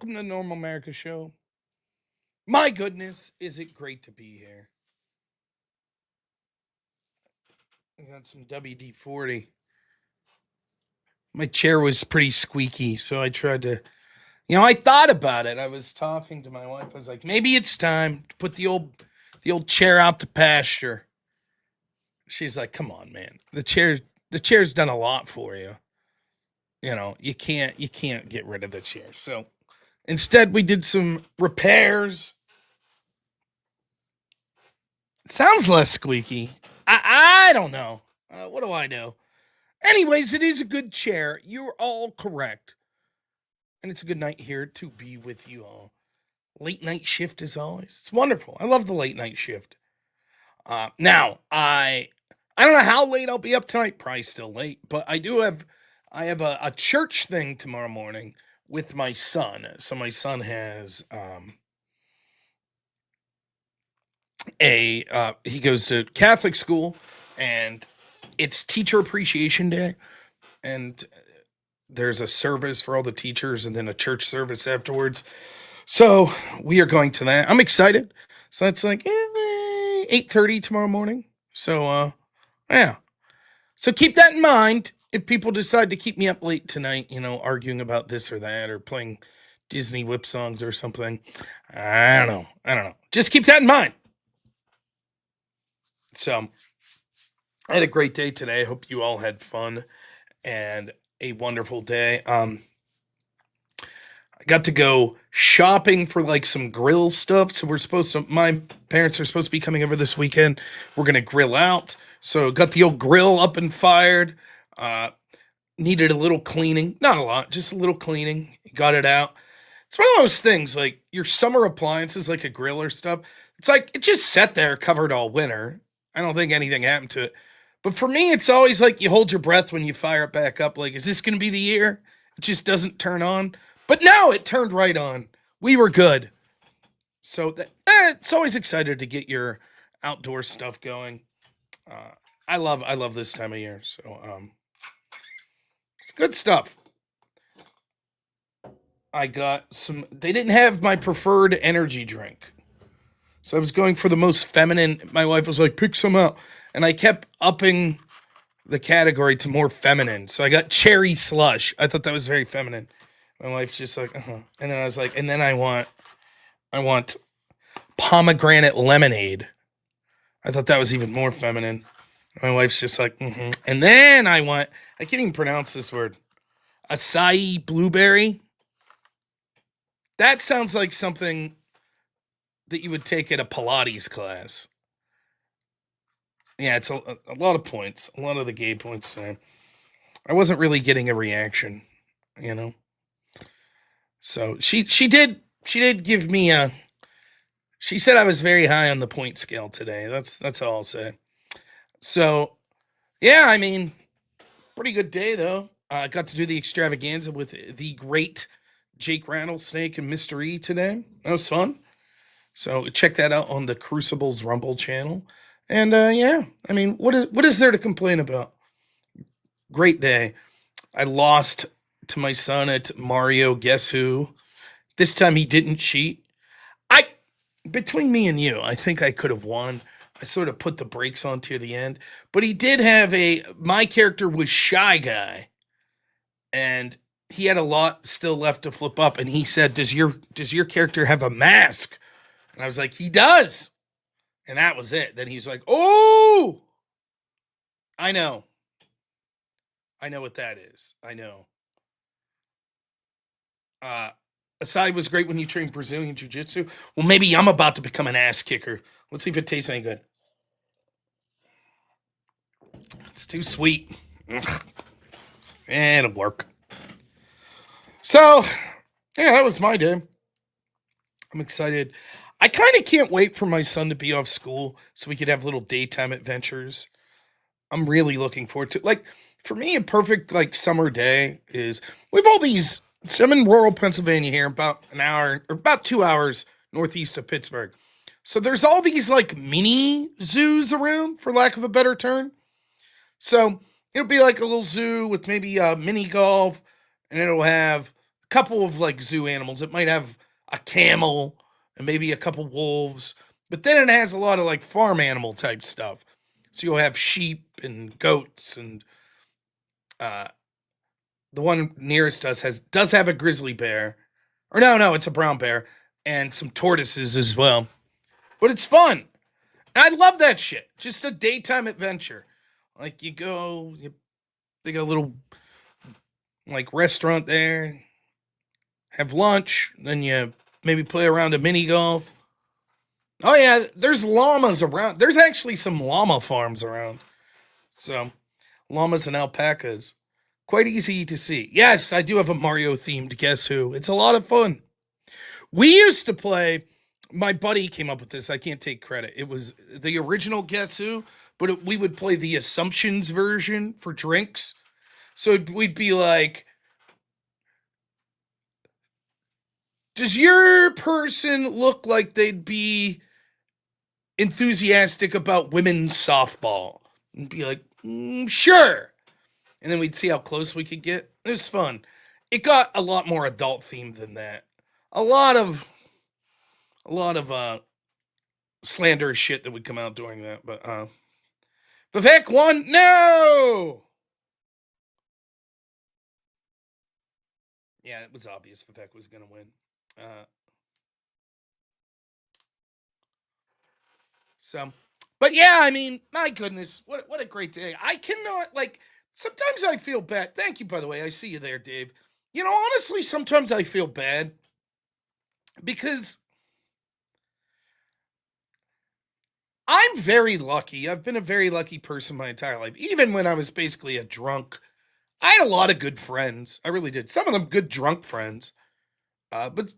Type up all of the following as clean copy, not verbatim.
welcome to the Normal America Show. My goodness, is it great to be here. I got some WD 40. My chair was pretty squeaky, so I tried to. I thought about it. I was talking to my wife. I was like, maybe it's time to put the old chair out to pasture. She's like, come on, man. The chair's done a lot for you. You can't get rid of the chair. So instead, we did some repairs. It sounds less squeaky. I don't know. What do I know? Anyways, it is a good chair. You're all correct. And it's a good night here to be with you all. Late night shift as always. It's wonderful. I love the late night shift. Now, I don't know how late I'll be up tonight. Probably still late, but I have a church thing tomorrow morning with my son. So my son has he goes to Catholic school, and it's Teacher Appreciation Day, and there's a service for all the teachers, and then a church service afterwards. So we are going to that. I'm excited. So it's like 8:30 tomorrow morning. So yeah. So keep that in mind if people decide to keep me up late tonight, arguing about this or that or playing Disney whip songs or something. I don't know. Just keep that in mind. So I had a great day today. I hope you all had fun and a wonderful day. I got to go shopping for like some grill stuff. So my parents are supposed to be coming over this weekend. We're going to grill out. So got the old grill up and fired. Needed a little cleaning. Not a lot, just a little cleaning. Got it out. It's one of those things like your summer appliances, like a grill or stuff. It's like it just sat there covered all winter. I don't think anything happened to it. But for me, it's always like you hold your breath when you fire it back up. Like, is this going to be the year? It just doesn't turn on. But no, it turned right on. We were good. So it's always excited to get your outdoor stuff going. I love this time of year. So it's good stuff. I got they didn't have my preferred energy drink. So I was going for the most feminine. My wife was like, pick some out. And I kept upping the category to more feminine. So I got cherry slush. I thought that was very feminine. My wife's just like, uh-huh. And then I was like, and then I want pomegranate lemonade. I thought that was even more feminine. My wife's just like, mm-hmm. And then I can't even pronounce this word. Acai blueberry. That sounds like something that you would take at a Pilates class. Yeah, it's a lot of points. A lot of the gay points there. I wasn't really getting a reaction, you know. So she did give me she said I was very high on the point scale today. That's all I'll say. So yeah, I mean, pretty good day though. I got to do the extravaganza with the great Jake Rattlesnake and Mr. E today. That was fun. So check that out on the Crucibles Rumble channel. And yeah, I mean, what is there to complain about? Great day. I lost to my son at Mario Guess Who. This time he didn't cheat. Between me and you, I think I could have won. I sort of put the brakes on to the end, but he did have my character was Shy Guy, and he had a lot still left to flip up. And he said, "Does your character have a mask?" And I was like, "He does." And that was it. Then he's like, "Oh, I know what that is. I know." Aside was great when you trained Brazilian Jiu-Jitsu. Well, maybe I'm about to become an ass kicker. Let's see if it tastes any good. It's too sweet. Ugh. It'll work. So, yeah, that was my day. I'm excited. I kind of can't wait for my son to be off school so we could have little daytime adventures. I'm really looking forward to like for me a perfect like summer day is we have all these. So I'm in rural Pennsylvania here, about an hour or about 2 hours northeast of Pittsburgh. So there's all these like mini zoos around, for lack of a better term. So it'll be like a little zoo with maybe mini golf, and it'll have couple of like zoo animals. It might have a camel and maybe a couple wolves, but then it has a lot of like farm animal type stuff. So you'll have sheep and goats, and uh, the one nearest us does have a grizzly bear, or no, it's a brown bear, and some tortoises as well. But it's fun. And I love that shit. Just a daytime adventure. Like they got a little like restaurant there, have lunch, then you maybe play around a mini golf. Oh yeah, there's llamas around. There's actually some llama farms around. So, llamas and alpacas. Quite easy to see. Yes, I do have a Mario themed Guess Who. It's a lot of fun. We used to play, my buddy came up with this. I can't take credit. It was the original Guess Who, but we would play the assumptions version for drinks. So we'd be like, does your person look like they'd be enthusiastic about women's softball? And be like, sure. And then we'd see how close we could get. It was fun. It got a lot more adult themed than that. A lot of slanderous shit that would come out during that. But Vivek won. No. Yeah, it was obvious Vivek was gonna win. So, but yeah, I mean, my goodness, what a great day. I cannot like. Sometimes I feel bad. Thank you, by the way. I see you there, Dave. You know, honestly, sometimes I feel bad because I'm very lucky. I've been a very lucky person my entire life. Even when I was basically a drunk, I had a lot of good friends. I really did. Some of them good drunk friends. But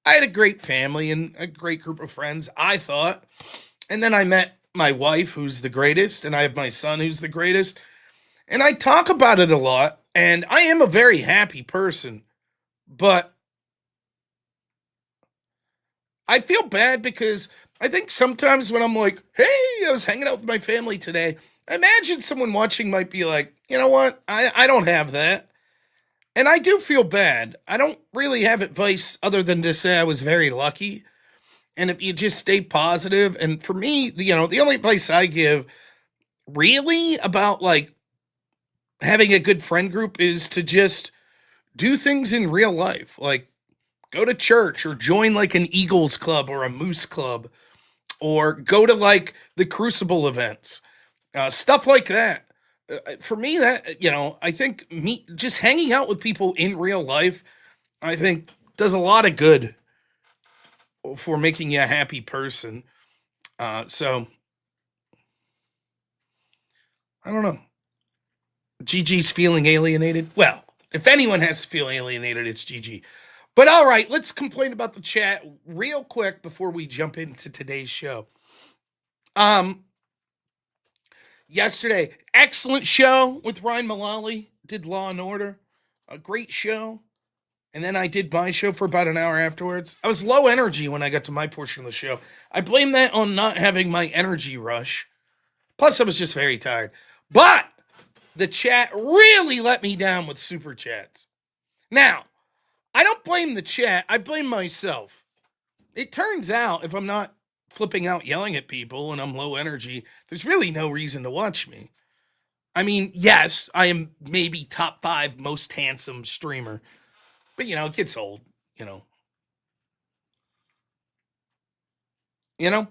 I had a great family and a great group of friends, I thought. And then I met my wife, who's the greatest, and I have my son, who's the greatest. And I talk about it a lot, and I am a very happy person. But I feel bad because I think sometimes when I'm like, hey, I was hanging out with my family today, I imagine someone watching might be like, you know what? I don't have that. And I do feel bad. I don't really have advice other than to say I was very lucky. And if you just stay positive, and for me, the only advice I give really about like having a good friend group is to just do things in real life. Like go to church or join like an Eagles club or a Moose club or go to like the Crucible events, stuff like that. For me, that, I think me just hanging out with people in real life, I think does a lot of good for making you a happy person. So I don't know. Gigi's feeling alienated. Well, if anyone has to feel alienated, it's Gigi. But all right, let's complain about the chat real quick before we jump into today's show. Yesterday, excellent show with Ryan Mullally. Did Law and Order. A great show. And then I did my show for about an hour afterwards. I was low energy when I got to my portion of the show. I blame that on not having my energy rush. Plus, I was just very tired. But the chat really let me down with super chats. Now, I don't blame the chat. I blame myself. It turns out if I'm not flipping out yelling at people and I'm low energy, there's really no reason to watch me. I mean, yes, I am maybe top 5 most handsome streamer. But, it gets old, you know.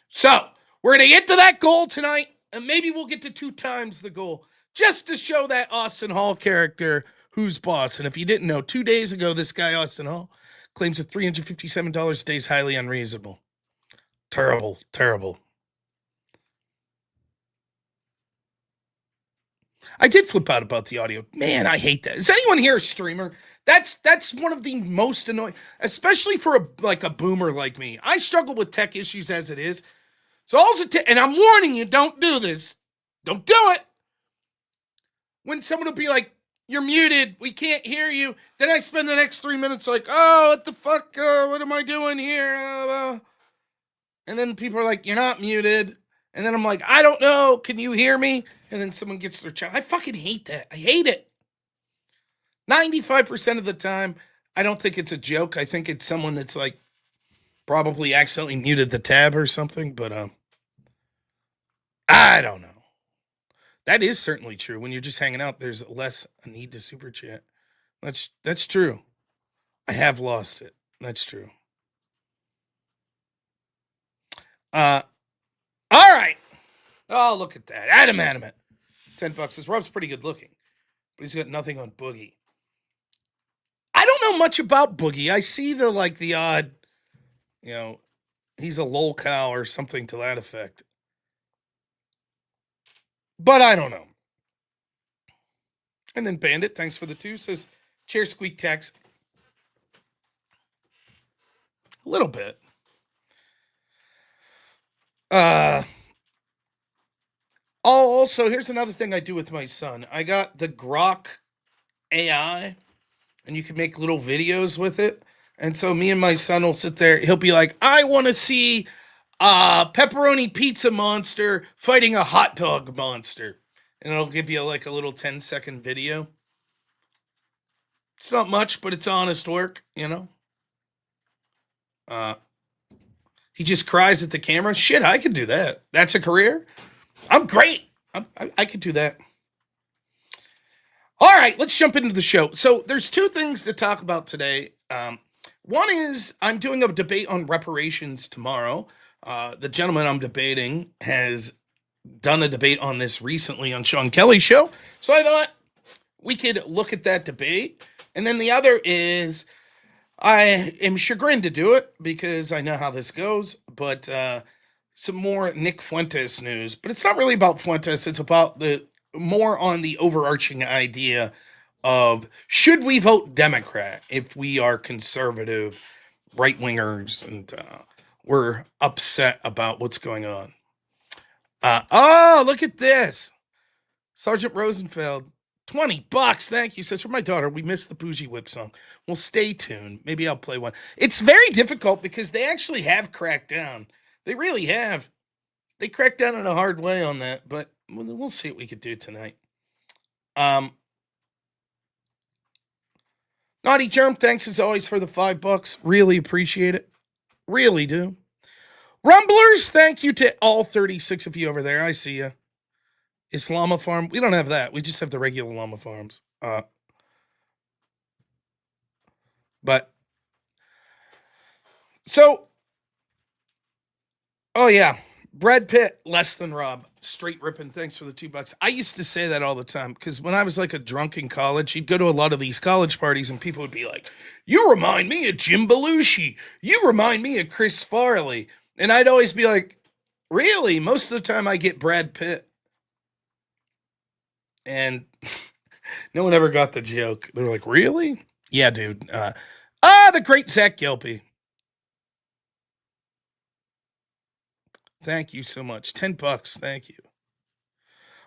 So, we're going to get to that goal tonight, and maybe we'll get to 2 times the goal, just to show that Austin Hall character who's boss. And if you didn't know, 2 days ago, this guy, Austin Hall, claims that $357 stays highly unreasonable. Terrible, terrible. I did flip out about the audio. Man, I hate that. Is anyone here a streamer? That's one of the most annoying, especially for a boomer like me. I struggle with tech issues as it is. So also, and I'm warning you, don't do this. Don't do it. When someone will be like, "You're muted. We can't hear you." Then I spend the next 3 minutes like, "Oh, what the fuck? What am I doing here?" And then people are like, "You're not muted." And then I'm like, "I don't know. Can you hear me?" And then someone gets their chat. I fucking hate that. I hate it. 95% of the time, I don't think it's a joke. I think it's someone that's like probably accidentally muted the tab or something, but I don't know. That is certainly true. When you're just hanging out, there's less a need to super chat. That's true. I have lost it. That's true. All right. Oh, look at that. Adamant. $10. This Rob's pretty good looking, but he's got nothing on Boogie. I don't know much about Boogie. I see the odd, he's a lol cow or something to that effect. But I don't know. And then Bandit, thanks for the 2, says, chair squeak tax. A little bit. Also, here's another thing I do with my son. I got the Grok AI, and you can make little videos with it. And so me and my son will sit there. He'll be like, I want to see a pepperoni pizza monster fighting a hot dog monster. And it'll give you like a little 10-second video. It's not much, but it's honest work, He just cries at the camera. Shit, I could do that. That's a career. I'm great. I could do that. All right, let's jump into the show. So there's 2 things to talk about today. One is I'm doing a debate on reparations tomorrow. The gentleman I'm debating has done a debate on this recently on Sean Kelly's show. So I thought we could look at that debate. And then the other is I am chagrined to do it because I know how this goes, but some more Nick Fuentes news. But it's not really about Fuentes. It's about more on the overarching idea of should we vote Democrat if we are conservative right-wingers and we're upset about what's going on. Look at this. Sergeant Rosenfeld, $20. Thank you. Says, for my daughter, we missed the Bougie Whip song. Well, stay tuned. Maybe I'll play one. It's very difficult because they actually have cracked down. They really have. They cracked down in a hard way on that, but we'll see what we could do tonight. Naughty Germ, thanks as always for the $5. Really appreciate it. Really do. Rumblers, thank you to all 36 of you over there. I see you. Islama Farm, we don't have that. We just have the regular Llama Farms. Oh yeah, Brad Pitt, less than Rob. Straight ripping, thanks for the $2. I used to say that all the time because when I was like a drunk in college, you'd go to a lot of these college parties and people would be like, you remind me of Jim Belushi. You remind me of Chris Farley. And I'd always be like, really? Most of the time I get Brad Pitt. And no one ever got the joke. They were like, really? Yeah, dude. The great Zach Gelpy. Thank you so much. $10. Thank you.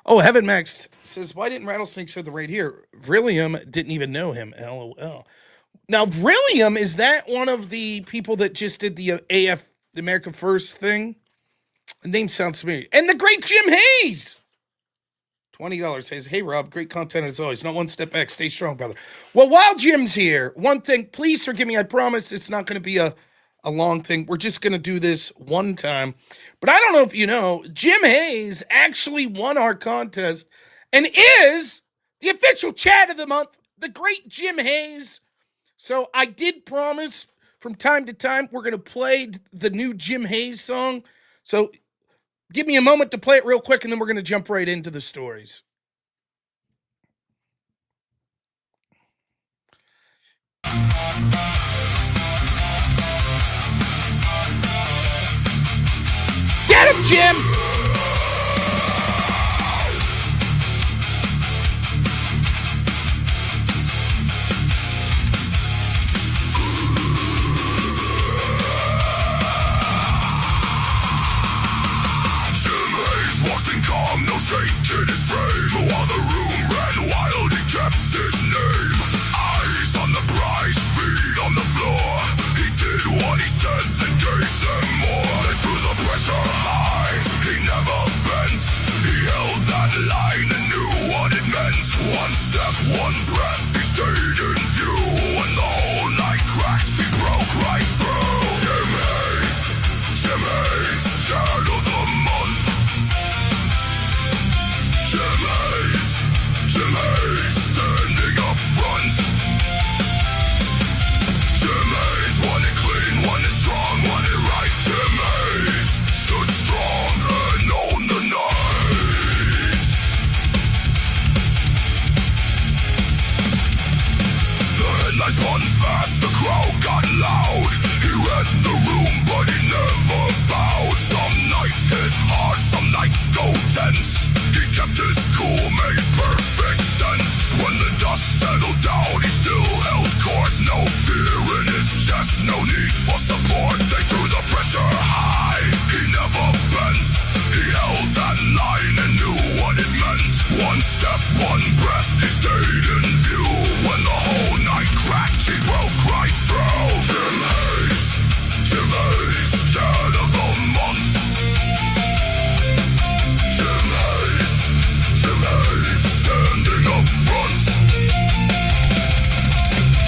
Oh, Heaven Max says, why didn't Rattlesnake say the right here? Vrillium didn't even know him. LOL. Now, Vrillium, is that one of the people that just did the the America First thing? The name sounds familiar. And the great Jim Hayes. $20 says, hey, Rob, great content as always. Not one step back. Stay strong, brother. Well, while Jim's here, one thing, please forgive me. I promise it's not going to be a long thing. We're just going to do this one time. But I don't know if you know, Jim Hayes actually won our contest and is the official chat of the month, the great Jim Hayes. So I did promise from time to time we're going to play the new Jim Hayes song. So give me a moment to play it real quick, and then we're going to jump right into the stories. Get him, Jim! No shake in his frame. While the room ran wild, he kept his name. Eyes on the prize, feet on the floor. He did what he said, then gave them more. They threw the pressure high, he never bent. He held that line and knew what it meant. One step, one breath, he stayed in view. And the whole night Hayes, Chad of the month. Jim Hayes, standing up front. Jim Hayes, want it clean, want it strong, want it right. Jim Hayes, stood strong and owned the night. The headlines spun fast, the crowd got loud. He read the room, but he never bowed. Some nights hit hard, some nights go tense. He kept his cool, made perfect sense. When the dust settled down, he still held court. No fear in his chest, no need for support. They threw the pressure high, he never bent. He held that line and knew what it meant. One step, one breath, he stayed in view. When the whole night cracked, he broke right through. Jim Hayes, Chad of the month. Jim Hayes, standing up front.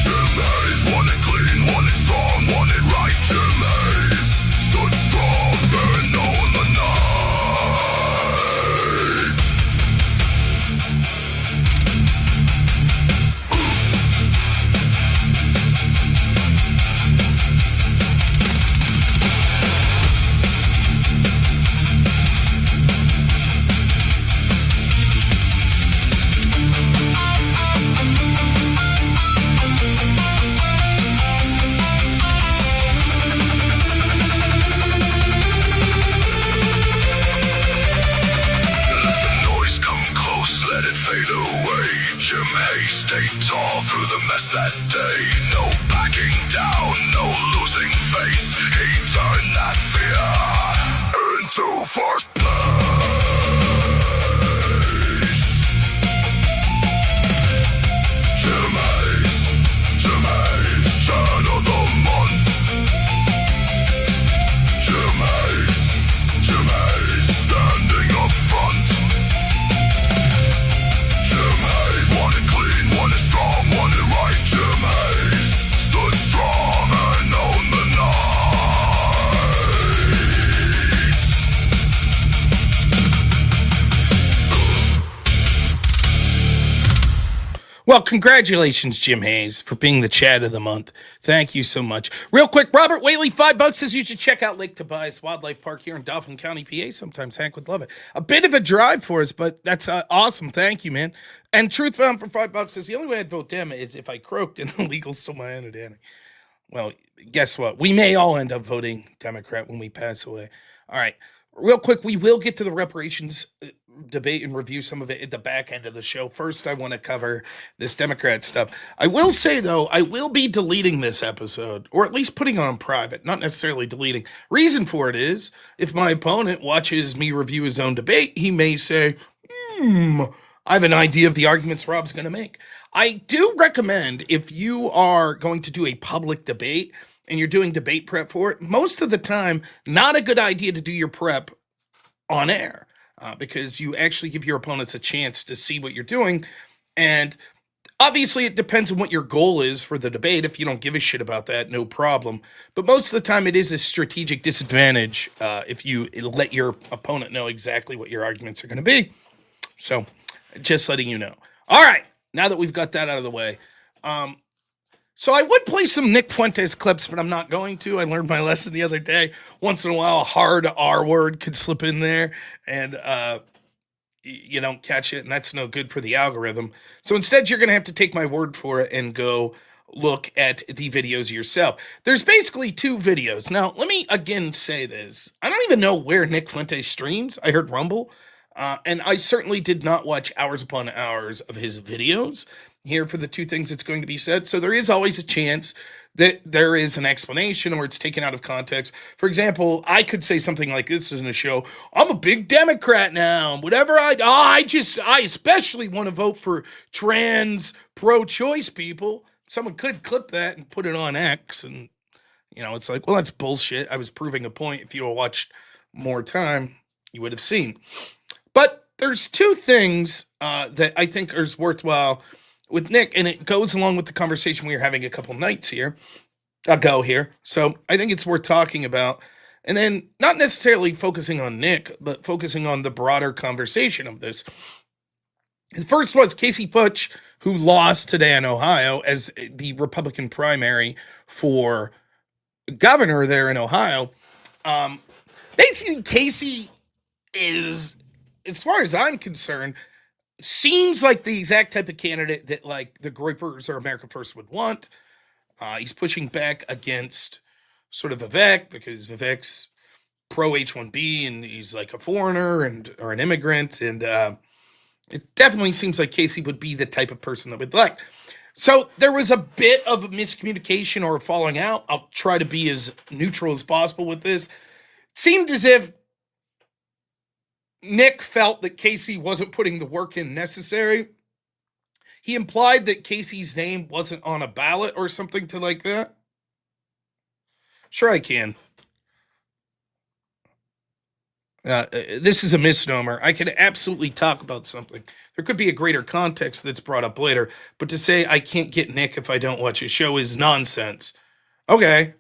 Jim Hayes, want it clean, want it strong, want it right. Jim Hayes, stood strong and on the night. Let the noise come close, let it fade away. Jim Hayes stayed tall through the mess that day. No backing down, no losing face. He turned that fear into first place. Jim Hayes, Chad of the month. Jim Hayes, standing up front. Jim Hayes, want it clean, want it strong, want it right. Jim Hayes, stood strong and owned the night. Well, congratulations, Jim Hayes, for being the Chad of the month. Thank you so much. Real quick, Robert Whaley, $5 says you should check out Lake Tobias Wildlife Park here in Dauphin County, PA. Sometimes Hank would love it. A bit of a drive for us, but that's awesome. Thank you, man. And Truth Found for $5 says the only way I'd vote Dem is if I croaked and illegal stole my identity. Well, guess what? We may all end up voting Democrat when we pass away. All right. Real quick, we will get to the reparations debate and review some of it at the back end of the show. First, I want to cover this Democrat stuff. I will say, though, I will be deleting this episode, or at least putting it on private, not necessarily deleting. Reason for it is, if my opponent watches me review his own debate, he may say, I have an idea of the arguments Rob's going to make. I do recommend, if you are going to do a public debate and you're doing debate prep for it, most of the time, not a good idea to do your prep on air. Because you actually give your opponents a chance to see what you're doing. And obviously, it depends on what your goal is for the debate. If you don't give a shit about that, no problem. But most of the time, it is a strategic disadvantage if you let your opponent know exactly what your arguments are going to be. So, just letting you know. All right, now that we've got that out of the way. So I would play some Nick Fuentes clips, but I'm not going to. I learned my lesson the other day. Once in a while, a hard R word could slip in there, and you don't catch it, and that's no good for the algorithm. So instead, you're going to have to take my word for it and go look at the videos yourself. There's basically two videos. Now, let me again say this. I don't even know where Nick Fuentes streams. I heard Rumble, and I certainly did not watch hours upon hours of his videos here for the two things that's going to be said. So there is always a chance that there is an explanation or it's taken out of context. For example, I could say something like this in a show. I'm a big Democrat now. Whatever I especially want to vote for trans pro-choice people. Someone could clip that and put it on X. And, it's like, well, that's bullshit. I was proving a point. If you had watched more time, you would have seen. But there's two things that I think is worthwhile with Nick, and it goes along with the conversation we were having a couple nights ago here. So I think it's worth talking about. And then not necessarily focusing on Nick, but focusing on the broader conversation of this. The first was Casey Putsch, who lost today in Ohio as the Republican primary for governor there in Ohio. Basically, Casey is, as far as I'm concerned, seems like the exact type of candidate that like the Groypers or America First would want. He's pushing back against sort of Vivek because Vivek's pro H-1B and he's like a foreigner and or an immigrant, and it definitely seems like Casey would be the type of person that would like. So there was a bit of miscommunication or falling out. I'll try to be as neutral as possible with this. It seemed as if Nick felt that Casey wasn't putting the work in necessary. He implied that Casey's name wasn't on a ballot or something to like that. Sure, I can. This is a misnomer. I can absolutely talk about something. There could be a greater context that's brought up later, but to say I can't get Nick if I don't watch a show is nonsense. Okay,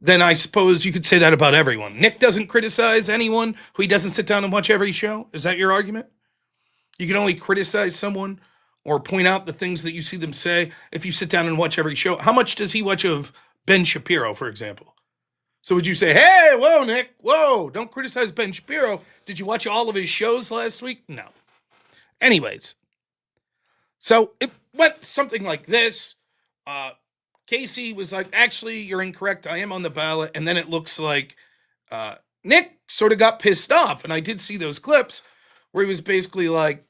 then I suppose you could say that about everyone. Nick doesn't criticize anyone who he doesn't sit down and watch every show? Is that your argument? You can only criticize someone or point out the things that you see them say if you sit down and watch every show. How much does he watch of Ben Shapiro, for example? So would you say, hey, whoa, Nick, whoa, don't criticize Ben Shapiro. Did you watch all of his shows last week? No. Anyways, so it went something like this. Casey was like, actually, you're incorrect. I am on the ballot. And then it looks like Nick sort of got pissed off. And I did see those clips where he was basically like,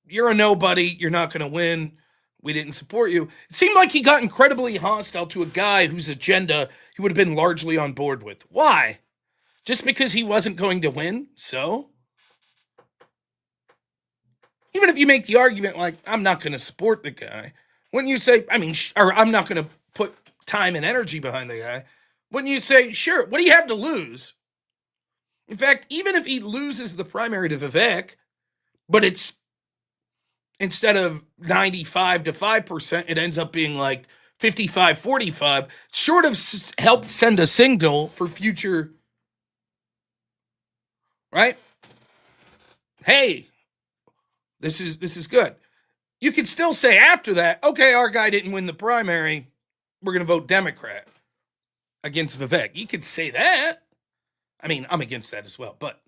you're a nobody. You're not going to win. We didn't support you. It seemed like he got incredibly hostile to a guy whose agenda he would have been largely on board with. Why? Just because he wasn't going to win? So? Even if you make the argument like, I'm not going to support the guy, wouldn't you say, or I'm not going to put time and energy behind the guy, wouldn't you say, sure, what do you have to lose? In fact, even if he loses the primary to Vivek, but it's instead of 95 to 5%, it ends up being like 55-45, sort of helped send a signal for future, right? Hey, this is good. You could still say after that, okay, our guy didn't win the primary. We're going to vote Democrat against Vivek. You could say that. I mean, I'm against that as well, but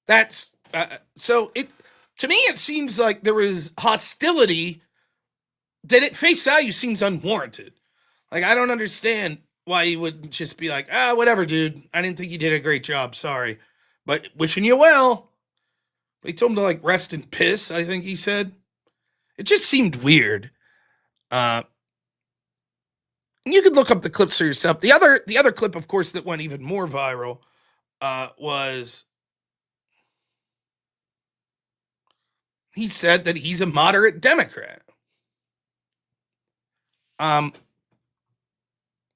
that's so it to me it seems like there is hostility that at face value seems unwarranted. Like, I don't understand why you wouldn't just be like, whatever, dude. I didn't think you did a great job. Sorry, but wishing you well. They told him to like rest and piss, I think he said. It just seemed weird. You could look up the clips for yourself. The other clip, of course, that went even more viral was he said that he's a moderate Democrat. And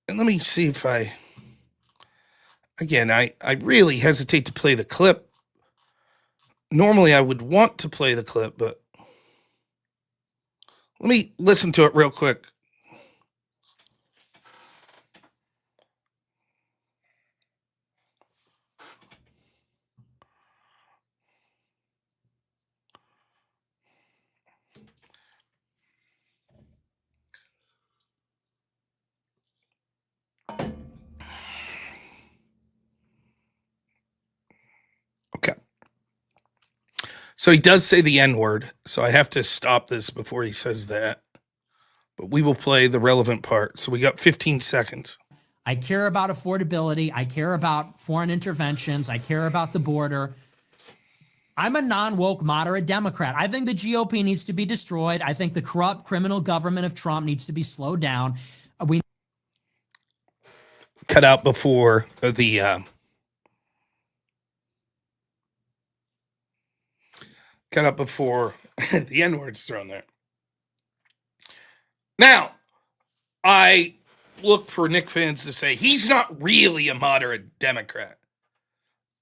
let me see if I really hesitate to play the clip. Normally I would want to play the clip, but let me listen to it real quick. Okay. So he does say the N-word, so I have to stop this before he says that. But we will play the relevant part. So we got 15 seconds. I care about affordability. I care about foreign interventions. I care about the border. I'm a non-woke moderate Democrat. I think the GOP needs to be destroyed. I think the corrupt criminal government of Trump needs to be slowed down. We cut out before the the N-word's thrown there. Now, I look for Nick fans to say he's not really a moderate Democrat.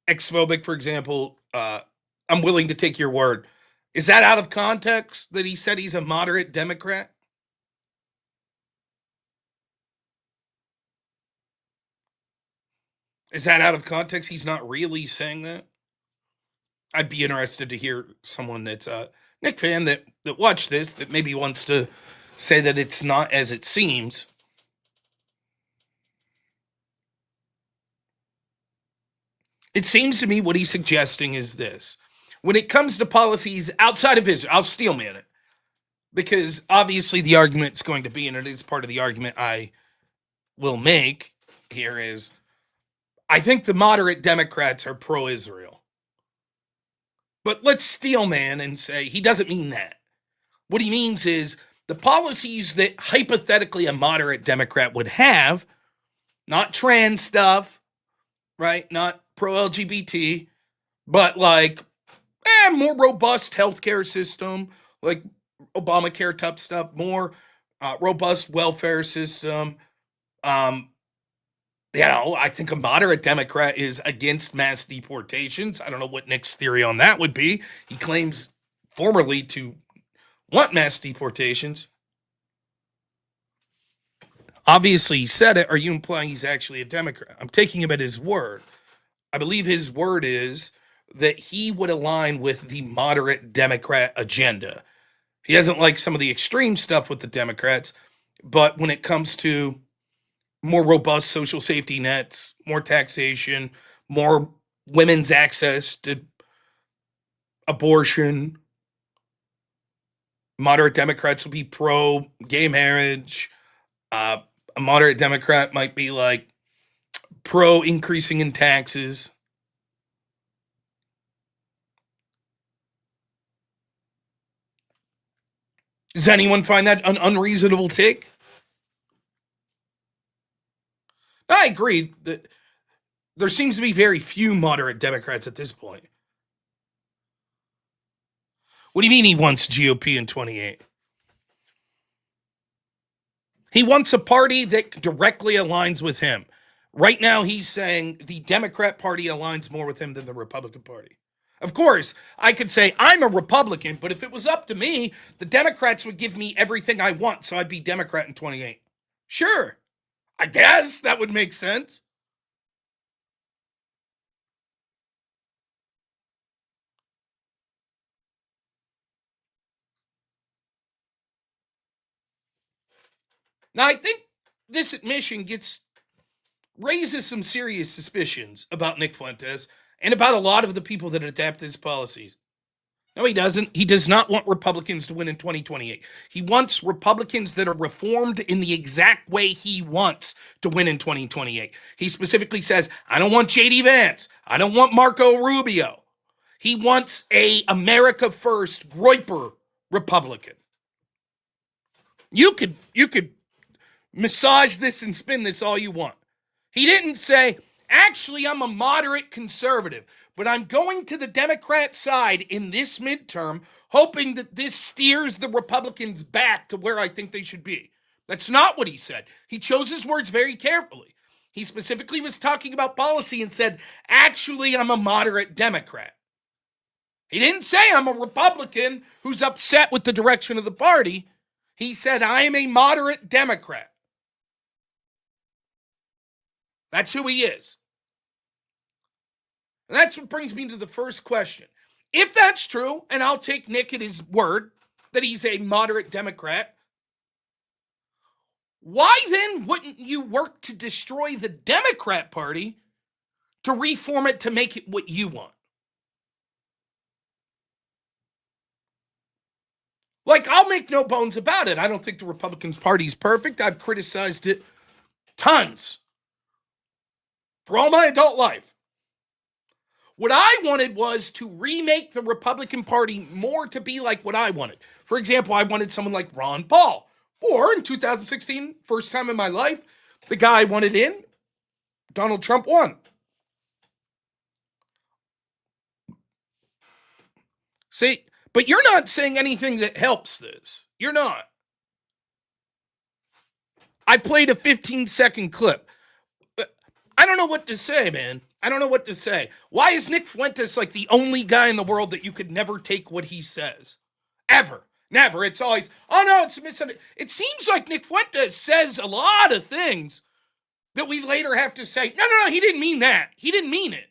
Xphobic, for example, I'm willing to take your word. Is that out of context that he said he's a moderate Democrat? Is that out of context? He's not really saying that. I'd be interested to hear someone that's a Nick fan that watched this that maybe wants to say that it's not as it seems. It seems to me what he's suggesting is this. When it comes to policies outside of Israel, I'll steelman it. Because obviously the argument's going to be, and it is part of the argument I will make here, is I think the moderate Democrats are pro-Israel. But let's steelman and say he doesn't mean that. What he means is the policies that hypothetically a moderate Democrat would have, not trans stuff, right? Not pro-LGBT, but like more robust healthcare system, like Obamacare type stuff, more robust welfare system. I think a moderate Democrat is against mass deportations. I don't know what Nick's theory on that would be. He claims formerly to want mass deportations. Obviously, he said it. Are you implying he's actually a Democrat? I'm taking him at his word. I believe his word is that he would align with the moderate Democrat agenda. He doesn't like some of the extreme stuff with the Democrats, but when it comes to more robust social safety nets, more taxation, more women's access to abortion, moderate Democrats will be pro gay marriage. A moderate Democrat might be like pro increasing in taxes. Does anyone find that an unreasonable take? I agree that there seems to be very few moderate Democrats at this point. What do you mean he wants GOP in 28? He wants a party that directly aligns with him. Right now, he's saying the Democrat Party aligns more with him than the Republican Party. Of course, I could say I'm a Republican, but if it was up to me, the Democrats would give me everything I want, so I'd be Democrat in 28. Sure, I guess that would make sense. Now, I think this admission raises some serious suspicions about Nick Fuentes and about a lot of the people that adapt his policies. No, he doesn't. He does not want Republicans to win in 2028. He wants Republicans that are reformed in the exact way he wants to win in 2028. He specifically says, I don't want J.D. Vance. I don't want Marco Rubio. He wants a America First Groyper Republican. You could massage this and spin this all you want. He didn't say, actually, I'm a moderate conservative, but I'm going to the Democrat side in this midterm, hoping that this steers the Republicans back to where I think they should be. That's not what he said. He chose his words very carefully. He specifically was talking about policy and said, actually, I'm a moderate Democrat. He didn't say I'm a Republican who's upset with the direction of the party. He said, I am a moderate Democrat. That's who he is. And that's what brings me to the first question. If that's true, and I'll take Nick at his word that he's a moderate Democrat, why then wouldn't you work to destroy the Democrat Party to reform it to make it what you want? Like, I'll make no bones about it. I don't think the Republican Party is perfect. I've criticized it tons for all my adult life. What I wanted was to remake the Republican Party more to be like what I wanted. For example, I wanted someone like Ron Paul. Or in 2016, first time in my life, the guy I wanted in, Donald Trump won. See, but you're not saying anything that helps this. You're not. I played a 15-second clip. I don't know what to say, man. I don't know what to say. Why is Nick Fuentes like the only guy in the world that you could never take what he says? Ever. Never. It's always, oh no, it's a misunderstanding. It seems like Nick Fuentes says a lot of things that we later have to say, no, he didn't mean that. He didn't mean it.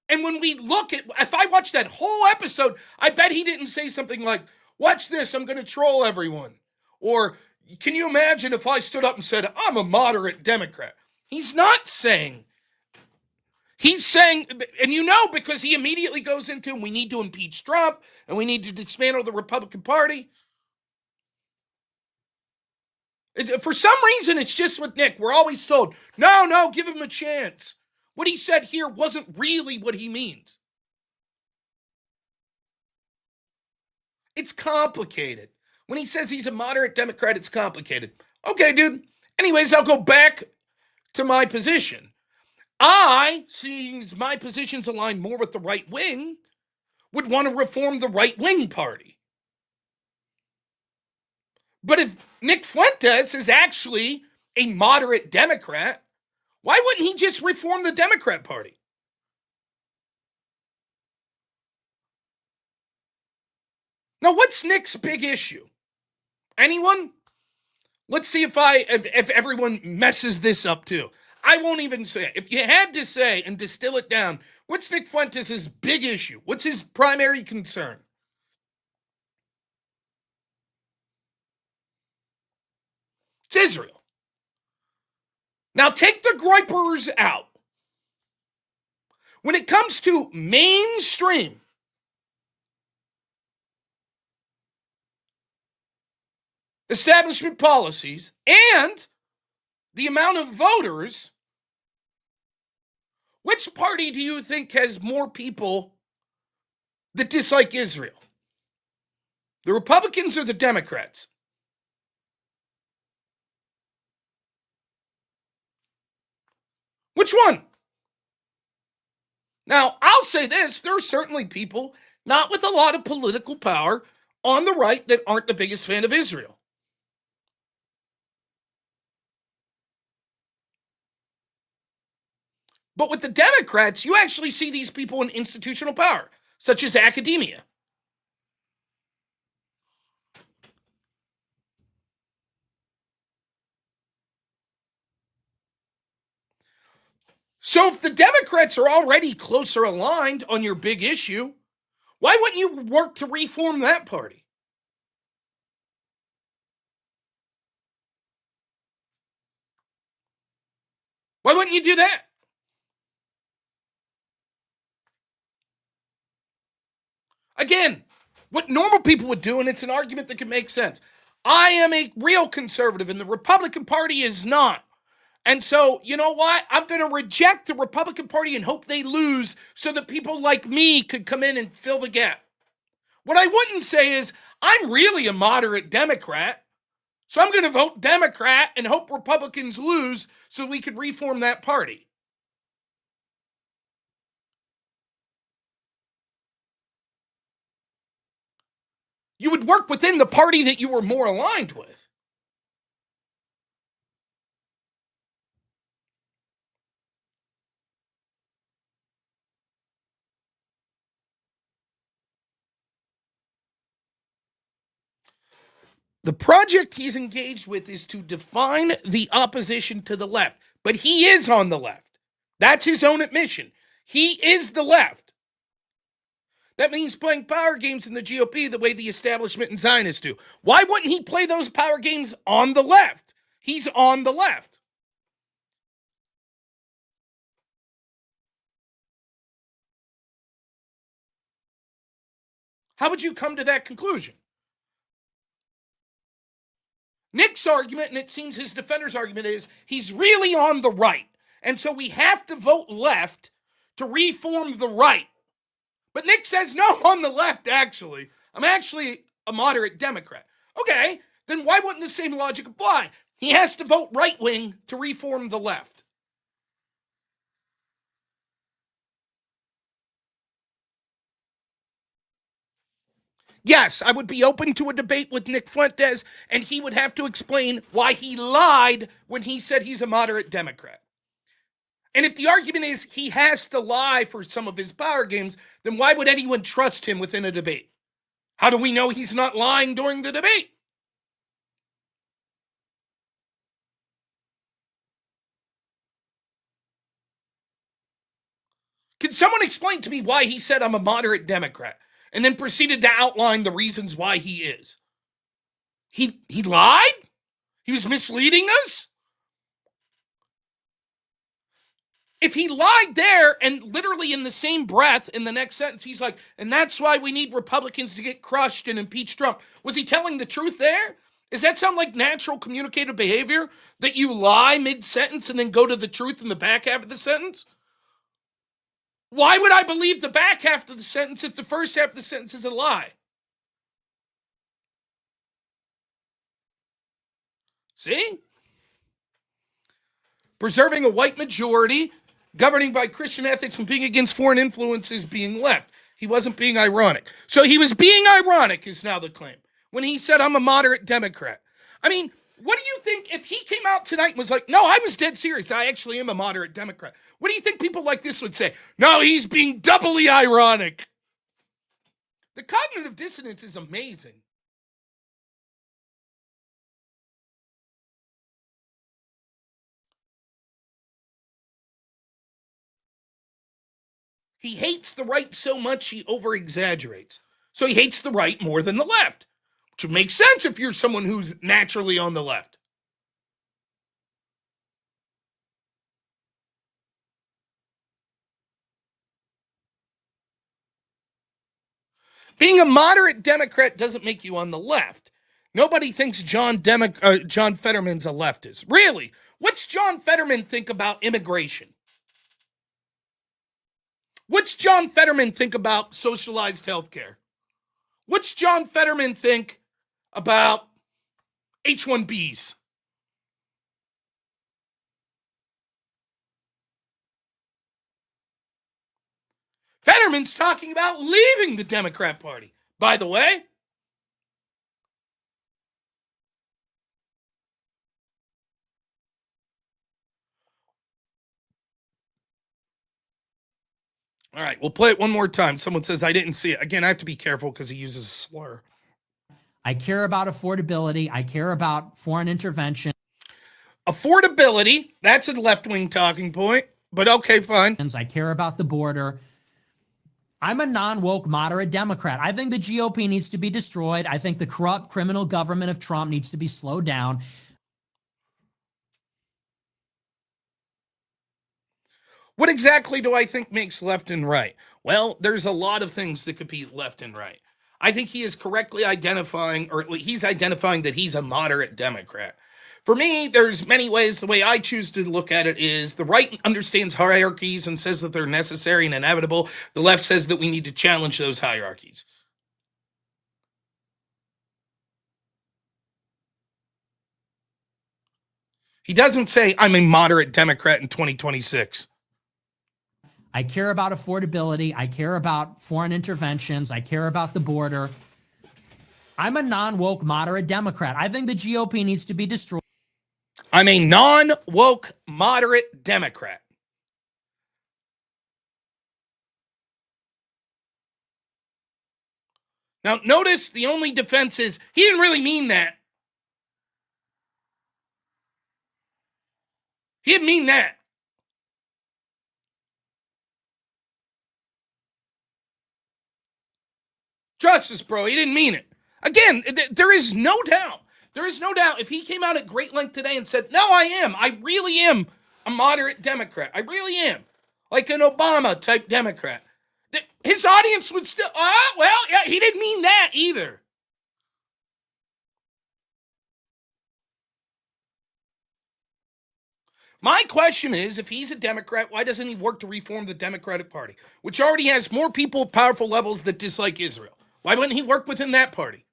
And when we look at, if I watch that whole episode, I bet he didn't say something like, watch this, I'm going to troll everyone. Or, can you imagine if I stood up and said, I'm a moderate Democrat? He's not saying. He's saying, and you know, because he immediately goes into, we need to impeach Trump, and we need to dismantle the Republican Party. For some reason, it's just with Nick. We're always told, no, give him a chance. What he said here wasn't really what he means. It's complicated. When he says he's a moderate Democrat, it's complicated. Okay, dude. Anyways, I'll go back to my position. I, seeing as my positions align more with the right wing, would want to reform the right wing party. But if Nick Fuentes is actually a moderate Democrat, why wouldn't he just reform the Democrat Party? Now, what's Nick's big issue? Anyone? Let's see if everyone messes this up too. I won't even say it. If you had to say and distill it down, what's Nick Fuentes' big issue? What's his primary concern? It's Israel. Now take the gripers out. When it comes to mainstream establishment policies and the amount of voters, which party do you think has more people that dislike Israel? The Republicans or the Democrats? Which one? Now, I'll say this, there are certainly people, not with a lot of political power, on the right that aren't the biggest fan of Israel. But with the Democrats, you actually see these people in institutional power, such as academia. So if the Democrats are already closer aligned on your big issue, why wouldn't you work to reform that party? Why wouldn't you do that? Again, what normal people would do, and it's an argument that could make sense. I am a real conservative, and the Republican Party is not. And so, you know what? I'm going to reject the Republican Party and hope they lose so that people like me could come in and fill the gap. What I wouldn't say is, I'm really a moderate Democrat, so I'm going to vote Democrat and hope Republicans lose so we could reform that party. You would work within the party that you were more aligned with. The project he's engaged with is to define the opposition to the left, but he is on the left. That's his own admission. He is the left. That means playing power games in the GOP the way the establishment and Zionists do. Why wouldn't he play those power games on the left? He's on the left. How would you come to that conclusion? Nick's argument, and it seems his defender's argument, is he's really on the right. And so we have to vote left to reform the right. But Nick says, no, on the left, actually. I'm actually a moderate Democrat. Okay, then why wouldn't the same logic apply? He has to vote right wing to reform the left. Yes, I would be open to a debate with Nick Fuentes, and he would have to explain why he lied when he said he's a moderate Democrat. And if the argument is he has to lie for some of his power games, then why would anyone trust him within a debate? How do we know he's not lying during the debate? Can someone explain to me why he said I'm a moderate Democrat and then proceeded to outline the reasons why he is? He lied? He was misleading us? If he lied there and literally in the same breath in the next sentence, he's like, and that's why we need Republicans to get crushed and impeach Trump. Was he telling the truth there? Does that sound like natural communicative behavior? That you lie mid-sentence and then go to the truth in the back half of the sentence? Why would I believe the back half of the sentence if the first half of the sentence is a lie? See? Preserving a white majority, governing by Christian ethics, and being against foreign influences being left. He wasn't being ironic. So he was being ironic is now the claim. When he said, I'm a moderate Democrat. I mean, what do you think if he came out tonight and was like, no, I was dead serious. I actually am a moderate Democrat. What do you think people like this would say? No, he's being doubly ironic. The cognitive dissonance is amazing. He hates the right so much he over-exaggerates. So he hates the right more than the left, which would make sense if you're someone who's naturally on the left. Being a moderate Democrat doesn't make you on the left. Nobody thinks John Fetterman's a leftist. Really? What's John Fetterman think about immigration? What's John Fetterman think about socialized health care? What's John Fetterman think about H-1Bs? Fetterman's talking about leaving the Democrat Party. By the way, all right, we'll play it one more time. Someone says, I didn't see it. Again, I have to be careful because he uses a slur. I care about affordability. I care about foreign intervention. Affordability, that's a left-wing talking point, but okay, fine. I care about the border. I'm a non-woke moderate Democrat. I think the GOP needs to be destroyed. I think the corrupt criminal government of Trump needs to be slowed down. What exactly do I think makes left and right? Well, there's a lot of things that could be left and right. I think he is correctly identifying, or he's identifying that he's a moderate Democrat. For me, there's many ways. The way I choose to look at it is the right understands hierarchies and says that they're necessary and inevitable. The left says that we need to challenge those hierarchies. He doesn't say, I'm a moderate Democrat in 2026. I care about affordability. I care about foreign interventions. I care about the border. I'm a non-woke moderate Democrat. I think the GOP needs to be destroyed. I'm a non-woke moderate Democrat. Now, notice the only defense is he didn't really mean that. He didn't mean that. Justice, bro, he didn't mean it. Again, there is no doubt. There is no doubt if he came out at great length today and said, no, I really am a moderate Democrat. I really am. Like an Obama type Democrat. His audience would still, well, yeah, he didn't mean that either. My question is, if he's a Democrat, why doesn't he work to reform the Democratic Party, which already has more people at powerful levels that dislike Israel? Why wouldn't he work within that party?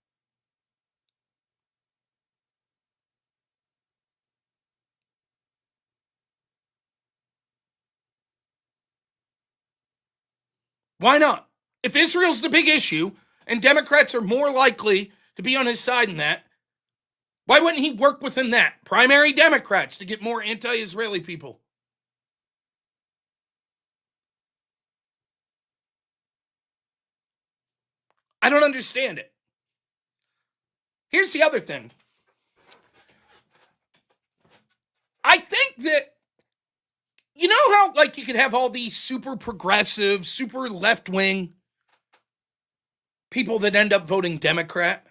Why not? If Israel's the big issue and Democrats are more likely to be on his side in that, why wouldn't he work within that? Primary Democrats to get more anti-Israeli people. I don't understand it. Here's the other thing. I think that You know how, like, you could have all these super progressive, super left wing people that end up voting Democrat?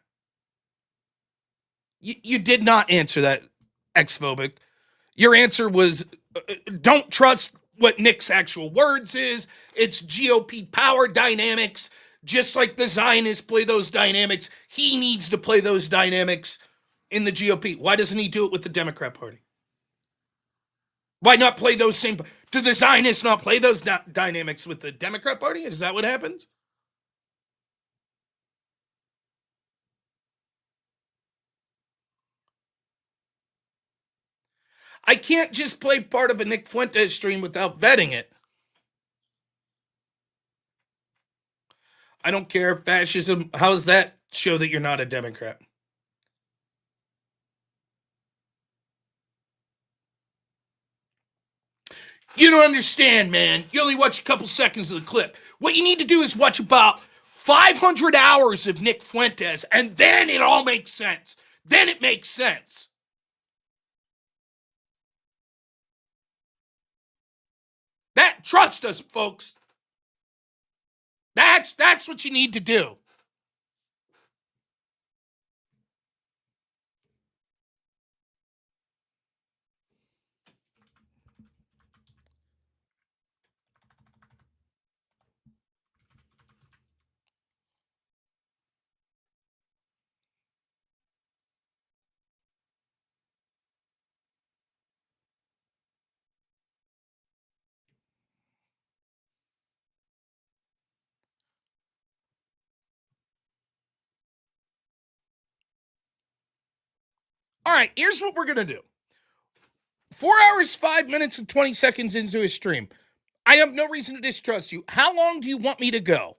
You did not answer that, ex-phobic. Your answer was don't trust what Nick's actual words is. It's GOP power dynamics. Just like the Zionists play those dynamics, he needs to play those dynamics in the GOP. Why doesn't he do it with the Democrat Party? Why not play those same? Do the Zionists not play those dynamics with the Democrat Party? Is that what happens? I can't just play part of a Nick Fuentes stream without vetting it. I don't care. Fascism. How's that show that you're not a Democrat? You don't understand, man. You only watch a couple seconds of the clip. What you need to do is watch about 500 hours of Nick Fuentes, and then it all makes sense. Then it makes sense. Trust us, folks. That's what you need to do. All right, here's what we're going to do. 4 hours, 5 minutes, and 20 seconds into a stream. I have no reason to distrust you. How long do you want me to go?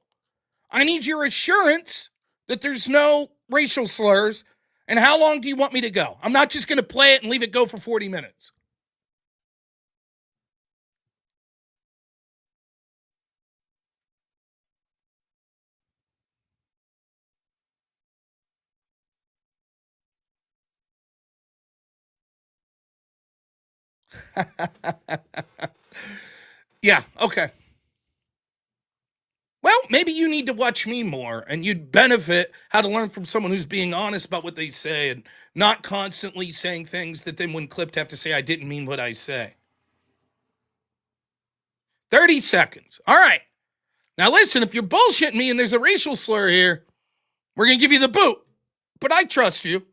I need your assurance that there's no racial slurs. And how long do you want me to go? I'm not just going to play it and leave it go for 40 minutes. Yeah, okay. Well, maybe you need to watch me more and you'd benefit how to learn from someone who's being honest about what they say and not constantly saying things that then when clipped have to say, I didn't mean what I say. 30 seconds. All right. Now listen, if you're bullshitting me and there's a racial slur here, we're going to give you the boot. But I trust you.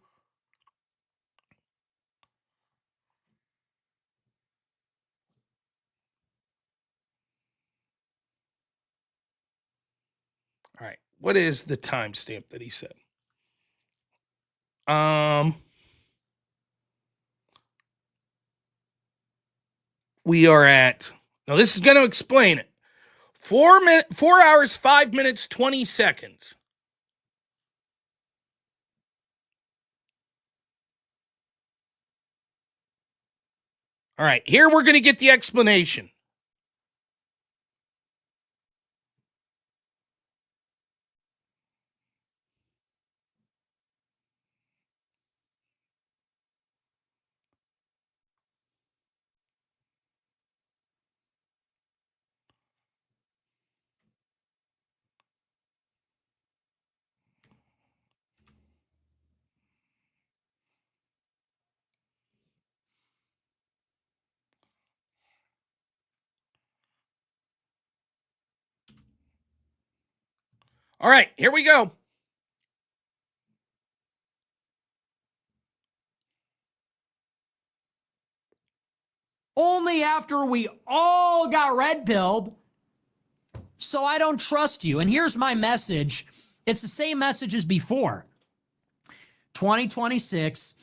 All right. What is the timestamp that he said? We are at, now this is going to explain it. 4 hours, 5 minutes, 20 seconds. All right, here we're going to get the explanation. All right, here we go. Only after we all got red pilled. So I don't trust you. And here's my message. It's the same message as before. 2026,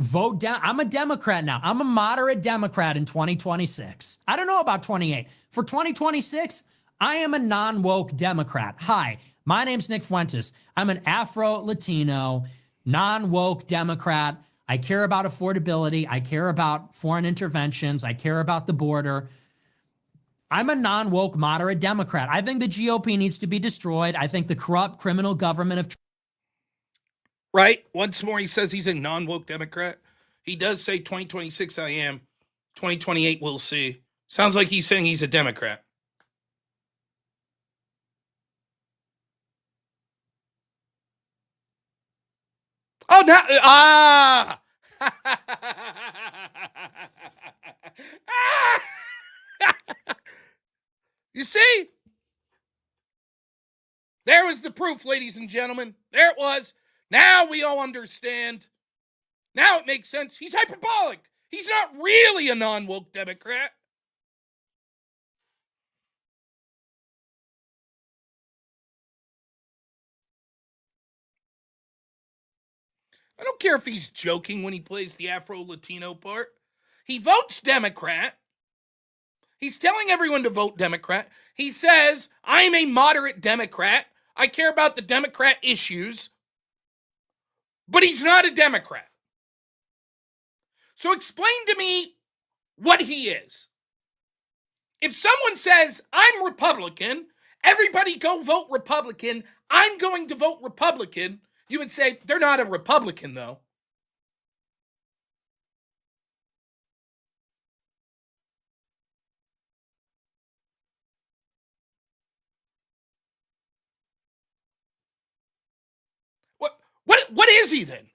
vote down. I'm a Democrat now. I'm a moderate Democrat in 2026. I don't know about 28. For 2026, I am a non-woke Democrat. Hi, my name's Nick Fuentes. I'm an Afro-Latino, non-woke Democrat. I care about affordability. I care about foreign interventions. I care about the border. I'm a non-woke moderate Democrat. I think the GOP needs to be destroyed. I think the corrupt criminal government of... Right? Once more, he says he's a non-woke Democrat. He does say 2026 I am. 2028 we'll see. Sounds like he's saying he's a Democrat. Oh, now, You see? There was the proof, ladies and gentlemen. There it was. Now we all understand. Now it makes sense. He's hyperbolic. He's not really a non-woke Democrat. I don't care if he's joking when he plays the Afro-Latino part. He votes Democrat. He's telling everyone to vote Democrat. He says, I'm a moderate Democrat. I care about the Democrat issues. But he's not a Democrat. So explain to me what he is. If someone says, I'm Republican, everybody go vote Republican, I'm going to vote Republican, you would say, they're not a Republican, though. What is he then?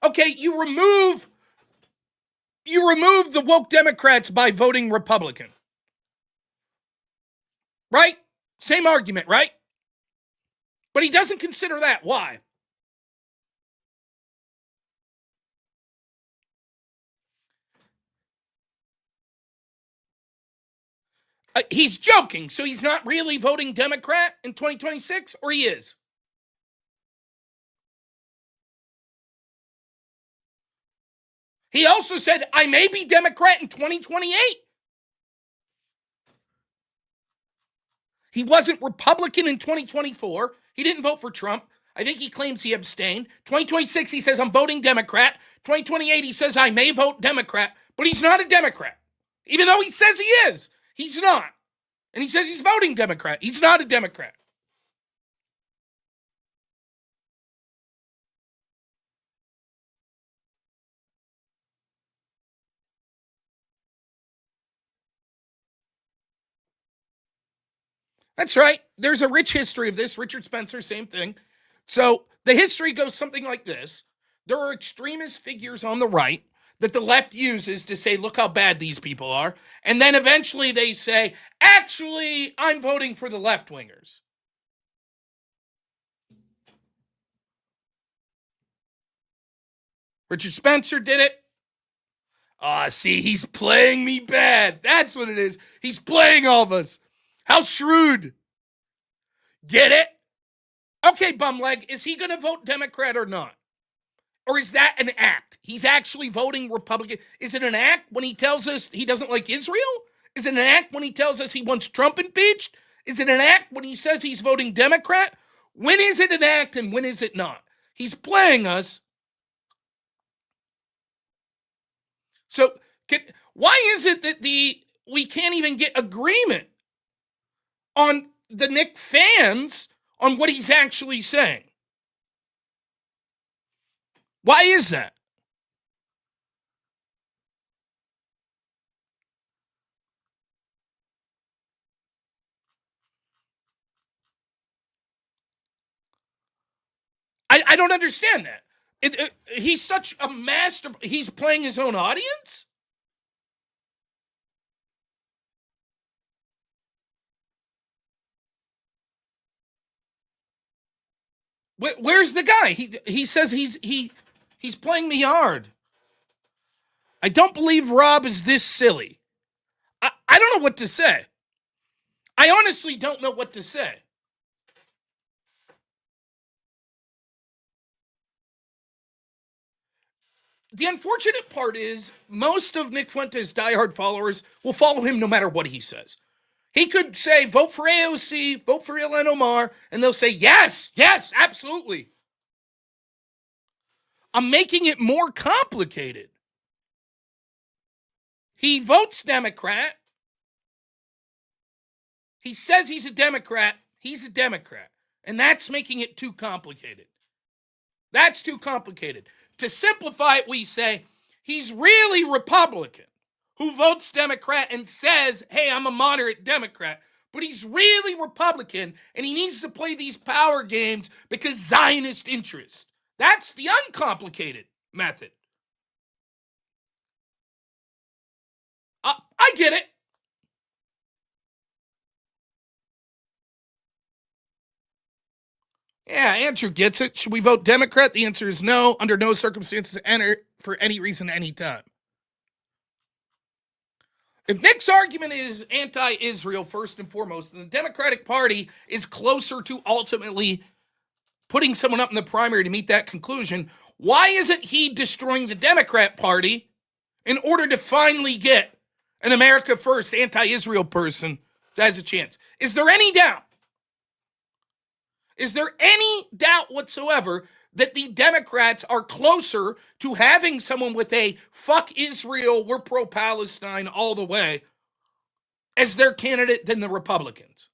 Okay, you remove the woke Democrats by voting Republican. Right? Same argument, right? But he doesn't consider that. Why? He's joking, so he's not really voting Democrat in 2026, or he is? He also said, I may be Democrat in 2028. He wasn't Republican in 2024. He didn't vote for Trump. I think he claims he abstained. 2026, he says, I'm voting Democrat. 2028, he says, I may vote Democrat, but he's not a Democrat. Even though he says he is, he's not. And he says he's voting Democrat. He's not a Democrat. That's right. There's a rich history of this. Richard Spencer, same thing. So the history goes something like this. There are extremist figures on the right that the left uses to say, look how bad these people are. And then eventually they say, actually, I'm voting for the left wingers. Richard Spencer did it. See, he's playing me bad. That's what it is. He's playing all of us. How shrewd. Get it? Okay, bumleg, is he going to vote Democrat or not? Or is that an act? He's actually voting Republican. Is it an act when he tells us he doesn't like Israel? Is it an act when he tells us he wants Trump impeached? Is it an act when he says he's voting Democrat? When is it an act and when is it not? He's playing us. So why is it that we can't even get agreement on the Nick fans on what he's actually saying? Why is that? I don't understand that. He's such a master. He's playing his own audience? Where's the guy? He says he's playing me hard. I don't believe Rob is this silly. I don't know what to say. I honestly don't know what to say. The unfortunate part is most of Nick Fuentes' diehard followers will follow him no matter what he says. He could say, vote for AOC, vote for Ilhan Omar, and they'll say, yes, absolutely. I'm making it more complicated. He votes Democrat. He says he's a Democrat. He's a Democrat. And that's making it too complicated. That's too complicated. To simplify it, we say he's really Republican who votes Democrat and says, hey, I'm a moderate Democrat. But he's really Republican and he needs to play these power games because Zionist interest. That's the uncomplicated method. I get it. Yeah, Andrew gets it. Should we vote Democrat? The answer is no. Under no circumstances enter for any reason, anytime. If Nick's argument is anti-Israel first and foremost, then the Democratic Party is closer to ultimately putting someone up in the primary to meet that conclusion. Why isn't he destroying the Democrat Party in order to finally get an America First anti-Israel person that has a chance? Is there any doubt? Is there any doubt whatsoever that the Democrats are closer to having someone with a fuck Israel, we're pro-Palestine all the way as their candidate than the Republicans?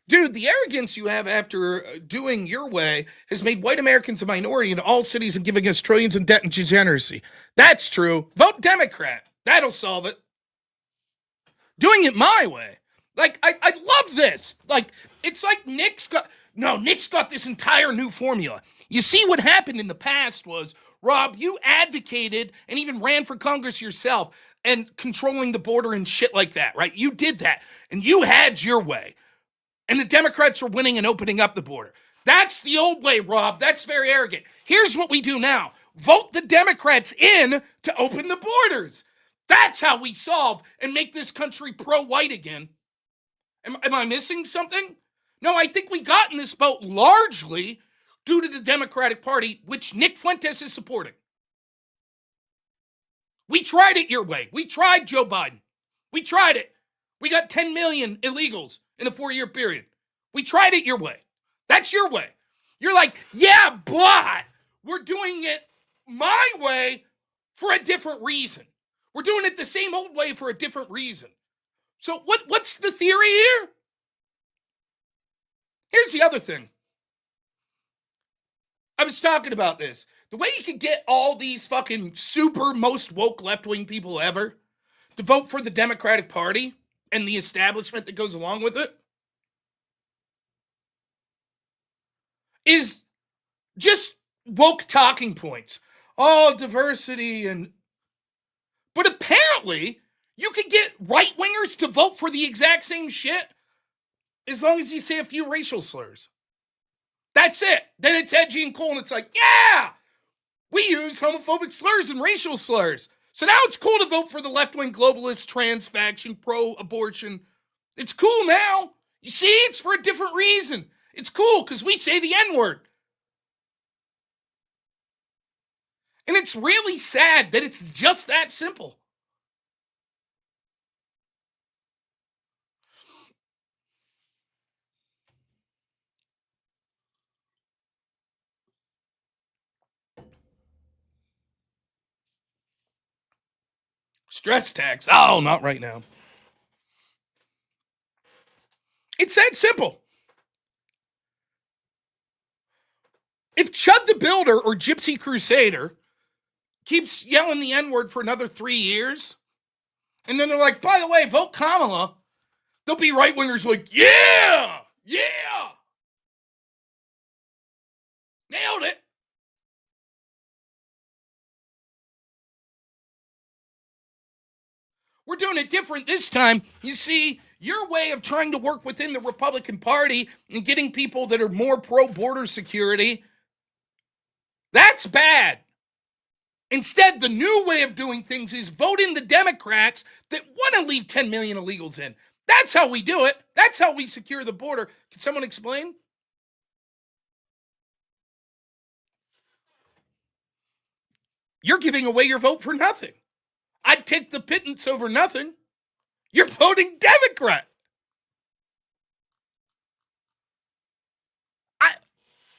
Dude, the arrogance you have after doing your way has made white Americans a minority in all cities and giving us trillions in debt and degeneracy. That's true. Vote Democrat. That'll solve it. Doing it my way. Like, I love this. Like, it's like Nick's got this entire new formula. You see, what happened in the past was, Rob, you advocated and even ran for Congress yourself and controlling the border and shit like that, right? You did that. And you had your way. And the Democrats were winning and opening up the border. That's the old way, Rob. That's very arrogant. Here's what we do now. Vote the Democrats in to open the borders. That's how we solve and make this country pro-white again. Am I missing something? No, I think we got in this boat largely due to the Democratic Party, which Nick Fuentes is supporting. We tried it your way. We tried Joe Biden. We tried it. We got 10 million illegals in a 4-year period. We tried it your way. That's your way. You're like, yeah, but we're doing it my way for a different reason. We're doing it the same old way for a different reason. So what's the theory here? Here's the other thing. I was talking about this. The way you could get all these fucking super most woke left-wing people ever to vote for the Democratic Party and the establishment that goes along with it is just woke talking points. Oh, diversity and... But apparently, you could get right-wingers to vote for the exact same shit as long as you say a few racial slurs. That's it. Then it's edgy and cool, and it's like, yeah, we use homophobic slurs and racial slurs. So now it's cool to vote for the left-wing globalist trans faction, pro-abortion. It's cool now. You see, it's for a different reason. It's cool because we say the N-word. And it's really sad that it's just that simple. Stress tax. Oh, not right now. It's that simple. If Chud the Builder or Gypsy Crusader keeps yelling the N-word for another 3 years, and then they're like, by the way, vote Kamala, there'll be right-wingers like, yeah, nailed it. We're doing it different this time. You see, your way of trying to work within the Republican Party and getting people that are more pro-border security, that's bad. Instead, the new way of doing things is vote in the Democrats that want to leave 10 million illegals in. That's how we do it. That's how we secure the border. Can someone explain? You're giving away your vote for nothing. I'd take the pittance over nothing. You're voting Democrat.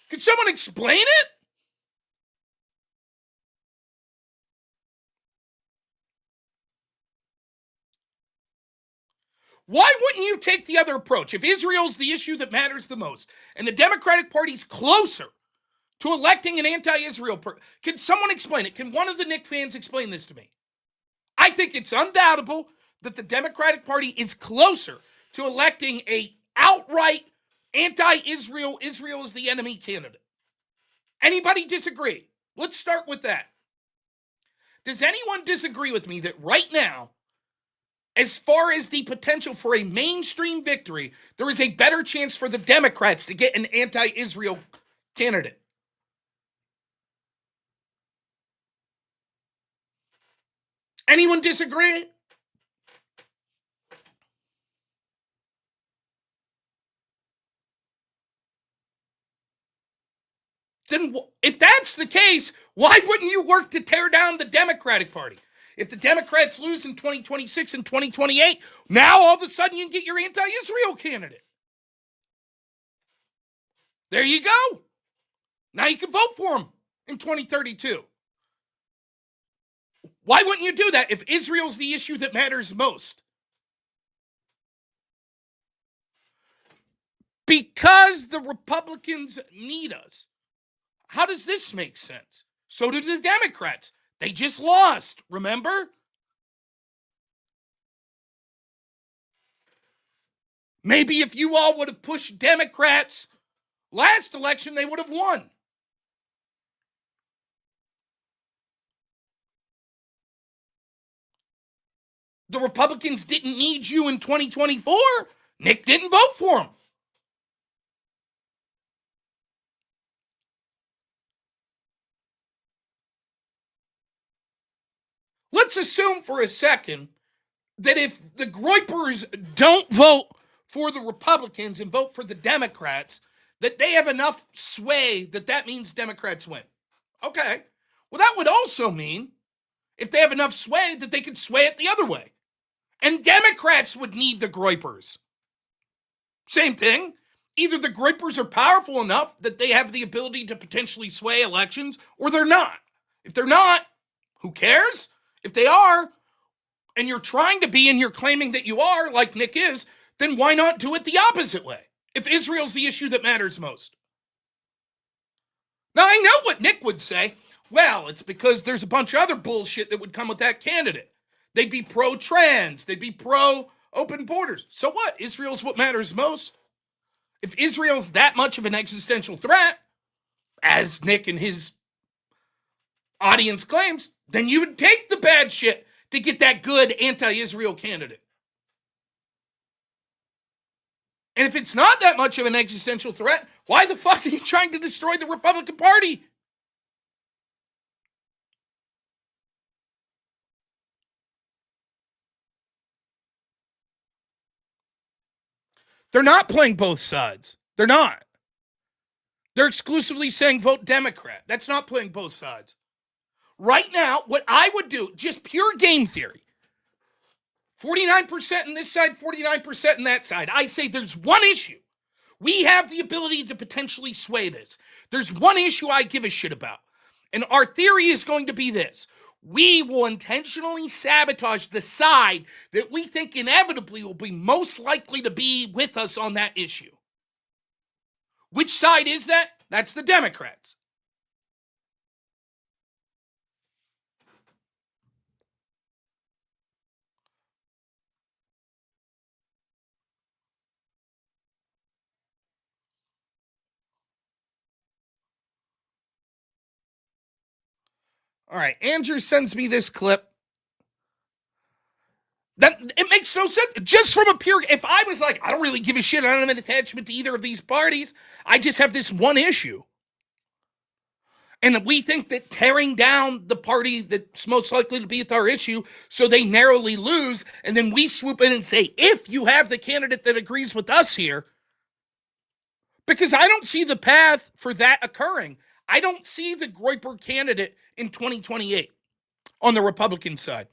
Could someone explain it? Why wouldn't you take the other approach? If Israel's the issue that matters the most, and the Democratic Party's closer to electing an anti-Israel person, can someone explain it? Can one of the Nick fans explain this to me? I think it's undoubtable that the Democratic Party is closer to electing a outright anti-Israel, Israel is the enemy candidate. Anybody disagree? Let's start with that. Does anyone disagree with me that right now, as far as the potential for a mainstream victory, there is a better chance for the Democrats to get an anti-Israel candidate? Anyone disagree? Then if that's the case, why wouldn't you work to tear down the Democratic Party? If the Democrats lose in 2026 and 2028, now all of a sudden you can get your anti-Israel candidate. There you go. Now you can vote for him in 2032. Why wouldn't you do that if Israel's the issue that matters most? Because the Republicans need us. How does this make sense? So do the Democrats. They just lost, remember? Maybe if you all would have pushed Democrats last election, they would have won. The Republicans didn't need you in 2024. Nick didn't vote for them. Let's assume for a second that if the Groypers don't vote for the Republicans and vote for the Democrats, that they have enough sway that means Democrats win. Okay. Well, that would also mean if they have enough sway that they could sway it the other way. And Democrats would need the Groypers. Same thing. Either the Groypers are powerful enough that they have the ability to potentially sway elections, or they're not. If they're not, who cares? If they are, and you're trying to be and you're claiming that you are, like Nick is, then why not do it the opposite way? If Israel's the issue that matters most. Now, I know what Nick would say. Well, it's because there's a bunch of other bullshit that would come with that candidate. They'd be pro-trans. They'd be pro-open borders. So what? Israel's what matters most. If Israel's that much of an existential threat, as Nick and his audience claims, then you would take the bad shit to get that good anti-Israel candidate. And if it's not that much of an existential threat, why the fuck are you trying to destroy the Republican Party? They're not playing both sides. They're not. They're exclusively saying vote Democrat. That's not playing both sides. Right now, what I would do, just pure game theory, 49% on this side, 49% on that side. I say there's one issue. We have the ability to potentially sway this. There's one issue I give a shit about. And our theory is going to be this. We will intentionally sabotage the side that we think inevitably will be most likely to be with us on that issue. Which side is that? That's the Democrats. All right, Andrew sends me this clip. That it makes no sense. Just from a pure, if I was like, I don't really give a shit, I don't have an attachment to either of these parties, I just have this one issue. And we think that tearing down the party that's most likely to be at our issue so they narrowly lose, and then we swoop in and say, if you have the candidate that agrees with us here, because I don't see the path for that occurring. I don't see the Groyper candidate in 2028 on the Republican side.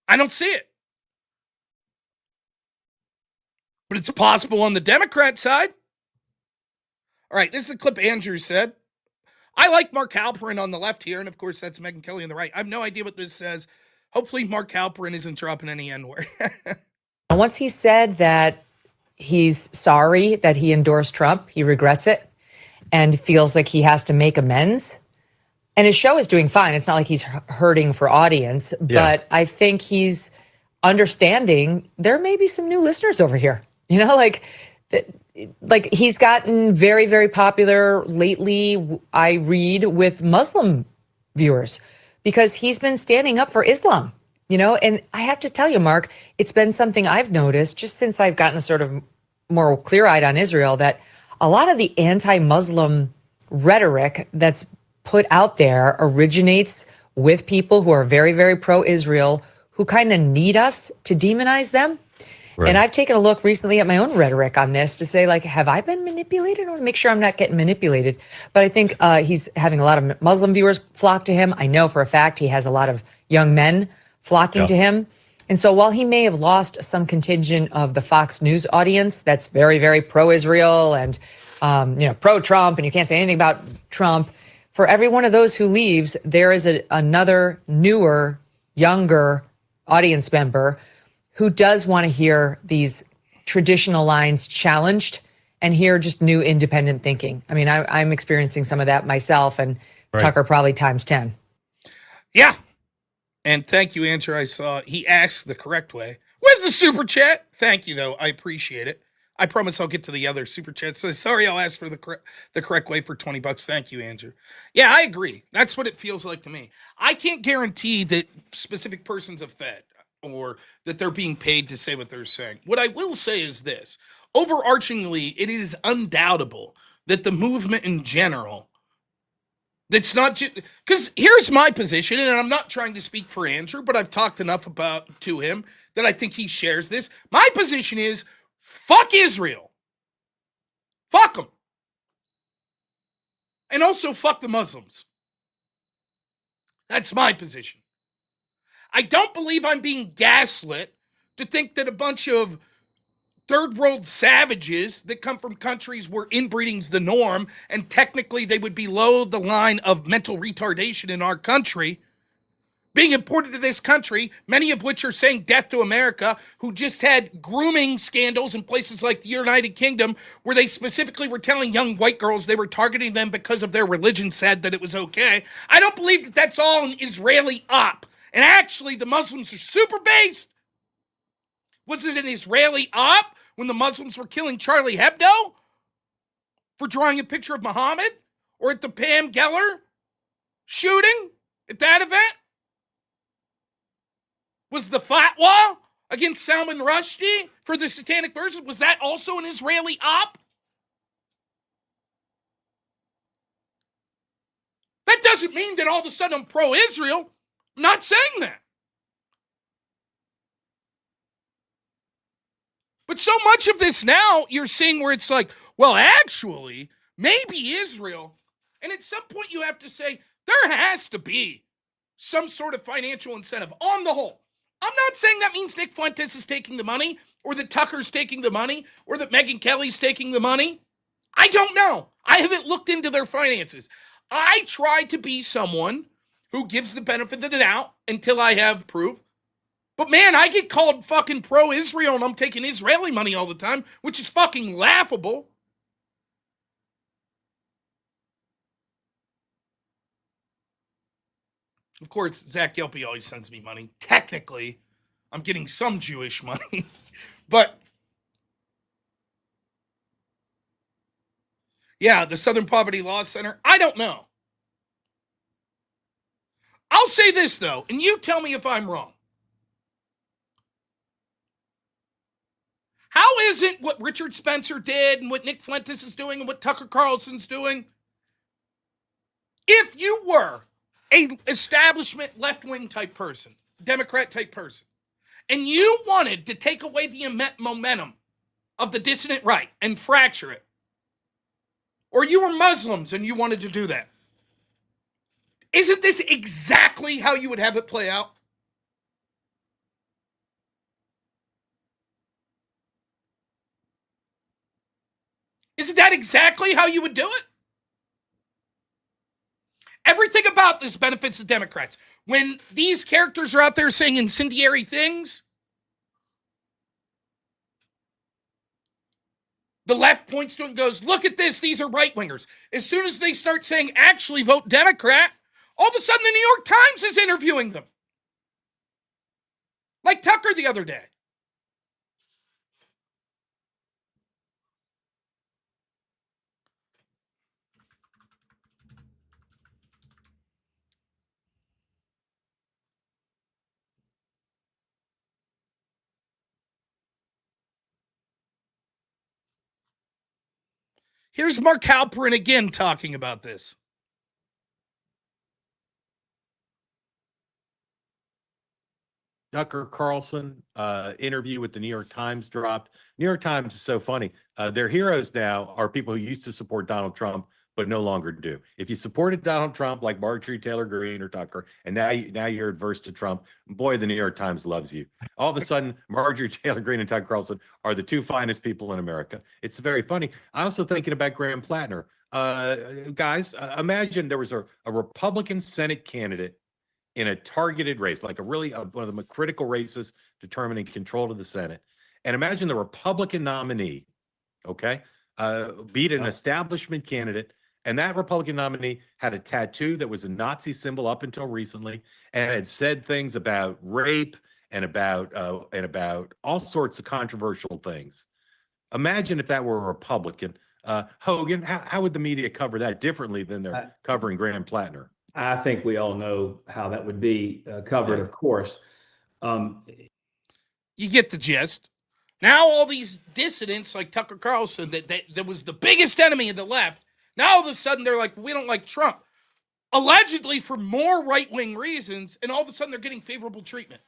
I don't see it. But it's possible on the Democrat side. All right, this is a clip Andrew said. I like Mark Halperin on the left here, and of course that's Megyn Kelly on the right. I have no idea what this says. Hopefully Mark Halperin isn't dropping any N-word. And once he said that he's sorry that he endorsed Trump, he regrets it and feels like he has to make amends. And his show is doing fine. It's not like he's hurting for audience, but I think he's understanding there may be some new listeners over here. Like he's gotten very, very popular lately, I read, with Muslim viewers because he's been standing up for Islam, and I have to tell you, Mark, it's been something I've noticed just since I've gotten sort of more clear-eyed on Israel, that a lot of the anti-Muslim rhetoric that's put out there originates with people who are very, very pro-Israel, who kind of need us to demonize them. Right. And I've taken a look recently at my own rhetoric on this to say, like, have I been manipulated? I want to make sure I'm not getting manipulated. But I think he's having a lot of Muslim viewers flock to him. I know for a fact he has a lot of young men flocking to him. And so while he may have lost some contingent of the Fox News audience that's very, very pro-Israel and, pro-Trump, and you can't say anything about Trump, for every one of those who leaves, there is another newer, younger audience member who does want to hear these traditional lines challenged and hear just new independent thinking. I mean, I'm experiencing some of that myself, and Tucker probably times 10. Yeah. And thank you, Andrew. I saw he asked the correct way with the super chat. Thank you, though. I appreciate it. I promise I'll get to the other super chats. So sorry, I'll ask for the correct way for $20. Thank you, Andrew. Yeah, I agree. That's what it feels like to me. I can't guarantee that specific persons have fed or that they're being paid to say what they're saying. What I will say is this. Overarchingly, it is undoubtable that the movement in general, that's not just, because here's my position, and I'm not trying to speak for Andrew, but I've talked enough to him that I think he shares this. My position is, fuck Israel. Fuck them. And also fuck the Muslims. That's my position. I don't believe I'm being gaslit to think that a bunch of third world savages that come from countries where inbreeding's the norm, and technically they would be below the line of mental retardation in our country, being imported to this country, many of which are saying death to America, who just had grooming scandals in places like the United Kingdom, where they specifically were telling young white girls they were targeting them because of their religion said that it was okay. I don't believe that that's all an Israeli op. And actually, the Muslims are super based. Was it an Israeli op when the Muslims were killing Charlie Hebdo for drawing a picture of Muhammad? Or at the Pam Geller shooting at that event? Was the fatwa against Salman Rushdie for the satanic verses, was that also an Israeli op? That doesn't mean that all of a sudden I'm pro-Israel. I'm not saying that. But so much of this now, you're seeing where it's like, well, actually, maybe Israel, and at some point you have to say, there has to be some sort of financial incentive on the whole. I'm not saying that means Nick Fuentes is taking the money, or that Tucker's taking the money, or that Megyn Kelly's taking the money. I don't know. I haven't looked into their finances. I try to be someone who gives the benefit of the doubt until I have proof. But man, I get called fucking pro-Israel and I'm taking Israeli money all the time, which is fucking laughable. Of course, Zach Yelpy always sends me money. Technically, I'm getting some Jewish money. But yeah, the Southern Poverty Law Center, I don't know. I'll say this, though, and you tell me if I'm wrong. How is it what Richard Spencer did and what Nick Fuentes is doing and what Tucker Carlson's doing? If you were an establishment left-wing type person, Democrat type person, and you wanted to take away the momentum of the dissident right and fracture it, or you were Muslims and you wanted to do that, isn't this exactly how you would have it play out? Isn't that exactly how you would do it? Everything about this benefits the Democrats. When these characters are out there saying incendiary things, The left points to it and goes, look at this, these are right wingers. As soon as they start saying, actually vote Democrat, all of a sudden the New York Times is interviewing them. Like Tucker the other day. Here's Mark Halperin again talking about this. Tucker Carlson interview with the New York Times dropped. New York Times is so funny. Their heroes now are people who used to support Donald Trump, but no longer do. If you supported Donald Trump like Marjorie Taylor Greene or Tucker, and now you're adverse to Trump, boy, the New York Times loves you. All of a sudden, Marjorie Taylor Greene and Tucker Carlson are the two finest people in America. It's very funny. I also thinking about Graham Plattner. Guys, imagine there was a Republican Senate candidate in a targeted race, like one of the critical races determining control of the Senate. And imagine the Republican nominee, okay, beat an establishment candidate, and that Republican nominee had a tattoo that was a Nazi symbol up until recently, and had said things about rape and about all sorts of controversial things. Imagine if that were a Republican. Hogan, how would the media cover that differently than they're covering Graham Plattner? I think we all know how that would be covered, of course. You get the gist. Now all these dissidents like Tucker Carlson that was the biggest enemy of the left, now all of a sudden they're like, we don't like Trump. Allegedly for more right-wing reasons, and all of a sudden they're getting favorable treatment.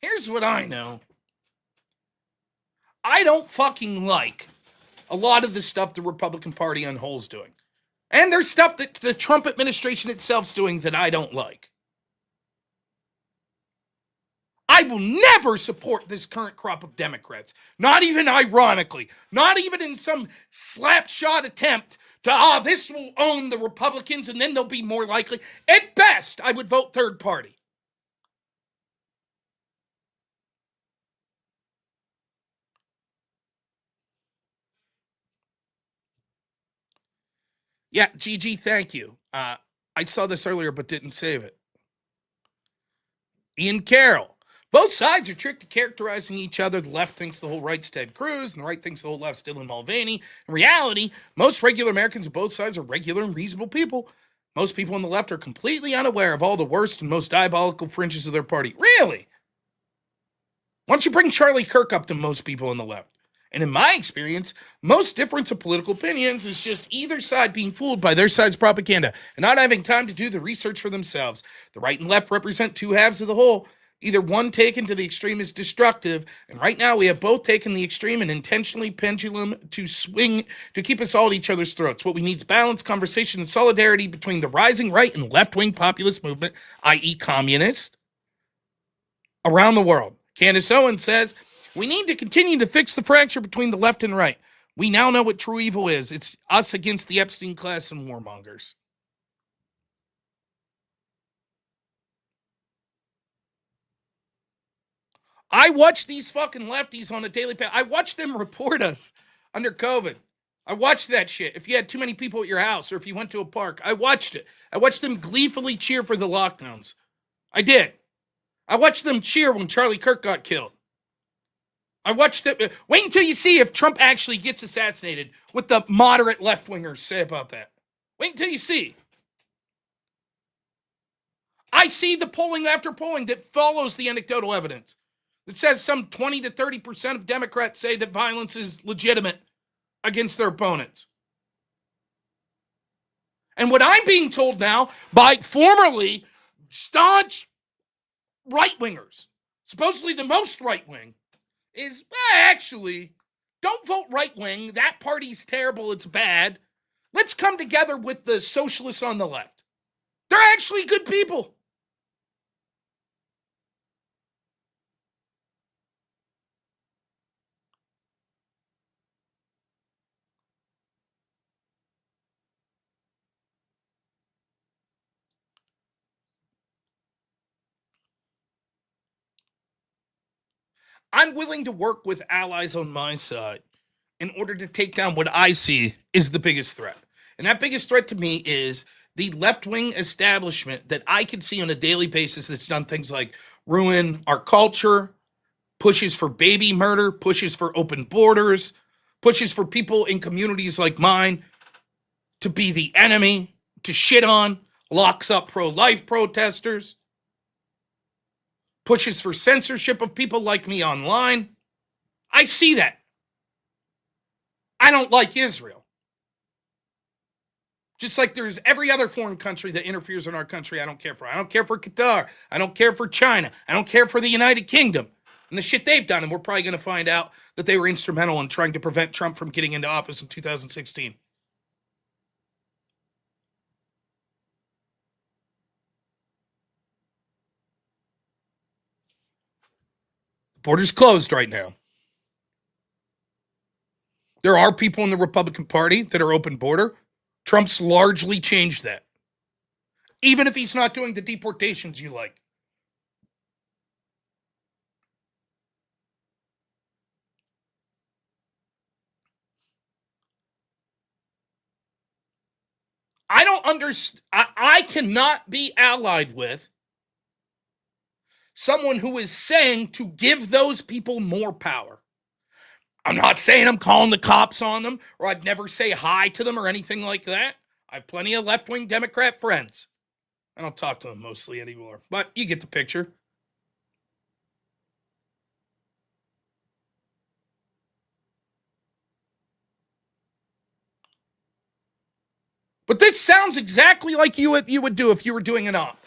Here's what I know. I don't fucking like a lot of the stuff the Republican Party on whole's doing. And there's stuff that the Trump administration itself's doing that I don't like. I will never support this current crop of Democrats. Not even ironically. Not even in some slapshot attempt to, this will own the Republicans and then they'll be more likely. At best, I would vote third party. Yeah, GG, thank you. I saw this earlier but didn't save it. Ian Carroll. Both sides are tricked to characterizing each other. The left thinks the whole right's Ted Cruz, and the right thinks the whole left's Dylan Mulvaney. In reality, most regular Americans of both sides are regular and reasonable people. Most people on the left are completely unaware of all the worst and most diabolical fringes of their party. Really? Why don't you bring Charlie Kirk up to most people on the left? And in my experience, most difference of political opinions is just either side being fooled by their side's propaganda and not having time to do the research for themselves. The right and left represent two halves of the whole. Either one taken to the extreme is destructive, and right now we have both taken the extreme and intentionally pendulum to swing to keep us all at each other's throats. What we need is balanced conversation and solidarity between the rising right and left-wing populist movement, i.e. communist, around the world. Candace Owens says, we need to continue to fix the fracture between the left and right. We now know what true evil is. It's us against the Epstein class and warmongers. I watch these fucking lefties on a daily basis. I watch them report us under COVID. I watched that shit. If you had too many people at your house or if you went to a park, I watched it. I watched them gleefully cheer for the lockdowns. I did. I watched them cheer when Charlie Kirk got killed. I watched them. Wait until you see if Trump actually gets assassinated, what the moderate left-wingers say about that. Wait until you see. I see the polling after polling that follows the anecdotal evidence. That says some 20 to 30% of Democrats say that violence is legitimate against their opponents. And what I'm being told now by formerly staunch right-wingers, supposedly the most right-wing, is, actually, don't vote right-wing. That party's terrible. It's bad. Let's come together with the socialists on the left. They're actually good people. I'm willing to work with allies on my side in order to take down what I see is the biggest threat. And that biggest threat to me is the left-wing establishment that I can see on a daily basis that's done things like ruin our culture, pushes for baby murder, pushes for open borders, pushes for people in communities like mine to be the enemy, to shit on, locks up pro-life protesters, pushes for censorship of people like me online. I see that. I don't like Israel. Just like there's every other foreign country that interferes in our country, I don't care for. I don't care for Qatar. I don't care for China. I don't care for the United Kingdom and the shit they've done. And we're probably going to find out that they were instrumental in trying to prevent Trump from getting into office in 2016. The border's closed right now. There are people in the Republican Party that are open border. Trump's largely changed that. Even if he's not doing the deportations you like. I don't understand. I cannot be allied with someone who is saying to give those people more power. I'm not saying I'm calling the cops on them or I'd never say hi to them or anything like that. I have plenty of left-wing Democrat friends. I don't talk to them mostly anymore, but you get the picture. But this sounds exactly like you would do if you were doing an op.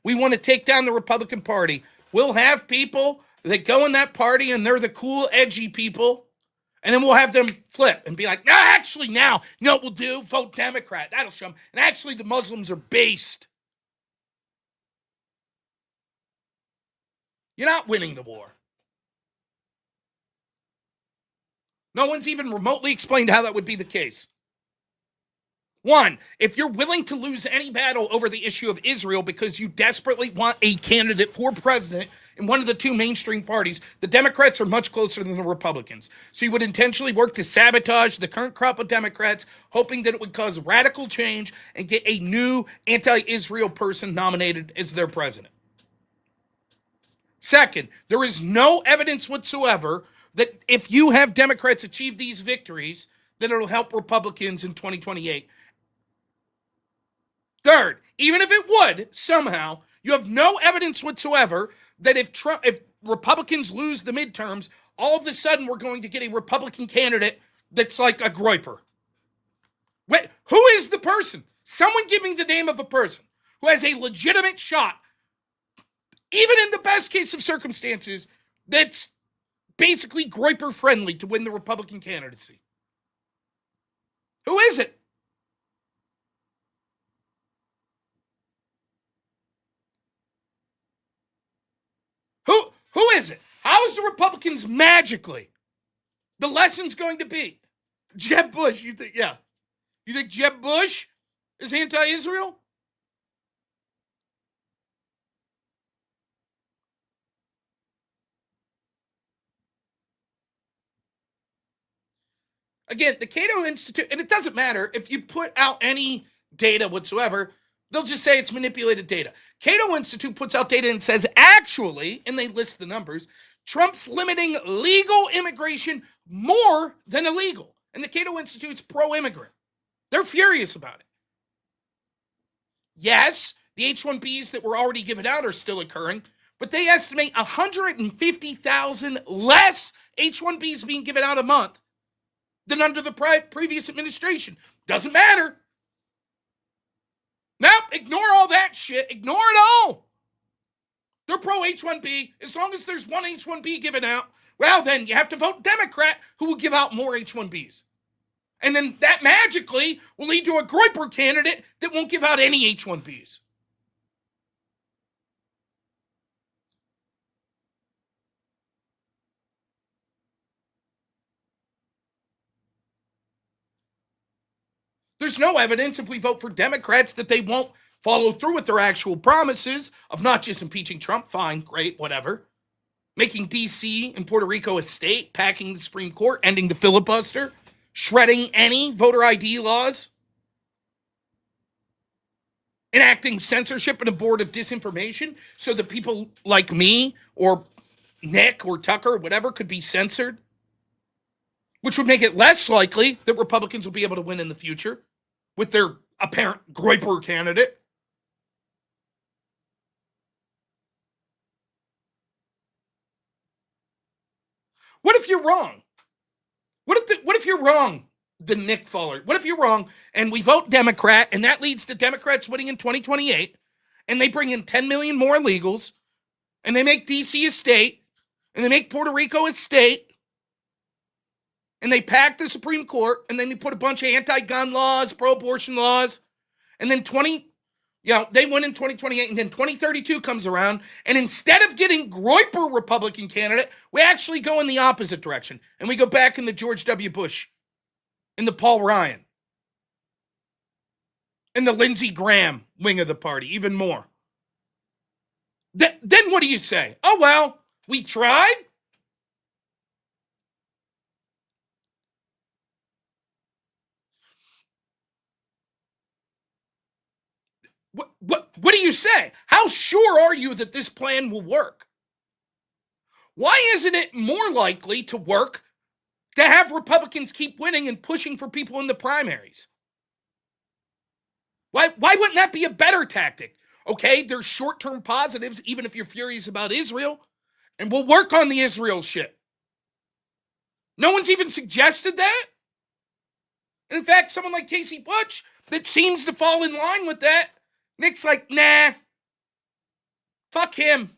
We want to take down the Republican Party. We'll have people that go in that party and they're the cool, edgy people. And then we'll have them flip and be like, no, actually now, you know what we'll do? Vote Democrat. That'll show them. And actually the Muslims are based. You're not winning the war. No one's even remotely explained how that would be the case. One, if you're willing to lose any battle over the issue of Israel because you desperately want a candidate for president in one of the two mainstream parties, the Democrats are much closer than the Republicans. So you would intentionally work to sabotage the current crop of Democrats, hoping that it would cause radical change and get a new anti-Israel person nominated as their president. Second, there is no evidence whatsoever that if you have Democrats achieve these victories, that it'll help Republicans in 2028. Third, even if it would, somehow, you have no evidence whatsoever that if Republicans lose the midterms, all of a sudden we're going to get a Republican candidate that's like a Groyper. Wait, who is the person? Someone give me the name of a person who has a legitimate shot, even in the best case of circumstances, that's basically Groyper friendly to win the Republican candidacy. Who is it? Who is it? How is the Republicans magically? The lesson's going to be Jeb Bush. You think, yeah. You think Jeb Bush is anti-Israel? Again, the Cato Institute, and it doesn't matter if you put out any data whatsoever, they'll just say it's manipulated data. Cato Institute puts out data and says, actually, and they list the numbers, Trump's limiting legal immigration more than illegal. And the Cato Institute's pro-immigrant. They're furious about it. Yes, the H-1Bs that were already given out are still occurring, but they estimate 150,000 less H-1Bs being given out a month than under the previous administration. Doesn't matter. Nope, ignore all that shit. Ignore it all. They're pro H-1B. As long as there's one H-1B given out, well, then you have to vote Democrat who will give out more H-1Bs. And then that magically will lead to a Groyper candidate that won't give out any H-1Bs. There's no evidence if we vote for Democrats that they won't follow through with their actual promises of not just impeaching Trump. Fine, great, whatever. making D.C. and Puerto Rico a state, packing the Supreme Court, ending the filibuster, shredding any voter ID laws, enacting censorship and a board of disinformation so that people like me or Nick or Tucker or whatever could be censored, which would make it less likely that Republicans will be able to win in the future with their apparent Groyper candidate. What if you're wrong? What if you're wrong, the Nick Fuller? What if you're wrong and we vote Democrat and that leads to Democrats winning in 2028 and they bring in 10 million more illegals and they make D.C. a state and they make Puerto Rico a state and they pack the Supreme Court and then you put a bunch of anti-gun laws, pro-abortion laws, and then they win in 2028 and then 2032 comes around and instead of getting Groyper Republican candidate, we actually go in the opposite direction and we go back in the George W. Bush, in the Paul Ryan, in the Lindsey Graham wing of the party, even more. Then what do you say? Oh, well, we tried. What do you say? How sure are you that this plan will work? Why isn't it more likely to work to have Republicans keep winning and pushing for people in the primaries? Why wouldn't that be a better tactic? Okay, there's short-term positives, even if you're furious about Israel, and we'll work on the Israel shit. No one's even suggested that. And in fact, someone like Casey Butch that seems to fall in line with that, Nick's like, nah, fuck him.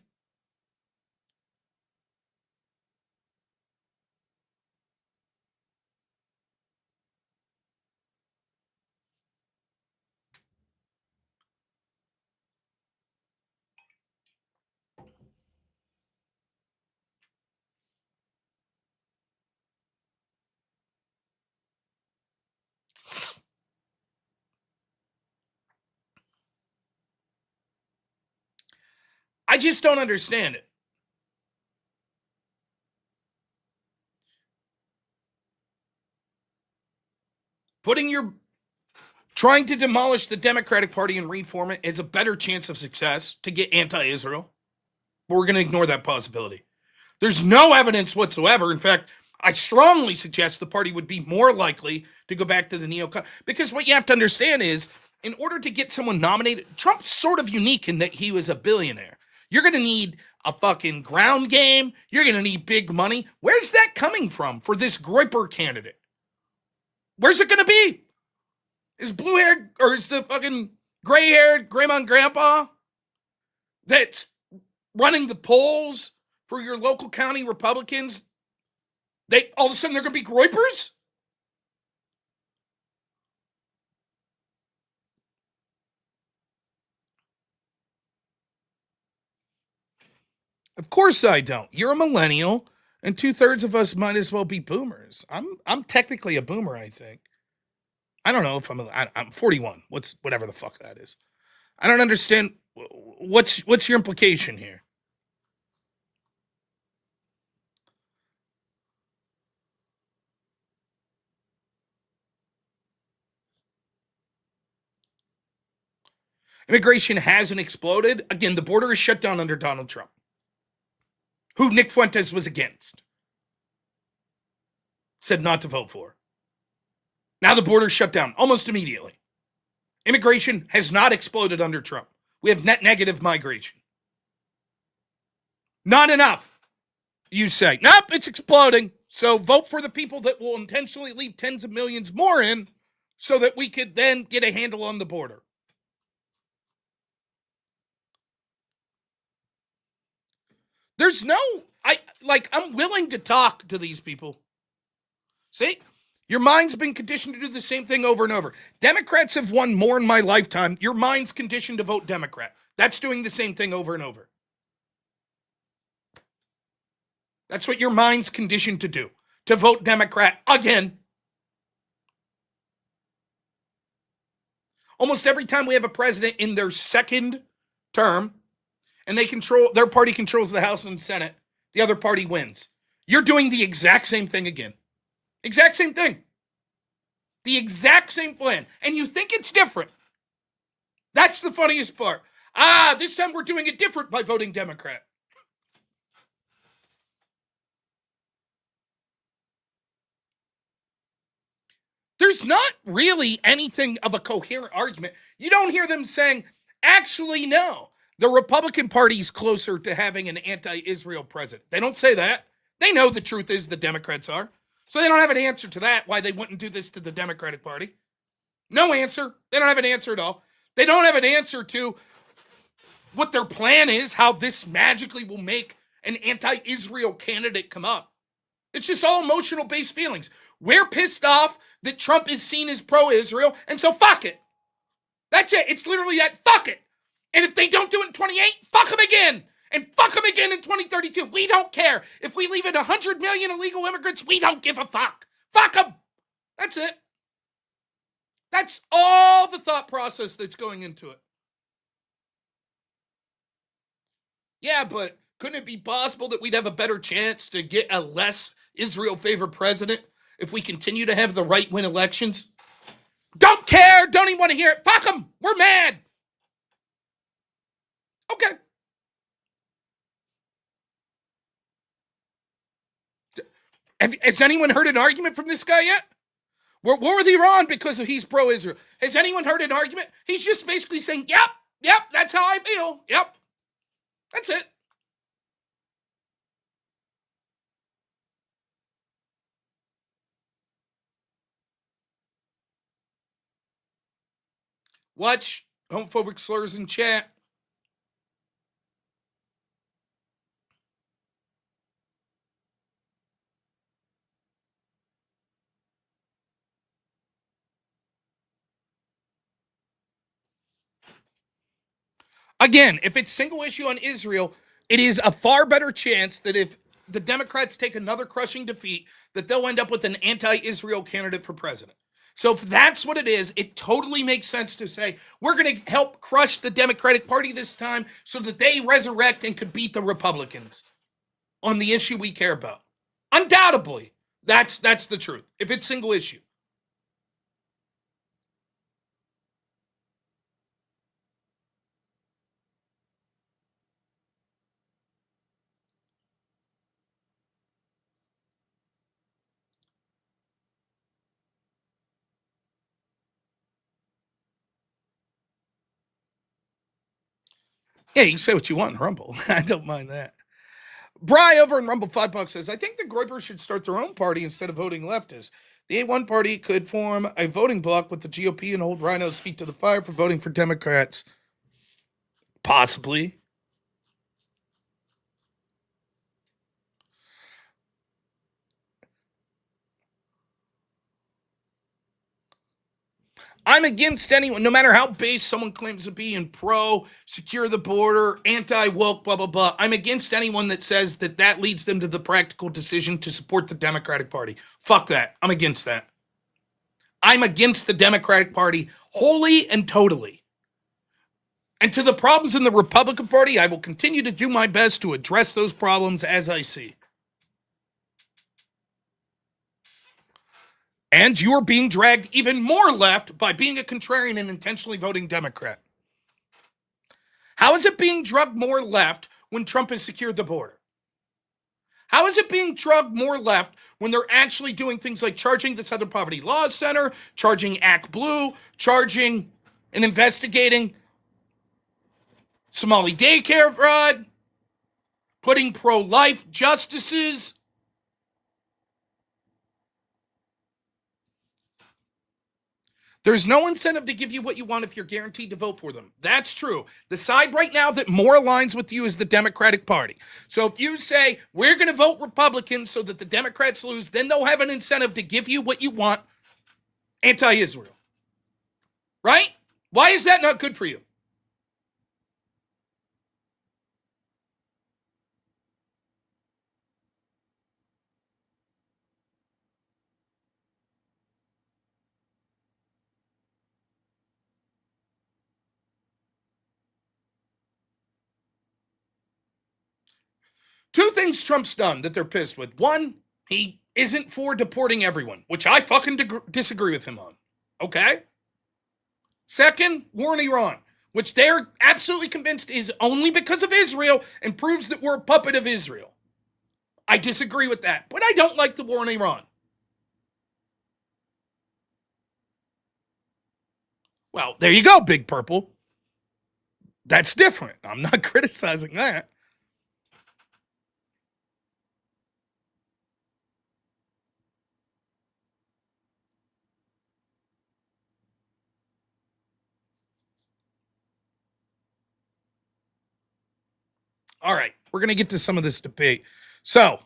I just don't understand it. Trying to demolish the Democratic Party and reform it is a better chance of success to get anti-Israel. But we're going to ignore that possibility. There's no evidence whatsoever. In fact, I strongly suggest the party would be more likely to go back to the neocon. Because what you have to understand is, in order to get someone nominated, Trump's sort of unique in that he was a billionaire. You're going to need a fucking ground game. You're going to need big money. Where's that coming from for this Groyper candidate? Where's it going to be? Is blue-haired, or is the fucking gray-haired grandpa that's running the polls for your local county Republicans, all of a sudden they're going to be Groypers? Of course I don't. You're a millennial, and 2/3 of us might as well be boomers. I'm technically a boomer, I think. I don't know if I'm 41. Whatever the fuck that is. I don't understand. What's your implication here? Immigration hasn't exploded. Again, the border is shut down under Donald Trump, who Nick Fuentes was against. Said not to vote for. Now the border's shut down almost immediately. Immigration has not exploded under Trump. We have net negative migration. Not enough, you say. Nope, it's exploding. So vote for the people that will intentionally leave tens of millions more in so that we could then get a handle on the border. I'm willing to talk to these people. See? Your mind's been conditioned to do the same thing over and over. Democrats have won more in my lifetime. Your mind's conditioned to vote Democrat. That's doing the same thing over and over. That's what your mind's conditioned to do. To vote Democrat again. Almost every time we have a president in their second term, and their party controls the House and Senate, the other party wins. You're doing the exact same thing again. Exact same thing. The exact same plan. And you think it's different. That's the funniest part. This time we're doing it different by voting Democrat. There's not really anything of a coherent argument. You don't hear them saying, actually, no, the Republican Party's closer to having an anti-Israel president. They don't say that. They know the truth is the Democrats are. So they don't have an answer to that, why they wouldn't do this to the Democratic Party. No answer. They don't have an answer at all. They don't have an answer to what their plan is, how this magically will make an anti-Israel candidate come up. It's just all emotional-based feelings. We're pissed off that Trump is seen as pro-Israel, and so fuck it. That's it. It's literally that, fuck it. And if they don't do it in 28, fuck them again. And fuck them again in 2032. We don't care. If we leave it 100 million illegal immigrants, we don't give a fuck. Fuck them. That's it. That's all the thought process that's going into it. Yeah, but couldn't it be possible that we'd have a better chance to get a less Israel-favored president if we continue to have the right win elections? Don't care. Don't even want to hear it. Fuck them. We're mad. Okay. Has anyone heard an argument from this guy yet? We're with Iran because he's pro-Israel. Has anyone heard an argument? He's just basically saying, yep, that's how I feel. Yep. That's it. Watch homophobic slurs in chat. Again, if it's single issue on Israel, it is a far better chance that if the Democrats take another crushing defeat, that they'll end up with an anti-Israel candidate for president. So if that's what it is, it totally makes sense to say, we're going to help crush the Democratic Party this time so that they resurrect and could beat the Republicans on the issue we care about. Undoubtedly, that's the truth. If it's single issue. Yeah, you can say what you want in Rumble. I don't mind that. Bry over in Rumble $5 says, I think the Groypers should start their own party instead of voting leftists. The A1 party could form a voting bloc with the GOP and hold Rhino's feet to the fire for voting for Democrats. Possibly. I'm against anyone, no matter how base someone claims to be in pro, secure the border, anti-woke, blah, blah, blah. I'm against anyone that says that leads them to the practical decision to support the Democratic Party. Fuck that. I'm against that. I'm against the Democratic Party wholly and totally. And to the problems in the Republican Party, I will continue to do my best to address those problems as I see. And you are being dragged even more left by being a contrarian and intentionally voting Democrat. How is it being drugged more left when Trump has secured the border? How is it being drugged more left when they're actually doing things like charging the Southern Poverty Law Center, charging Act Blue, charging and investigating Somali daycare fraud, putting pro-life justices? There's no incentive to give you what you want if you're guaranteed to vote for them. That's true. The side right now that more aligns with you is the Democratic Party. So if you say, we're going to vote Republican so that the Democrats lose, then they'll have an incentive to give you what you want, anti-Israel. Right? Why is that not good for you? Two things Trump's done that they're pissed with. One, he isn't for deporting everyone, which I fucking disagree with him on. Okay? Second, war in Iran, which they're absolutely convinced is only because of Israel and proves that we're a puppet of Israel. I disagree with that, but I don't like the war in Iran. Well, there you go, Big Purple. That's different. I'm not criticizing that. All right, we're going to get to some of this debate. So,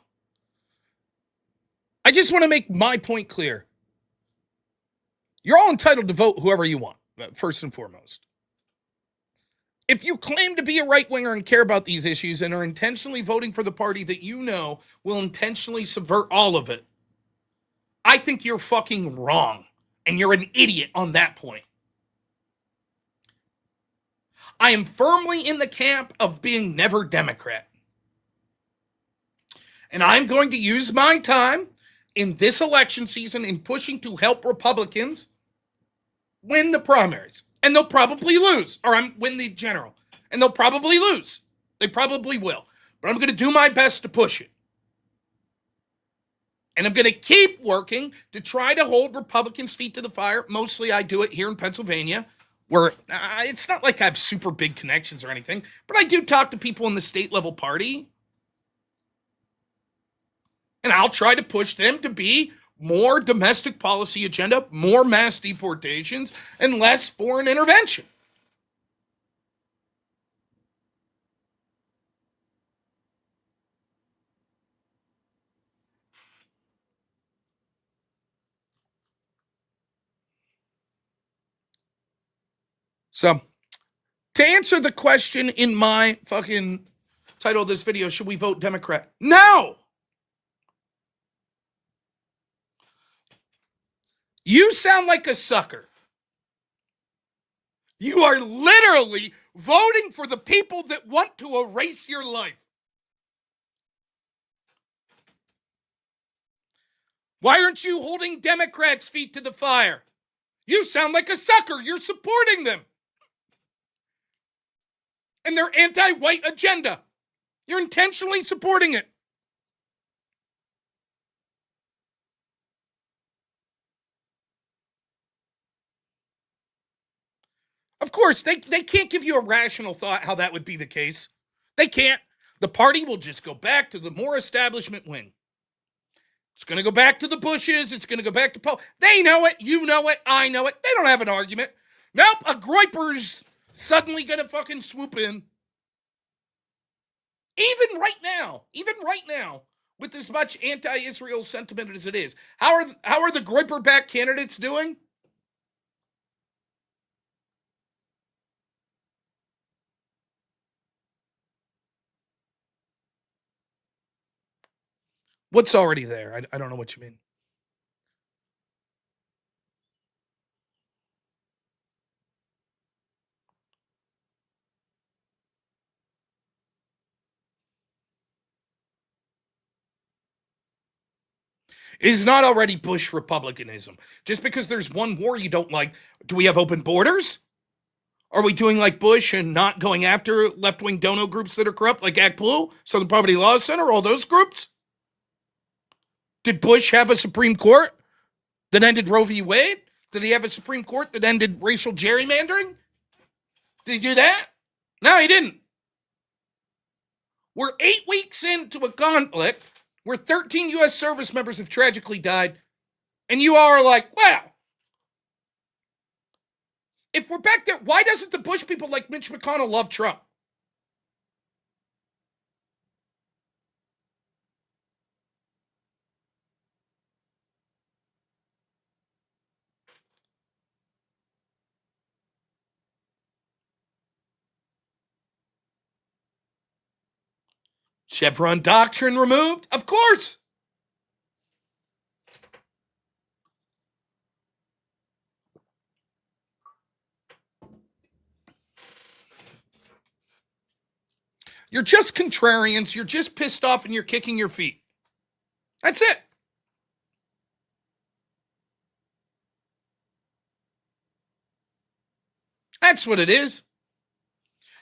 I just want to make my point clear. You're all entitled to vote whoever you want, first and foremost. If you claim to be a right winger and care about these issues and are intentionally voting for the party that you know will intentionally subvert all of it, I think you're fucking wrong. And you're an idiot on that point. I am firmly in the camp of being never Democrat. And I'm going to use my time in this election season in pushing to help Republicans win the primaries. And they'll probably lose, or win the general. And they'll probably lose. They probably will. But I'm going to do my best to push it. And I'm going to keep working to try to hold Republicans' feet to the fire. Mostly I do it here in Pennsylvania, where it's not like I have super big connections or anything, but I do talk to people in the state level party. And I'll try to push them to be more domestic policy agenda, more mass deportations, and less foreign intervention. So, to answer the question in my fucking title of this video, should we vote Democrat? No! You sound like a sucker. You are literally voting for the people that want to erase your life. Why aren't you holding Democrats' feet to the fire? You sound like a sucker. You're supporting them. And their anti-white agenda. You're intentionally supporting it. Of course, they can't give you a rational thought how that would be the case. They can't. The party will just go back to the more establishment wing. It's going to go back to the Bushes. It's going to go back to Paul. They know it. You know it. I know it. They don't have an argument. Nope, a Groiper's suddenly going to fucking swoop in. Even right now, with as much anti-Israel sentiment as it is, how are the Groiper-backed candidates doing? What's already there? I don't know what you mean. Is not already Bush Republicanism. Just because there's one war you don't like, do we have open borders? Are we doing like Bush and not going after left-wing dono groups that are corrupt, like Act Blue, Southern Poverty Law Center, all those groups? Did Bush have a Supreme Court that ended Roe v. Wade? Did he have a Supreme Court that ended racial gerrymandering? Did he do that? No, he didn't. We're 8 weeks into a conflict where 13 U.S. service members have tragically died, and you all are like, wow. If we're back there, why doesn't the Bush people like Mitch McConnell love Trump? Chevron doctrine removed? Of course. You're just contrarians. You're just pissed off and you're kicking your feet. That's it. That's what it is.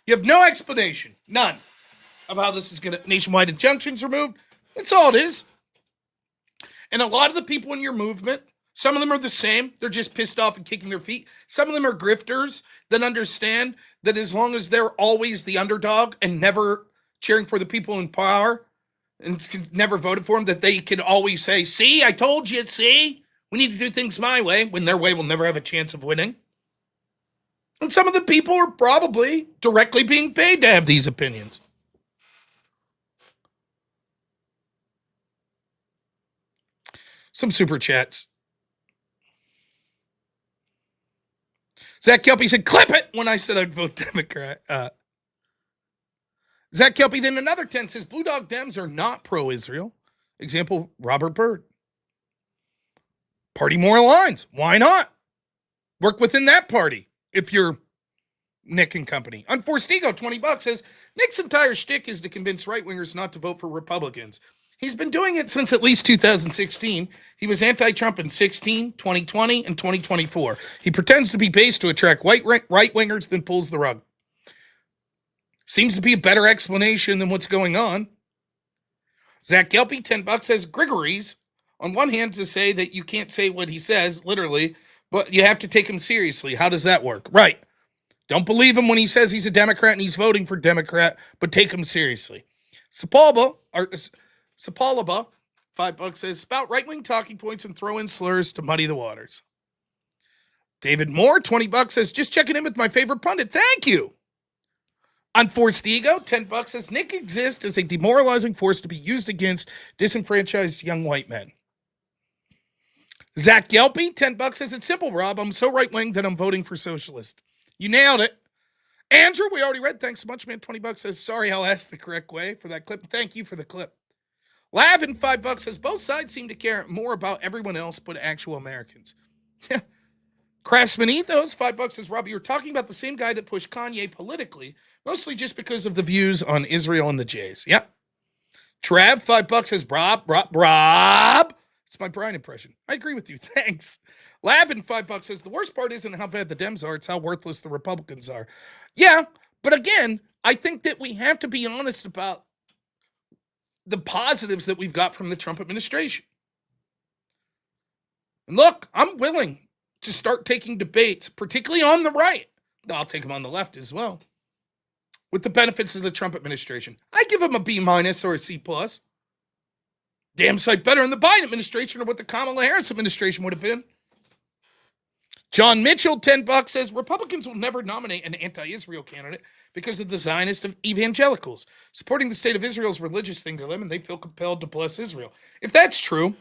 You have no explanation, none, of how this is going to nationwide injunctions removed. That's all it is. And a lot of the people in your movement, some of them are the same. They're just pissed off and kicking their feet. Some of them are grifters that understand that as long as they're always the underdog and never cheering for the people in power and never voted for them, that they can always say, see, I told you, see, we need to do things my way, when their way will never have a chance of winning. And some of the people are probably directly being paid to have these opinions. Some super chats. Zach Kelpie said, clip it, when I said I'd vote Democrat. Zach Kelpie, then another 10 says, Blue Dog Dems are not pro-Israel. Example, Robert Byrd. Party more aligns. Why not? Work within that party if you're Nick and company. Unforced Ego, $20 says, Nick's entire shtick is to convince right-wingers not to vote for Republicans. He's been doing it since at least 2016. He was anti-Trump in 16, 2020, and 2024. He pretends to be base to attract right-wingers, then pulls the rug. Seems to be a better explanation than what's going on. Zach Gelpy, $10 says, Grigory's, on one hand, to say that you can't say what he says, literally, but you have to take him seriously. How does that work? Right. Don't believe him when he says he's a Democrat and he's voting for Democrat, but take him seriously. Sapalba, $5 says, spout right-wing talking points and throw in slurs to muddy the waters. David Moore, $20 says, just checking in with my favorite pundit. Thank you. Unforced Ego, $10 says, Nick exists as a demoralizing force to be used against disenfranchised young white men. Zach Gelpy, $10 says, it's simple, Rob. I'm so right-wing that I'm voting for socialist. You nailed it. Andrew, we already read. Thanks so much, man. $20 says, sorry, I'll ask the correct way for that clip. Thank you for the clip. Lavin, $5 says, both sides seem to care more about everyone else but actual Americans. Craftsman Ethos, $5 says, Robbie, you're talking about the same guy that pushed Kanye politically, mostly just because of the views on Israel and the Jays. Yep. Trav, $5 says, Rob. It's my Brian impression. I agree with you. Thanks. Lavin, $5 says, the worst part isn't how bad the Dems are, it's how worthless the Republicans are. Yeah, but again, I think that we have to be honest about the positives that we've got from the Trump administration. And look, I'm willing to start taking debates, particularly on the right. I'll take them on the left as well, with the benefits of the Trump administration. I give them a B- or a C+. Damn sight better than the Biden administration or what the Kamala Harris administration would have been. John Mitchell, $10 says, Republicans will never nominate an anti-Israel candidate because of the Zionist of evangelicals. Supporting the state of Israel is a religious thing to them, and they feel compelled to bless Israel. If that's true,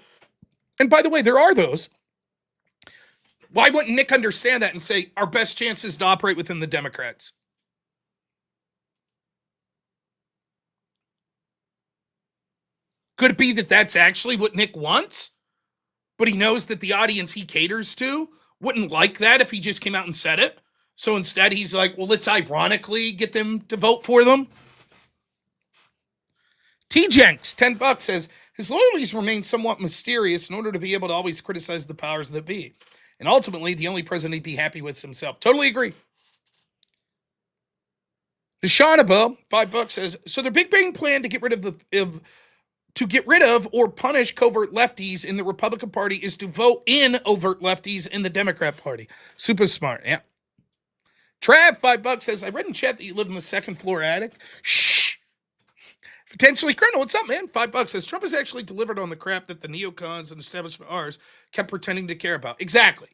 and by the way, there are those, why wouldn't Nick understand that and say, our best chance is to operate within the Democrats? Could it be that that's actually what Nick wants? But he knows that the audience he caters to wouldn't like that if he just came out and said it. So instead he's like, well, let's ironically get them to vote for them. T. Jenks, $10 says, his loyalties remain somewhat mysterious in order to be able to always criticize the powers that be. And ultimately, the only president he'd be happy with is himself. Totally agree. Deshaunable, $5 says, so their big bang plan to get rid of or punish covert lefties in the Republican Party is to vote in overt lefties in the Democrat Party. Super smart, yeah. Trav, $5 says, I read in chat that you live in the second floor attic. Shh. Potentially criminal. What's up, man? $5 says, Trump has actually delivered on the crap that the neocons and establishment R's kept pretending to care about. Exactly.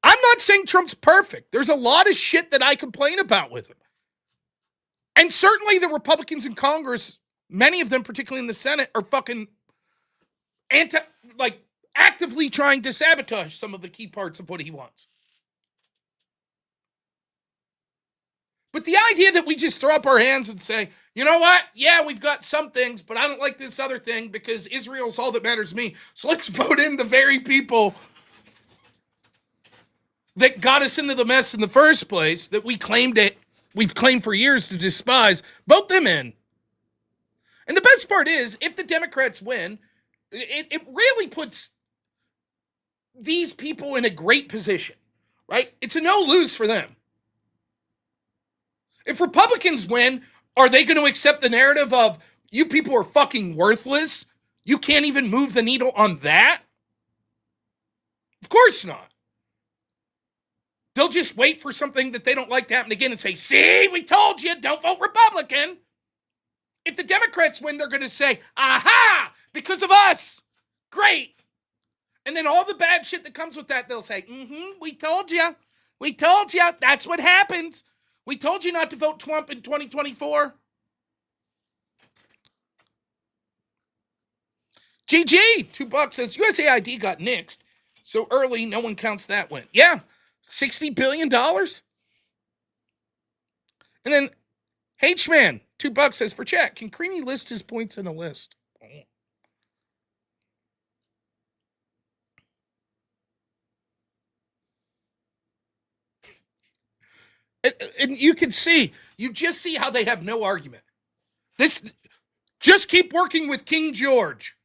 I'm not saying Trump's perfect. There's a lot of shit that I complain about with him. And certainly the Republicans in Congress, many of them, particularly in the Senate, are fucking actively trying to sabotage some of the key parts of what he wants. But the idea that we just throw up our hands and say, you know what? Yeah, we've got some things, but I don't like this other thing because Israel's all that matters to me. So let's vote in the very people that got us into the mess in the first place that we've claimed for years to despise, vote them in. And the best part is, if the Democrats win, it really puts these people in a great position, right? It's a no-lose for them. If Republicans win, are they going to accept the narrative of, you people are fucking worthless? You can't even move the needle on that? Of course not. They'll just wait for something that they don't like to happen again and say, see, we told you, don't vote Republican. If the Democrats win, they're going to say, aha, because of us. Great. And then all the bad shit that comes with that, they'll say, we told you. We told you. That's what happens. We told you not to vote Trump in 2024. GG, $2 says USAID got nixed so early, no one counts that win. Yeah, $60 billion. And then H-Man, $2 says for chat, can Creamy list his points in a list? And you can see, you just see how they have no argument. Just keep working with King George.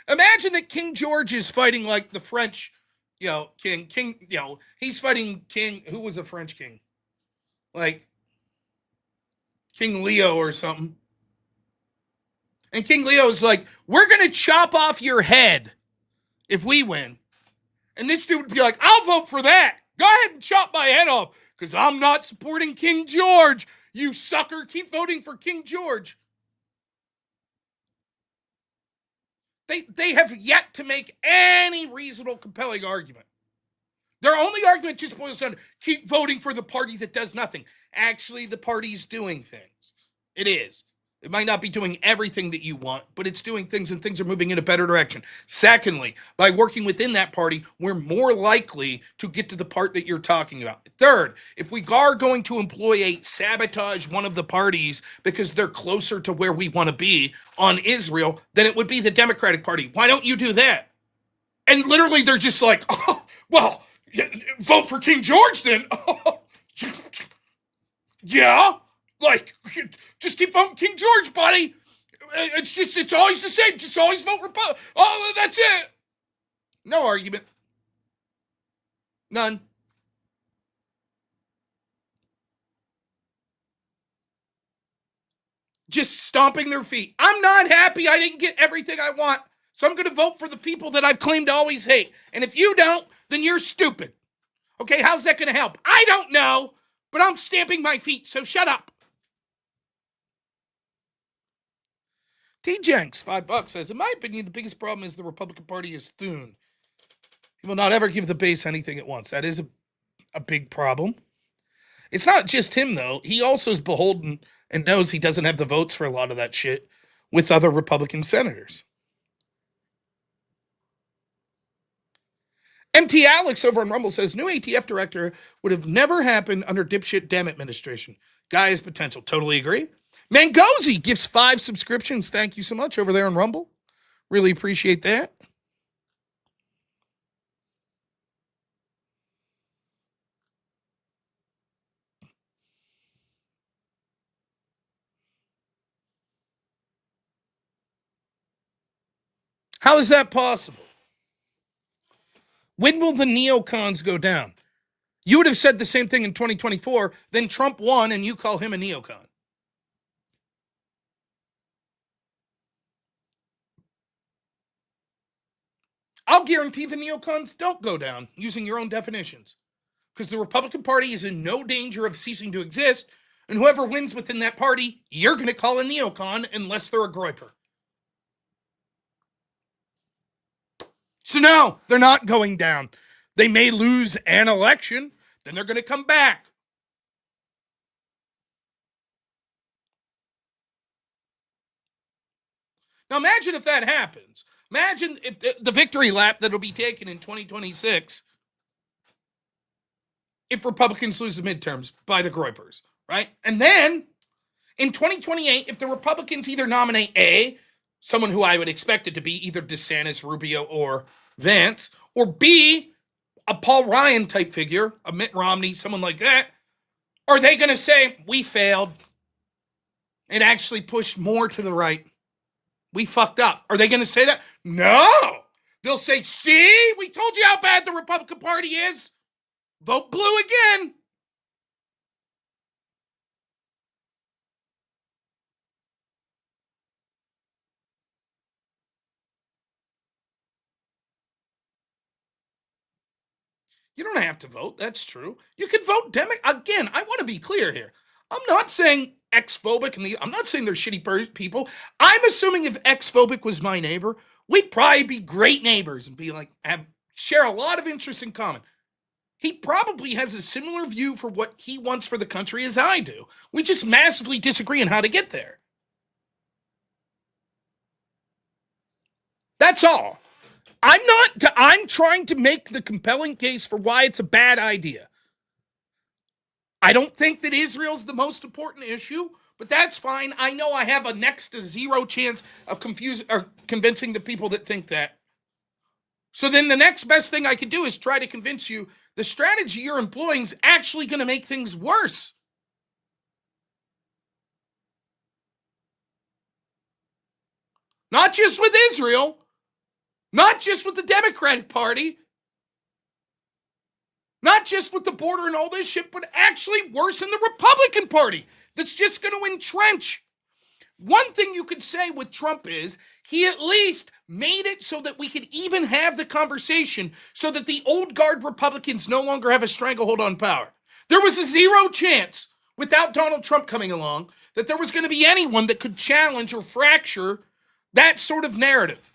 Imagine that King George is fighting like the French, king, he's fighting King, who was a French king? Like King Leo or something. And King Leo's like, we're going to chop off your head if we win. And this dude would be like, I'll vote for that. Go ahead and chop my head off because I'm not supporting King George. You sucker, keep voting for King George. They have yet to make any reasonable, compelling argument. Their only argument just boils down to keep voting for the party that does nothing. Actually, the party's doing things. It is. It might not be doing everything that you want, but it's doing things and things are moving in a better direction. Secondly, by working within that party, we're more likely to get to the part that you're talking about. Third, if we are going to sabotage one of the parties because they're closer to where we want to be on Israel, then it would be the Democratic Party. Why don't you do that? And literally they're just like, oh, well, vote for King George then. Yeah. Like, just keep voting King George, buddy. It's always the same. Just always vote Republican. Oh, that's it. No argument. None. Just stomping their feet. I'm not happy I didn't get everything I want, so I'm going to vote for the people that I've claimed to always hate. And if you don't, then you're stupid. Okay, how's that going to help? I don't know, but I'm stamping my feet, so shut up. T-Jenks, $5 says, in my opinion, the biggest problem is the Republican Party is Thune. He will not ever give the base anything it wants. That is a big problem. It's not just him, though. He also is beholden and knows he doesn't have the votes for a lot of that shit with other Republican senators. MT Alex over on Rumble says, new ATF director would have never happened under dipshit Dem administration. Guy has potential. Totally agree. Mangozi gives 5 subscriptions. Thank you so much over there on Rumble. Really appreciate that. How is that possible? When will the neocons go down? You would have said the same thing in 2024. Then Trump won and you call him a neocon. I'll guarantee the neocons don't go down using your own definitions because the Republican Party is in no danger of ceasing to exist, and whoever wins within that party, you're going to call a neocon unless they're a groiper. So no, they're not going down. They may lose an election, then they're going to come back. Now imagine if that happens. Imagine if the victory lap that'll be taken in 2026 if Republicans lose the midterms by the groypers, right? And then in 2028, if the Republicans either nominate A, someone who I would expect it to be either DeSantis, Rubio, or Vance, or B, a Paul Ryan type figure, a Mitt Romney, someone like that? Or are they going to say, we failed and actually pushed more to the right? We fucked up. Are they going to say that? No. They'll say, see, we told you how bad the Republican Party is. Vote blue again. You don't have to vote. That's true. You can vote Democrat. Again, I want to be clear here. I'm not saying ex-phobic, and I'm not saying they're shitty people. I'm assuming if ex-phobic was my neighbor, we'd probably be great neighbors and be like, share a lot of interests in common. He probably has a similar view for what he wants for the country as I do. We just massively disagree on how to get there. That's all. I'm trying to make the compelling case for why it's a bad idea. I don't think that Israel's the most important issue, but that's fine. I know I have a next to zero chance of convincing the people that think that. So then the next best thing I could do is try to convince you the strategy you're employing is actually going to make things worse. Not just with Israel, not just with the Democratic Party, not just with the border and all this shit, but actually worse in the Republican Party that's just going to entrench. One thing you could say with Trump is he at least made it so that we could even have the conversation so that the old guard Republicans no longer have a stranglehold on power. There was a zero chance without Donald Trump coming along that there was going to be anyone that could challenge or fracture that sort of narrative.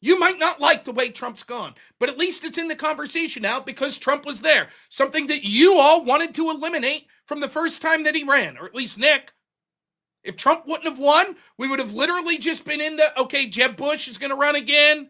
You might not like the way Trump's gone, but at least it's in the conversation now because Trump was there. Something that you all wanted to eliminate from the first time that he ran, or at least Nick. If Trump wouldn't have won, we would have literally just been in the, okay, Jeb Bush is going to run again.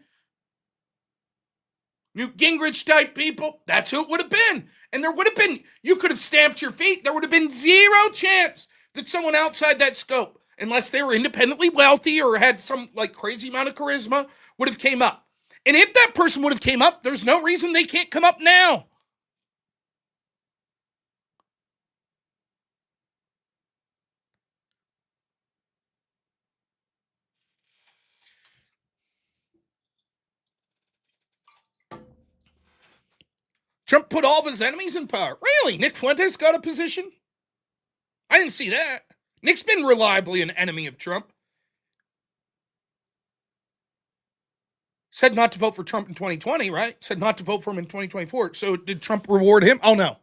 Newt Gingrich type people. That's who it would have been. And there would have been, you could have stamped your feet. There would have been zero chance that someone outside that scope, unless they were independently wealthy or had some like crazy amount of charisma, would have came up. And if that person would have came up, there's no reason they can't come up now. Trump put all of his enemies in power. Really? Nick Fuentes got a position? I didn't see that. Nick's been reliably an enemy of Trump. Said not to vote for Trump in 2020, right? Said not to vote for him in 2024. So did Trump reward him? Oh, no.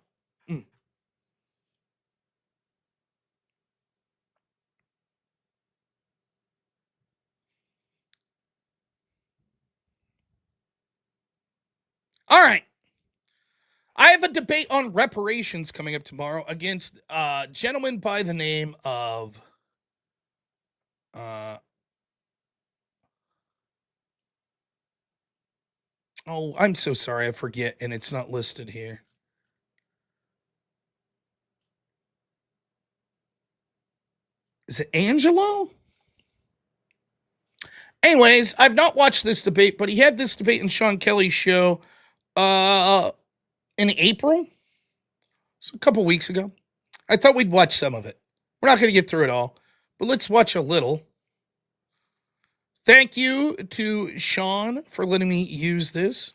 All right. I have a debate on reparations coming up tomorrow against a gentleman by the name of oh, I'm so sorry, I forget, and it's not listed here. Is it Angelo? Anyways, I've not watched this debate, but he had this debate in Sean Kelly's show in April. So a couple weeks ago. I thought we'd watch some of it. We're not going to get through it all, but let's watch a little. Thank you to Sean for letting me use this.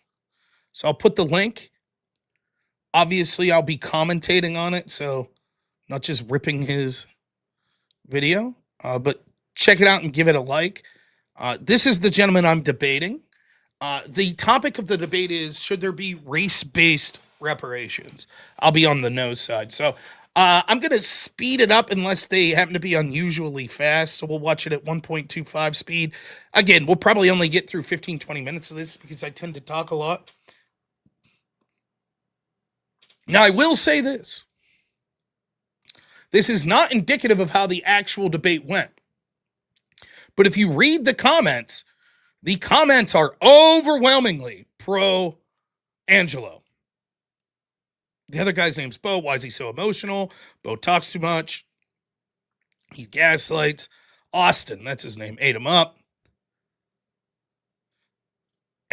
So I'll put the link. Obviously, I'll be commentating on it, so not just ripping his video, but check it out and give it a like. This is the gentleman I'm debating. The topic of the debate is, should there be race-based reparations? I'll be on the no side. So I'm going to speed it up unless they happen to be unusually fast. So we'll watch it at 1.25 speed. Again, we'll probably only get through 15, 20 minutes of this because I tend to talk a lot. Now, I will say this. This is not indicative of how the actual debate went. But if you read the comments are overwhelmingly pro Angelo. The other guy's name's Bo. Why is he so emotional? Bo talks too much. He gaslights. Austin, that's his name, ate him up.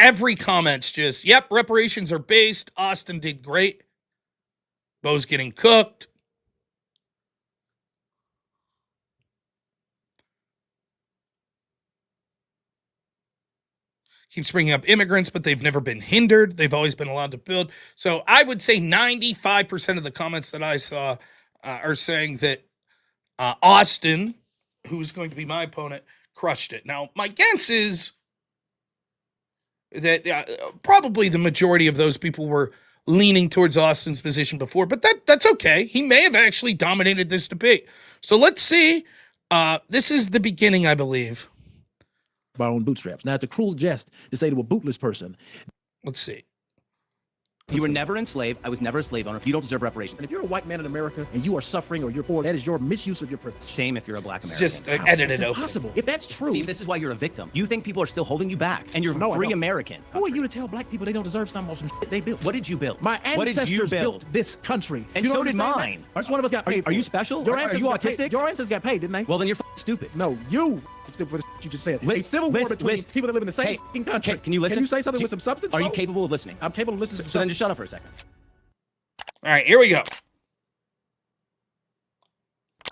every comment's just, yep, reparations are based. Austin did great. Bo's getting cooked. Keeps bringing up immigrants, but they've never been hindered. They've always been allowed to build. So I would say 95% of the comments that I saw are saying that Austin, who is going to be my opponent, crushed it. Now, my guess is that probably the majority of those people were leaning towards Austin's position before, but that's okay. He may have actually dominated this debate. So let's see. This is the beginning, I believe. Our own bootstraps. Now, it's a cruel jest to say to a bootless person. Let's see. You were never enslaved. I was never a slave owner. You don't deserve reparations. And if you're a white man in America and you are suffering or you're poor, that is your misuse of your privilege. Same if you're a black It's American. just edited It's over. impossible. If that's true, See, this is why you're a victim. You think people are still holding you back, and you're No, I free don't. American. who are you to tell black people they don't deserve some of some shit they built? What did you build? My What did you ancestors build? built this country. And You don't so did understand mine. that? Each one of us got paid. Are you for it. special? Your Are ancestors you got paid. autistic? Your ancestors got paid, didn't they? Well, then you're stupid. No, you stupid for the shit you just said. Liz- a civil war Liz- between Liz- people that live in the same Hey, fucking country. Can you listen? Can you say something Do- with some substance? Are you bro? capable of listening? I'm capable of listening to some So then substance. just shut up for a second. All right, here we go.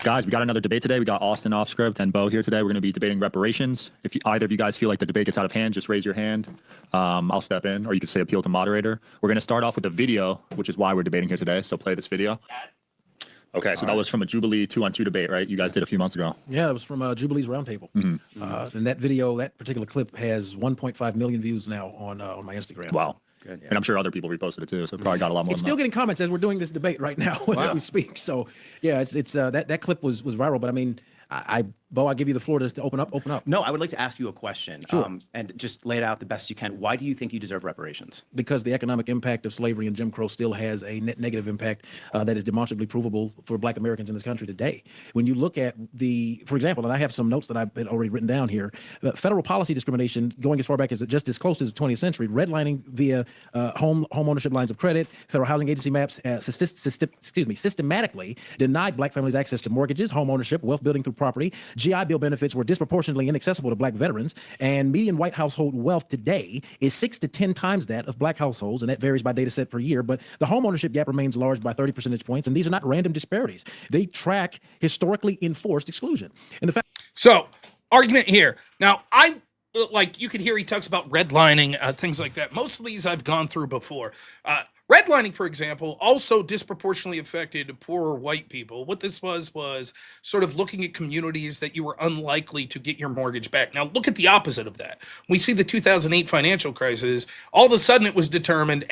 Guys, we got another debate today. We got Austin off script and Bo here today. We're going to be debating reparations. If either of you guys feel like the debate gets out of hand, just raise your hand. I'll step in, or you could say appeal to moderator. We're going to start off with a video, which is why we're debating here today. So play this video. Okay, so that was from a Jubilee 2-on-2 debate, right? You guys did a few months ago. Yeah, it was from Jubilee's Roundtable. And that video, that particular clip, has 1.5 million views now on my Instagram. Wow. And I'm sure other people reposted it too, so it probably got a lot more It's than still that. getting comments as we're doing this debate right now as we speak. So yeah, it's that clip was viral. But I mean, Bo, I give you the floor to open up. No, I would like to ask you a question. Sure. And just lay it out the best you can. Why do you think you deserve reparations? Because the economic impact of slavery and Jim Crow still has a net negative impact that is demonstrably provable for black Americans in this country today. When you look at for example, and I have some notes that I've already written down here, federal policy discrimination going as far back as just as close to the 20th century, redlining via home ownership lines of credit, federal housing agency maps systematically denied black families access to mortgages, home ownership, wealth building through property. GI Bill benefits were disproportionately inaccessible to black veterans, and median white household wealth today is 6 to 10 times that of black households, and that varies by data set per year. But the home ownership gap remains large by 30 percentage points, and these are not random disparities. They track historically enforced exclusion. And the fact So, argument here. Now, you could hear he talks about redlining, things like that. Most of these I've gone through before. Redlining, for example, also disproportionately affected poorer white people. What this was sort of looking at communities that you were unlikely to get your mortgage back. Now, look at the opposite of that. We see the 2008 financial crisis. All of a sudden, it was determined,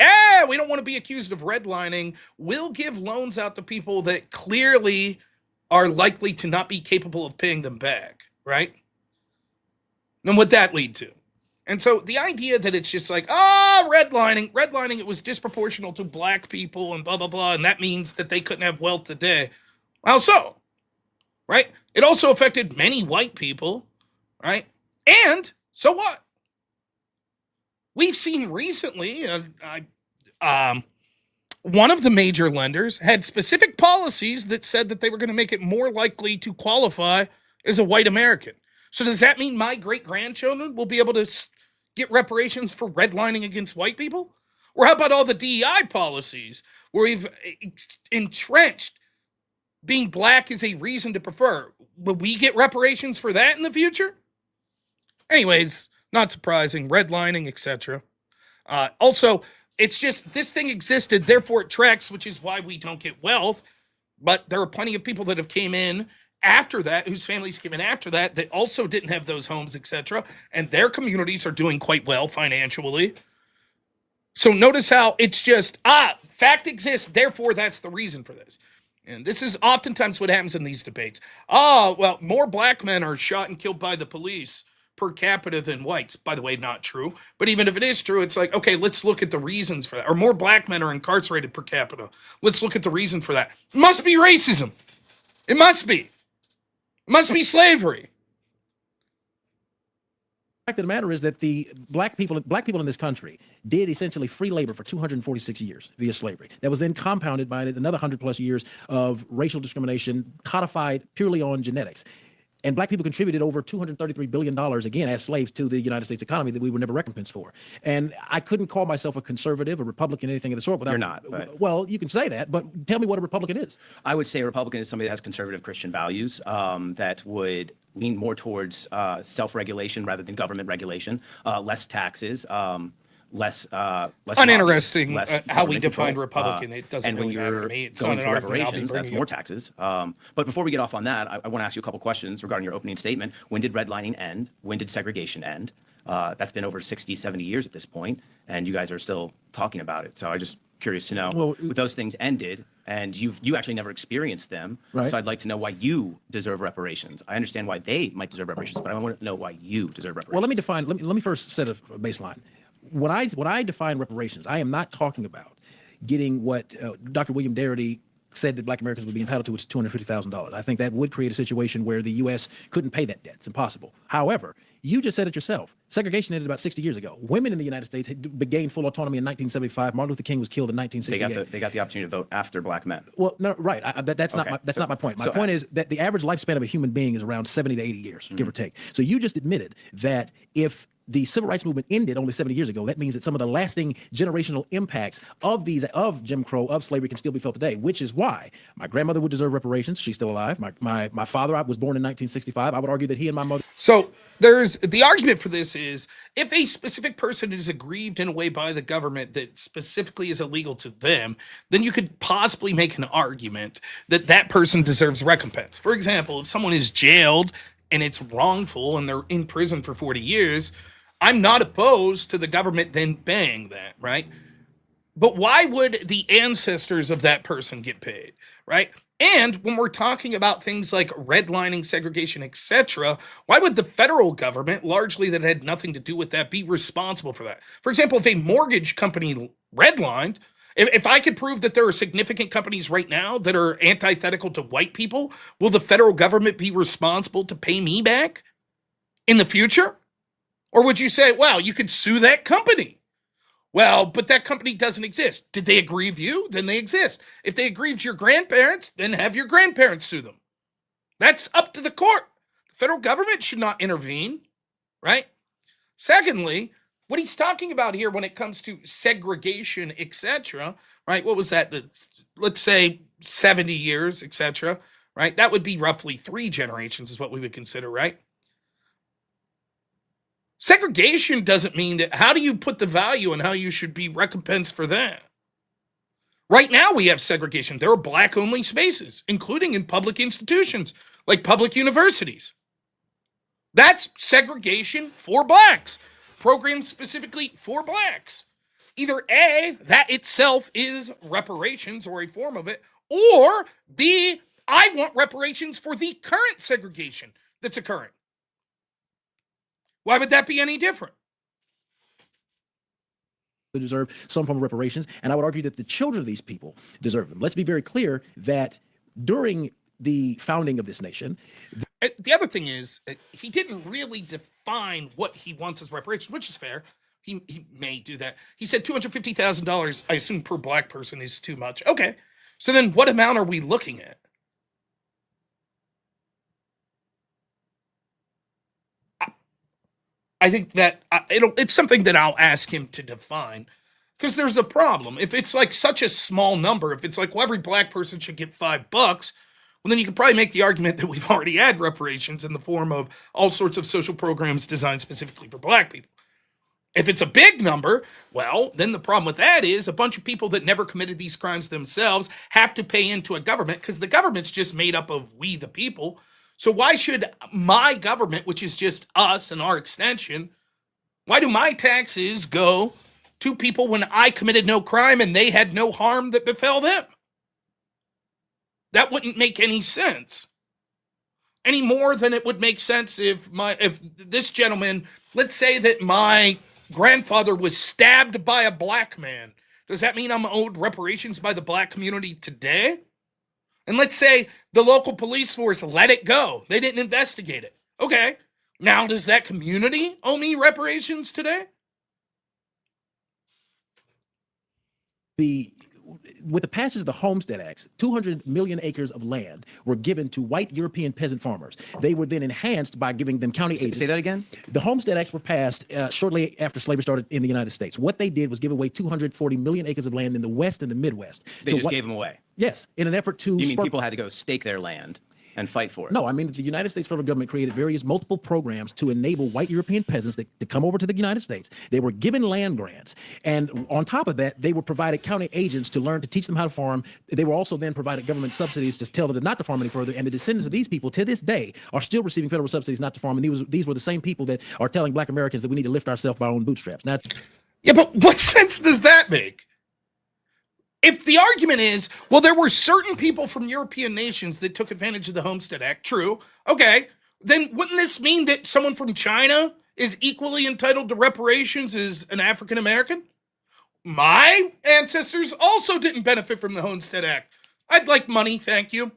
we don't want to be accused of redlining. We'll give loans out to people that clearly are likely to not be capable of paying them back, right? And what'd that lead to? And so the idea that it's just like, redlining, it was disproportional to black people and blah, blah, blah, and that means that they couldn't have wealth today. How so? Right? It also affected many white people, right? And so what? We've seen recently, one of the major lenders had specific policies that said that they were going to make it more likely to qualify as a white American. So does that mean my great-grandchildren will be able to get reparations for redlining against white people? Or how about all the DEI policies where we've entrenched being black as a reason to prefer? Will we get reparations for that in the future? Anyways, not surprising, redlining, etc. Also, it's just this thing existed, therefore it tracks, which is why we don't get wealth. But there are plenty of people that have came in after that, whose families came in after that, that also didn't have those homes, etc. And their communities are doing quite well financially. So notice how it's just, fact exists, therefore that's the reason for this. And this is oftentimes what happens in these debates. More black men are shot and killed by the police per capita than whites. By the way, not true. But even if it is true, it's like, okay, let's look at the reasons for that. Or more black men are incarcerated per capita. Let's look at the reason for that. It must be racism. It must be. It must be slavery. fact of the matter is that the black people in this country did essentially free labor for 246 years via slavery. That was then compounded by another 100+ years of racial discrimination codified purely on genetics. And black people contributed over $233 billion, again, as slaves to the United States economy that we were never recompensed for. And I couldn't call myself a conservative, a Republican, anything of the sort. Without, You're not, but- Well, you can say that, but tell me what a Republican is. I would say a Republican is somebody that has conservative Christian values that would lean more towards self-regulation rather than government regulation, less taxes, less Uninteresting lobbyists, less how we government define control. Republican. It doesn't and when really matter you're to me. It's going not for an argument I'll be reparations, that's bringing more up. taxes. But before we get off on that, I want to ask you a couple questions regarding your opening statement. When did redlining end? When did segregation end? That's been over 60, 70 years at this point, and you guys are still talking about it. So I'm just curious to know, Well, with those things ended, and you actually never experienced them, Right. so I'd like to know why you deserve reparations. I understand why they might deserve reparations, but I want to know why you deserve reparations. Well, let me define. Let me first set a baseline. When I define reparations, I am not talking about getting what Dr. William Darity said that Black Americans would be entitled to, which is $250,000. I think that would create a situation where the U.S. couldn't pay that debt. It's impossible. However, you just said it yourself. Segregation ended about 60 years ago. Women in the United States had gained full autonomy in 1975. Martin Luther King was killed in 1968. they got the opportunity to vote after black men. Well, no, right. That's Okay, not my point. My so- point is that the average lifespan of a human being is around 70 to 80 years, give or take. So you just admitted that if the civil rights movement ended only 70 years ago, that means that some of the lasting generational impacts of Jim Crow, of slavery, can still be felt today, which is why my grandmother would deserve reparations. She's still alive. My father was born in 1965. I would argue that he and my mother. So there's the argument for this is if a specific person is aggrieved in a way by the government that specifically is illegal to them, then you could possibly make an argument that that person deserves recompense. For example, if someone is jailed and it's wrongful and they're in prison for 40 years, I'm not opposed to the government then paying that, right? But why would the ancestors of that person get paid, right? And when we're talking about things like redlining, segregation, etc., why would the federal government, largely that had nothing to do with that, be responsible for that? For example, if a mortgage company redlined, if I could prove that there are significant companies right now that are antithetical to white people, will the federal government be responsible to pay me back in the future? Or would you say, well, you could sue that company? Well, but that company doesn't exist. Did they aggrieve you? Then they exist. If they aggrieved your grandparents, then have your grandparents sue them. That's up to the court. The federal government should not intervene, right? Secondly, what he's talking about here when it comes to segregation, etc., right? What was that? Let's say 70 years, etc., right? That would be roughly 3 generations is what we would consider, right? Segregation doesn't mean that. How do you put the value on how you should be recompensed for that? Right now, we have segregation. There are black-only spaces, including in public institutions like public universities. That's segregation for blacks, programs specifically for blacks. Either A, that itself is reparations or a form of it, or B, I want reparations for the current segregation that's occurring. Why would that be any different? Deserve some form of reparations, and I would argue that the children of these people deserve them. Let's be very clear that during the founding of this nation, the other thing is he didn't really define what he wants as reparations, which is fair. He may do that. He said $250,000, I assume per black person, is too much. Okay, so then what amount are we looking at? I think that it's something that I'll ask him to define, because there's a problem. If it's like such a small number, if it's like, well, every black person should get $5, well, then you could probably make the argument that we've already had reparations in the form of all sorts of social programs designed specifically for black people. If it's a big number, well, then the problem with that is a bunch of people that never committed these crimes themselves have to pay into a government, because the government's just made up of we the people. So why should my government, which is just us and our extension, why do my taxes go to people when I committed no crime and they had no harm that befell them? That wouldn't make any sense. Any more than it would make sense if this gentleman, let's say that my grandfather was stabbed by a black man. Does that mean I'm owed reparations by the black community today? And let's say the local police force let it go. They didn't investigate it. Okay. Now, does that community owe me reparations today? with the passage of the Homestead Acts, 200 million acres of land were given to white European peasant farmers. They were then enhanced by giving them county agents. Say that again? The Homestead Acts were passed shortly after slavery started in the United States. What they did was give away 240 million acres of land in the West and the Midwest. They just gave them away. Yes, in an effort to. You mean people had to go stake their land and fight for it? No, I mean the United States federal government created multiple programs to enable white European peasants to come over to the United States. They were given land grants, and on top of that, they were provided county agents to teach them how to farm. They were also then provided government subsidies to tell them not to farm any further. And the descendants of these people to this day are still receiving federal subsidies not to farm. And these were the same people that are telling Black Americans that we need to lift ourselves by our own bootstraps. Now, Yeah, but what sense does that make? If the argument is, well, there were certain people from European nations that took advantage of the Homestead Act, true, okay, then wouldn't this mean that someone from China is equally entitled to reparations as an African American? My ancestors also didn't benefit from the Homestead Act. I'd like money, thank you.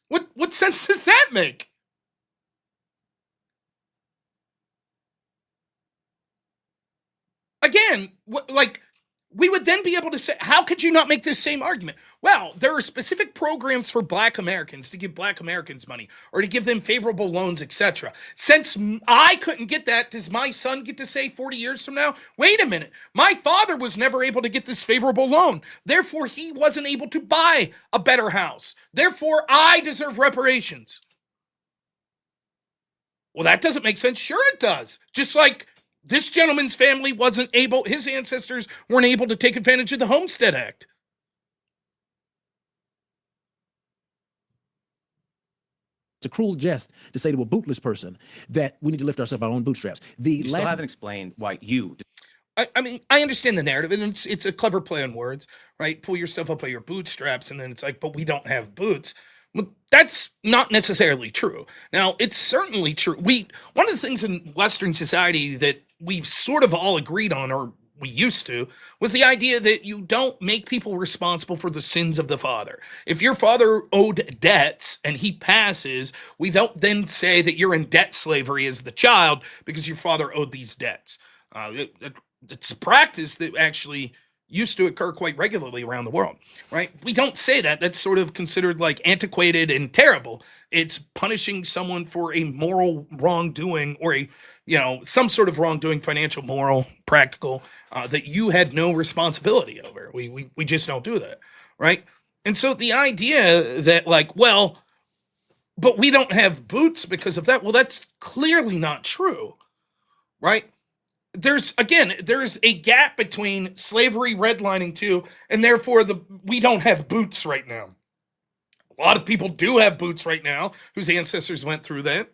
What sense does that make? Again, we would then be able to say, how could you not make this same argument? Well, there are specific programs for Black Americans to give Black Americans money or to give them favorable loans, etc. Since I couldn't get that, does my son get to say 40 years from now, wait a minute, my father was never able to get this favorable loan. Therefore, he wasn't able to buy a better house. Therefore, I deserve reparations. Well, that doesn't make sense. Sure it does. Just like this gentleman's family wasn't able, his ancestors weren't able to take advantage of the Homestead Act. It's a cruel jest to say to a bootless person that we need to lift ourselves by our own bootstraps. You still haven't explained why you. I mean, I understand the narrative, and it's a clever play on words, right? Pull yourself up by your bootstraps, and then it's like, but we don't have boots. Well, that's not necessarily true. Now, it's certainly true. One of the things in Western society that we've sort of all agreed on, or we used to, was the idea that you don't make people responsible for the sins of the father. If your father owed debts and he passes, we don't then say that you're in debt slavery as the child because your father owed these debts. It's a practice that actually used to occur quite regularly around the world, right? We don't say that. That's sort of considered like antiquated and terrible. It's punishing someone for a moral wrongdoing or some sort of wrongdoing, financial, moral, practical, that you had no responsibility over. We just don't do that, right? And so the idea that but we don't have boots because of that, well, that's clearly not true, right? There's a gap between slavery redlining too, and therefore we don't have boots right now. A lot of people do have boots right now whose ancestors went through that.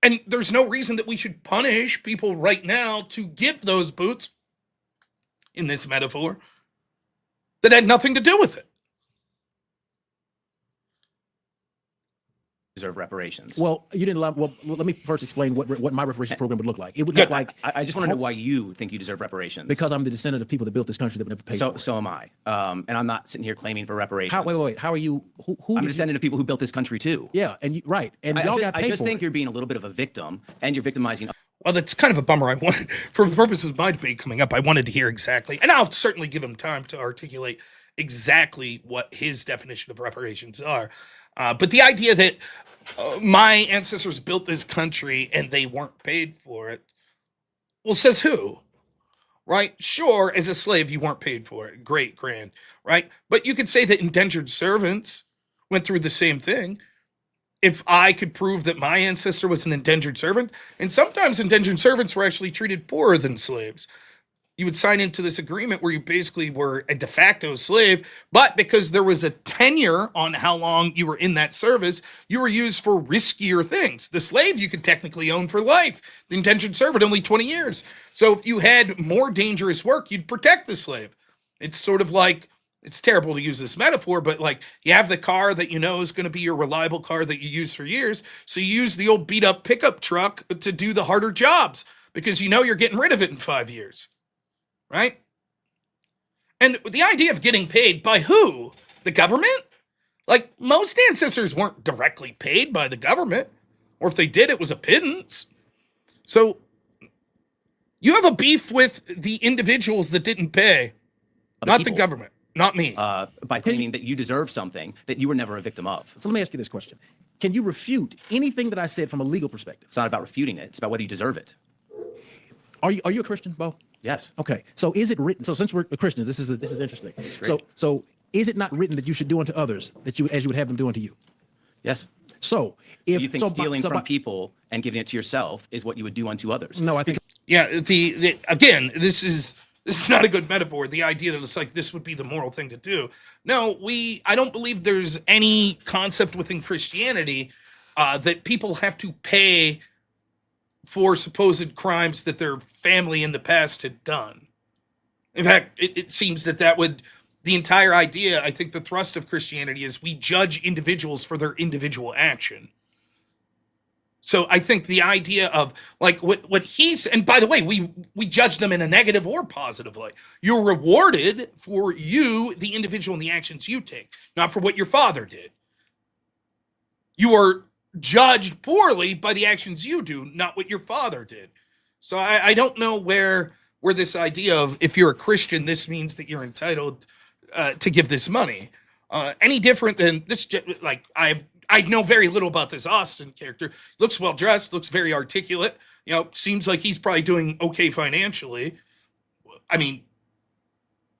And there's no reason that we should punish people right now to give those boots, in this metaphor, that had nothing to do with it. Deserve reparations. Well, you didn't allow. Well, let me first explain what my reparations program would look like. It would look like. I just want to know why you think you deserve reparations. Because I'm the descendant of people that built this country that would never pay for it. So am I. And I'm not sitting here claiming for reparations. Wait. How are you? Who I'm a descendant of people who built this country too. Yeah, and right. And y'all got paid I just for think it. you're being a little bit of a victim, and you're victimizing. Well, that's kind of a bummer. For the purposes of my debate coming up, I wanted to hear exactly, and I'll certainly give him time to articulate exactly what his definition of reparations are. But the idea that my ancestors built this country and they weren't paid for it, well, says who? Right? Sure, as a slave, you weren't paid for it. Great, grand, right? But you could say that indentured servants went through the same thing. If I could prove that my ancestor was an indentured servant, and sometimes indentured servants were actually treated poorer than slaves. You would sign into this agreement where you basically were a de facto slave, but because there was a tenure on how long you were in that service, you were used for riskier things. The slave you could technically own for life. The indentured servant, only 20 years. So if you had more dangerous work, you'd protect the slave. It's sort of like, it's terrible to use this metaphor, but like you have the car that you know is going to be your reliable car that you use for years. So you use the old beat up pickup truck to do the harder jobs because you know you're getting rid of it in 5 years. Right? And the idea of getting paid by who? The government? Like most ancestors weren't directly paid by the government. Or if they did, it was a pittance. So you have a beef with the individuals that didn't pay. other Not the people, government, not me. by claiming that you deserve something that you were never a victim of. So let me ask you this question. Can you refute anything that I said from a legal perspective? It's not about refuting it. It's about whether you deserve it. Are you a Christian, Bo? Yes. Okay. So is it written? So since we're Christians, this is interesting. So is it not written that you should do unto others that you as you would have them do unto you? Yes. So So if you think stealing from people and giving it to yourself is what you would do unto others? No, I think Yeah, the again, this is not a good metaphor. The idea that it's like this would be the moral thing to do. No, I don't believe there's any concept within Christianity that people have to pay for supposed crimes that their family in the past had done. In fact, it seems that would the entire idea. I think the thrust of Christianity is we judge individuals for their individual action. So I think the idea of like what he's, and by the way, we judge them in a negative or positive light. You're rewarded for you, the individual, and the actions you take, not for what your father did. You are judged poorly by the actions you do, not what your father did. So I don't know where this idea of if you're a Christian, this means that you're entitled to give this money. Any different than this, like I know very little about this Austin character. Looks well dressed, looks very articulate. You know, seems like he's probably doing okay financially. I mean,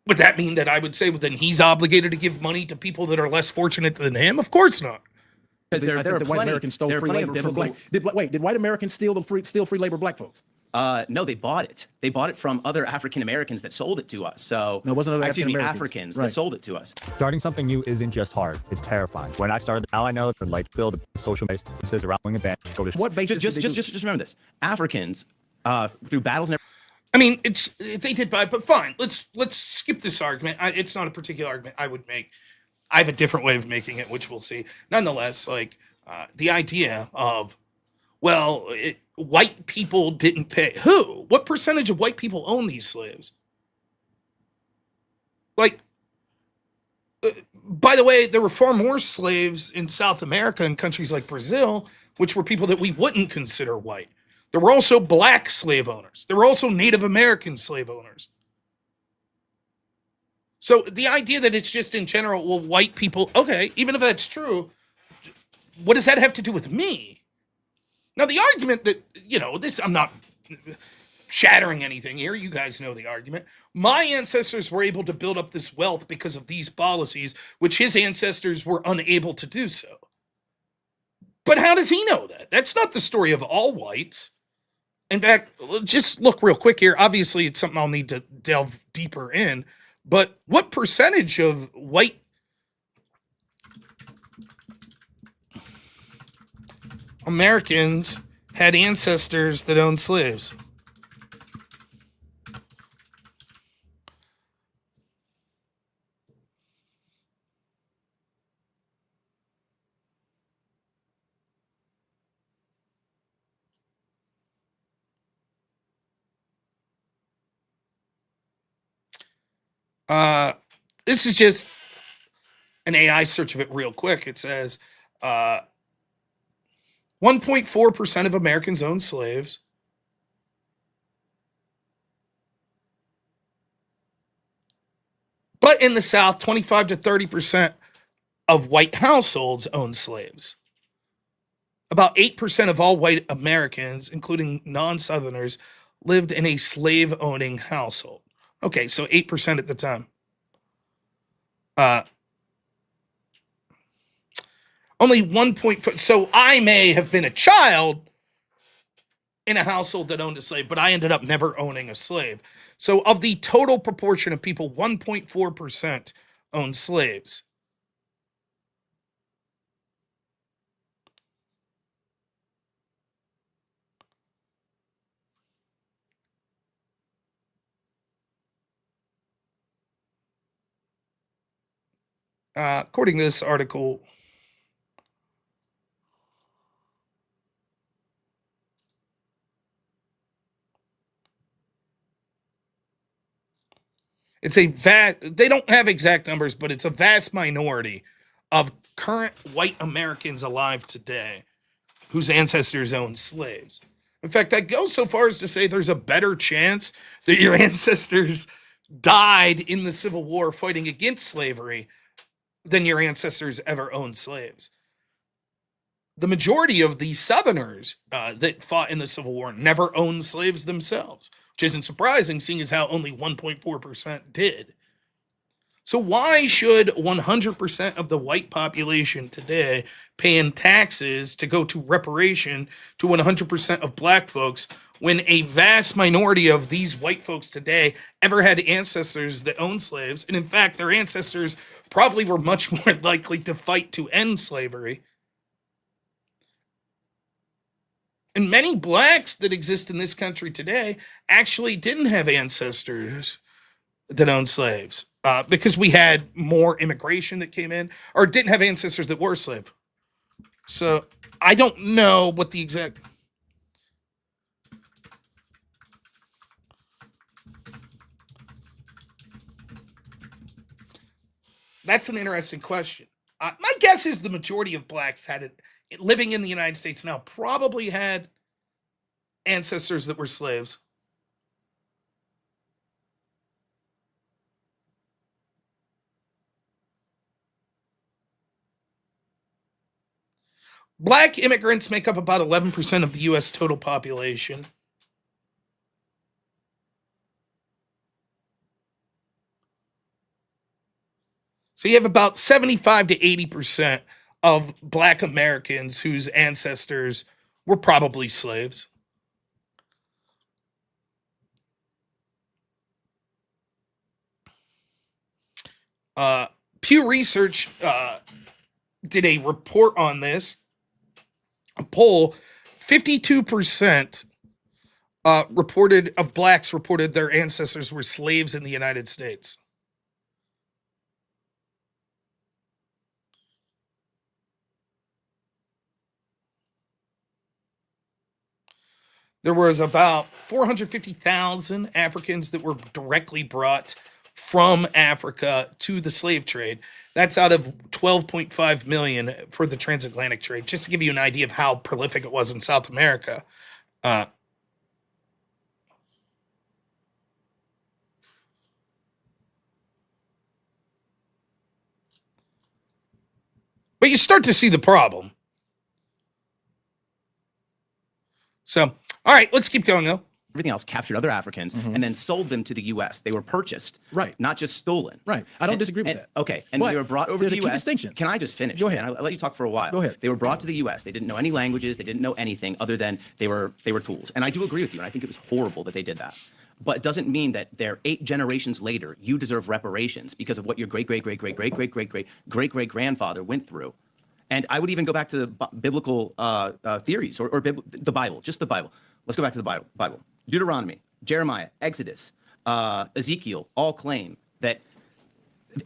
would that mean that I would say, well, then he's obligated to give money to people that are less fortunate than him? Of course not. Because I think the white Americans stole free labor from black. Did white Americans steal free labor black folks? No, they bought it. They bought it from other African Americans that sold it to us. So, no, it wasn't other Africans right. that sold it to us. Starting something new isn't just hard; it's terrifying. When I started, now I know the light build social bases around doing event. What basis? Just remember this: Africans, through battles and I mean, they did buy, but fine. Let's skip this argument. It's not a particular argument I would make. I have a different way of making it, which we'll see. Nonetheless, like the idea of, well, white people didn't pay. Who? What percentage of white people own these slaves? Like, by the way, there were far more slaves in South America and countries like Brazil, which were people that we wouldn't consider white. There were also black slave owners. There were also Native American slave owners. So the idea that it's just in general, well, white people, okay, even if that's true, what does that have to do with me? Now, the argument that, I'm not shattering anything here. You guys know the argument. My ancestors were able to build up this wealth because of these policies, which his ancestors were unable to do so. But how does he know that? That's not the story of all whites. In fact, just look real quick here. Obviously, it's something I'll need to delve deeper in. But what percentage of white Americans had ancestors that owned slaves? This is just an AI search of it real quick. It says 1.4% of Americans own slaves. But in the South, 25 to 30% of white households own slaves. About 8% of all white Americans, including non-Southerners, lived in a slave-owning household. Okay, so 8% at the time. Only 1.4. So I may have been a child in a household that owned a slave, but I ended up never owning a slave. So of the total proportion of people, 1.4% own slaves. According to this article, it's they don't have exact numbers, but it's a vast minority of current white Americans alive today whose ancestors owned slaves. In fact, that goes so far as to say there's a better chance that your ancestors died in the Civil War fighting against slavery than your ancestors ever owned slaves. The majority of the Southerners that fought in the Civil War never owned slaves themselves, which isn't surprising, seeing as how only 1.4% did. So why should 100% of the white population today pay in taxes to go to reparation to 100% of black folks when a vast minority of these white folks today ever had ancestors that owned slaves? And in fact, their ancestors probably were much more likely to fight to end slavery. And many blacks that exist in this country today actually didn't have ancestors that owned slaves because we had more immigration that came in, or didn't have ancestors that were slave. So I don't know what the exact... That's an interesting question. My guess is the majority of blacks had it living in the United States now probably had ancestors that were slaves. Black immigrants make up about 11% of the U.S. total population. So you have about 75 to 80% of black Americans whose ancestors were probably slaves. Pew Research did a report on this, a poll. 52% of blacks reported their ancestors were slaves in the United States. There was about 450,000 Africans that were directly brought from Africa to the slave trade. That's out of 12.5 million for the transatlantic trade, just to give you an idea of how prolific it was in South America. But you start to see the problem. So, all right, let's keep going, though. Everything else captured other Africans and then sold them to the U.S. They were purchased, Right. not just stolen. Right. I don't disagree with that. Okay, and But they were brought over there's to a the key U.S. distinction. Can I just finish? Go ahead. Man? I'll let you talk for a while. Go ahead. They were brought to the U.S. They didn't know any languages. They didn't know anything other than they were tools. And I do agree with you. And I think it was horrible that they did that. But it doesn't mean that they're 8 generations later, you deserve reparations because of what your great grandfather went through. And I would even go back to the biblical theories or the Bible, just the Bible. Let's go back to the Bible. Deuteronomy, Jeremiah, Exodus, Ezekiel all claim that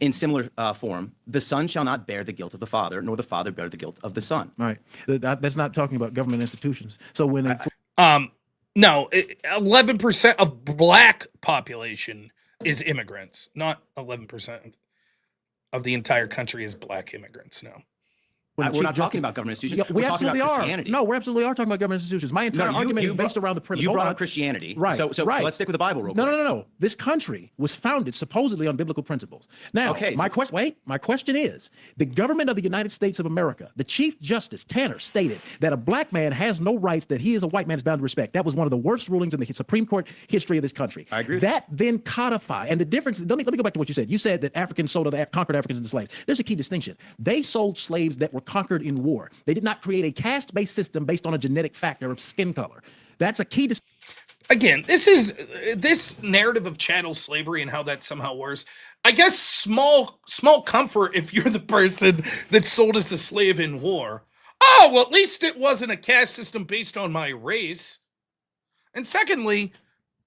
in similar form, the son shall not bear the guilt of the father, nor the father bear the guilt of the son. Right. That's not talking about government institutions. So when No, 11% of black population is immigrants, not 11% of the entire country is black immigrants. No. We're not talking about government institutions. Yeah, we we're talking absolutely about are. Christianity. No, we absolutely are talking about government institutions. My entire argument is based around the premise. You Hold brought on. up Christianity. Right. So right. let's stick with the Bible real No, quick. no. This country was founded supposedly on biblical principles. Now, Okay, my question is, the government of the United States of America, the Chief Justice Tanner stated that a black man has no rights that he as a white man is bound to respect. That was one of the worst rulings in the Supreme Court history of this country. I agree with that. Then codify, and the difference, let me go back to what you said. You said that Africans sold other conquered Africans into slaves. There's a key distinction. They sold slaves that were conquered in war. They did not create a caste-based system based on a genetic factor of skin color. That's a key distinction. Again, this narrative of chattel slavery and how that's somehow worse. I guess small comfort if you're the person that's sold as a slave in war. Oh, well, at least it wasn't a caste system based on my race. And secondly,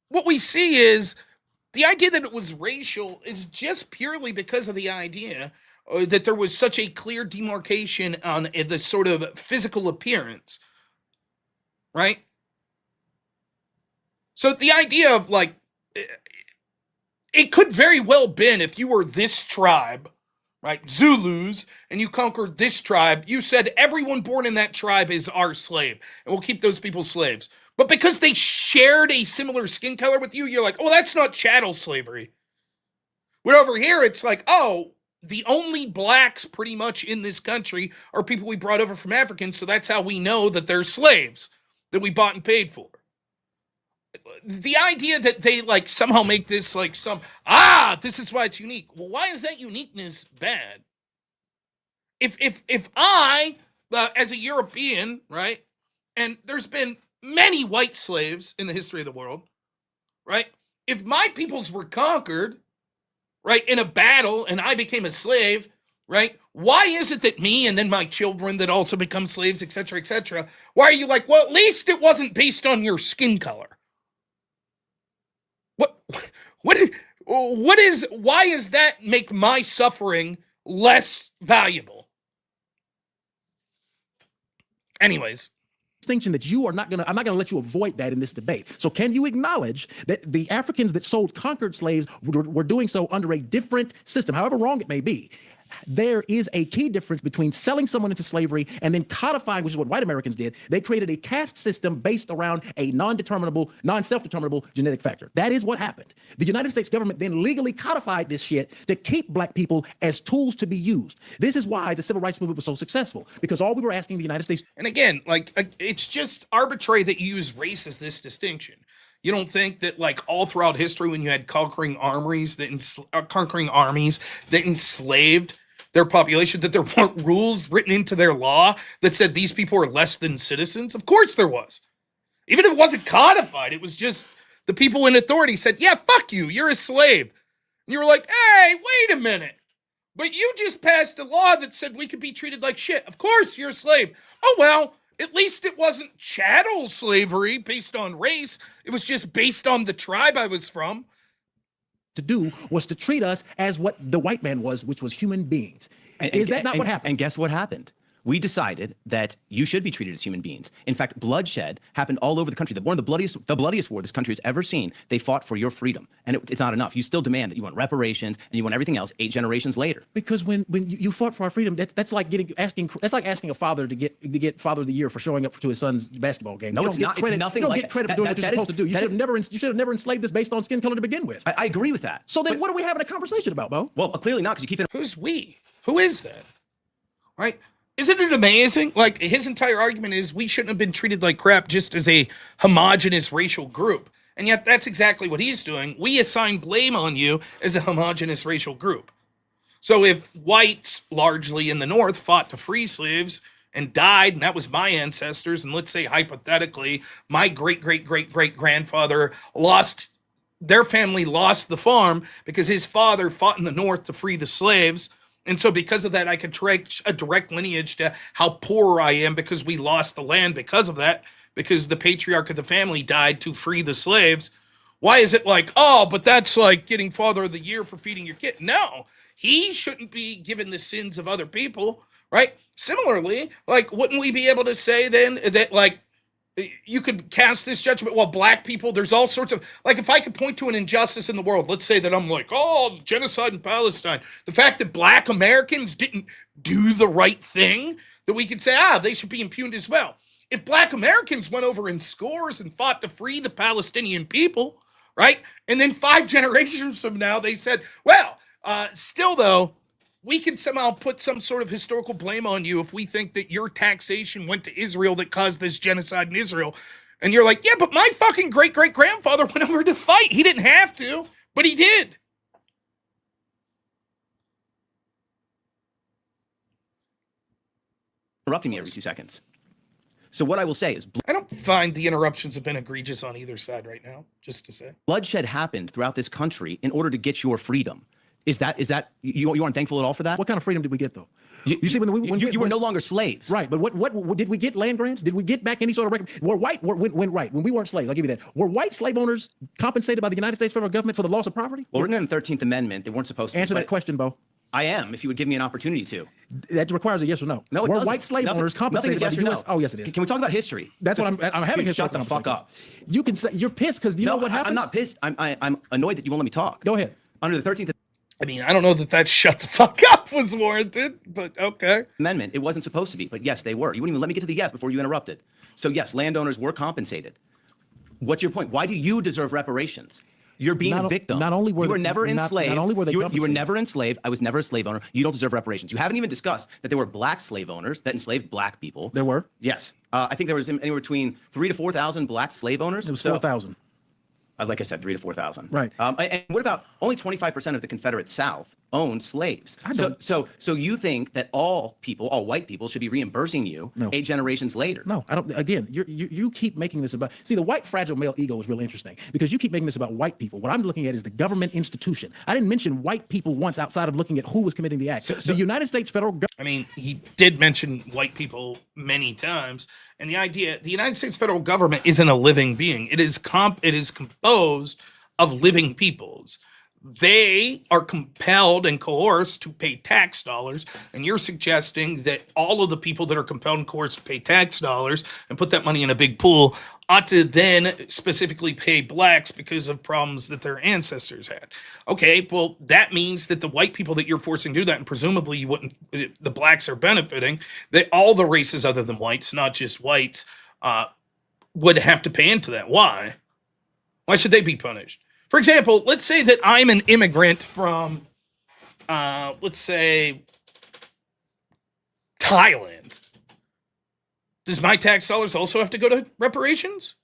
what we see is the idea that it was racial is just purely because of the idea that there was such a clear demarcation on the sort of physical appearance, right? So the idea of like, it could very well been if you were this tribe, right, Zulus, and you conquered this tribe, you said everyone born in that tribe is our slave, and we'll keep those people slaves. But because they shared a similar skin color with you, you're like, oh, that's not chattel slavery. But over here, it's like, oh, the only blacks pretty much in this country are people we brought over from Africans, so that's how we know that they're slaves that we bought and paid for. The idea that they like somehow make this like this is why it's unique. Well, why is that uniqueness bad? If I, as a European, right, and there's been many white slaves in the history of the world, right? If my peoples were conquered, right, in a battle and I became a slave, right? Why is it that me and then my children that also become slaves, etc., why are you like, well, at least it wasn't based on your skin color? Why is that make my suffering less valuable? Anyways. Distinction that I'm not gonna let you avoid that in this debate. So can you acknowledge that the Africans that sold conquered slaves were doing so under a different system, however wrong it may be? There is a key difference between selling someone into slavery and then codifying, which is what white Americans did. They created a caste system based around a non-self-determinable genetic factor. That is what happened. The United States government then legally codified this shit to keep black people as tools to be used. This is why the civil rights movement was so successful, because all we were asking the United States. And again, like, it's just arbitrary that you use race as this distinction. You don't think that, like, all throughout history, when you had conquering armies that enslaved their population, that there weren't rules written into their law that said these people are less than citizens? Of course there was. Even if it wasn't codified, it was just the people in authority said, yeah, fuck you, you're a slave. And you were like, hey, wait a minute. But you just passed a law that said we could be treated like shit. Of course you're a slave. Oh, well. At least it wasn't chattel slavery based on race. It was just based on the tribe I was from. To do was to treat us as what the white man was, which was human beings. Is that not what happened? And guess what happened? We decided that you should be treated as human beings. In fact, bloodshed happened all over the country. One of the bloodiest war this country has ever seen. They fought for your freedom, and it's not enough. You still demand that you want reparations and you want everything else 8 generations later. Because when you fought for our freedom, that's like asking a father to get Father of the Year for showing up to his son's basketball game. No, it's not. It's nothing like that. You don't get credit for doing what you're supposed to do. You should have never enslaved us based on skin color to begin with. I agree with that. So then, what are we having a conversation about, Bo? Well, clearly not, because you keep it. Who's we? Who is that? Right? Isn't it amazing? Like, his entire argument is we shouldn't have been treated like crap just as a homogenous racial group. And yet that's exactly what he's doing. We assign blame on you as a homogenous racial group. So if whites, largely in the North, fought to free slaves and died, and that was my ancestors, and let's say hypothetically, my great-great-great-great-grandfather their family lost the farm because his father fought in the North to free the slaves. And so because of that, I could trace a direct lineage to how poor I am because we lost the land because of that, because the patriarch of the family died to free the slaves. Why is it like, oh, but that's like getting Father of the Year for feeding your kid? No, he shouldn't be given the sins of other people, right? Similarly, like, wouldn't we be able to say then that, like, you could cast this judgment, well, black people, there's all sorts of, like, if I could point to an injustice in the world, let's say that I'm like, oh, genocide in Palestine, the fact that black Americans didn't do the right thing, that we could say, they should be impugned as well. If black Americans went over in scores and fought to free the Palestinian people, right, and then 5 generations from now they said, well, still though, we can somehow put some sort of historical blame on you if we think that your taxation went to Israel that caused this genocide in Israel. And you're like, yeah, but my fucking great-great-grandfather went over to fight. He didn't have to, but he did. Interrupting me every 2 seconds. So what I will say is, I don't find the interruptions have been egregious on either side right now, just to say. Bloodshed happened throughout this country in order to get your freedom. Is that you aren't thankful at all for that? What kind of freedom did we get though? You see, when you were no longer slaves, right? But what did we get? Land grants? Did we get back any sort of record? When we weren't slaves, I'll give you that. Were white slave owners compensated by the United States federal government for the loss of property? Well, written in the 13th Amendment, they weren't supposed to. Answer that question, Bo. I am, if you would give me an opportunity to. That requires a yes or no. No, it were doesn't. White slave owners compensated by the U.S.? Oh, yes, it is. Can we talk about history? That's what I'm having. Shut the fuck up. You can say you're pissed because you know what happened. I'm not pissed. I'm annoyed that you won't let me talk. Go ahead. Under the 13th. I mean, I don't know that shut the fuck up was warranted, but okay. Amendment, it wasn't supposed to be, but yes, they were. You wouldn't even let me get to the yes before you interrupted. So yes, landowners were compensated. What's your point? Why do you deserve reparations? You're being a victim. Not only were you were they- never not- enslaved. not only were they you were compensated. never enslaved. I was never a slave owner. You don't deserve reparations. You haven't even discussed that there were black slave owners that enslaved black people. There were. Yes. I think there was anywhere between 3,000 to 4,000 black slave owners. It was 4,000. Like I said, 3,000 to 4,000. Right. And what about only 25% of the Confederate South owned slaves? So you think that all white people should be reimbursing you 8 generations later? No, I don't. Again, you keep making this about. See, the white fragile male ego is really interesting because you keep making this about white people. What I'm looking at is the government institution. I didn't mention white people once outside of looking at who was committing the act. The United States federal government. I mean, he did mention white people many times, and the idea the United States federal government isn't a living being. It is composed of living peoples. They are compelled and coerced to pay tax dollars, and you're suggesting that all of the people that are compelled and coerced to pay tax dollars and put that money in a big pool ought to then specifically pay blacks because of problems that their ancestors had. Okay, well, that means that the white people that you're forcing to do that, and presumably you wouldn't, the blacks are benefiting, that all the races other than whites, not just whites, would have to pay into that. Why? Why should they be punished? For example, let's say that I'm an immigrant from, let's say, Thailand. Does my tax dollars also have to go to reparations?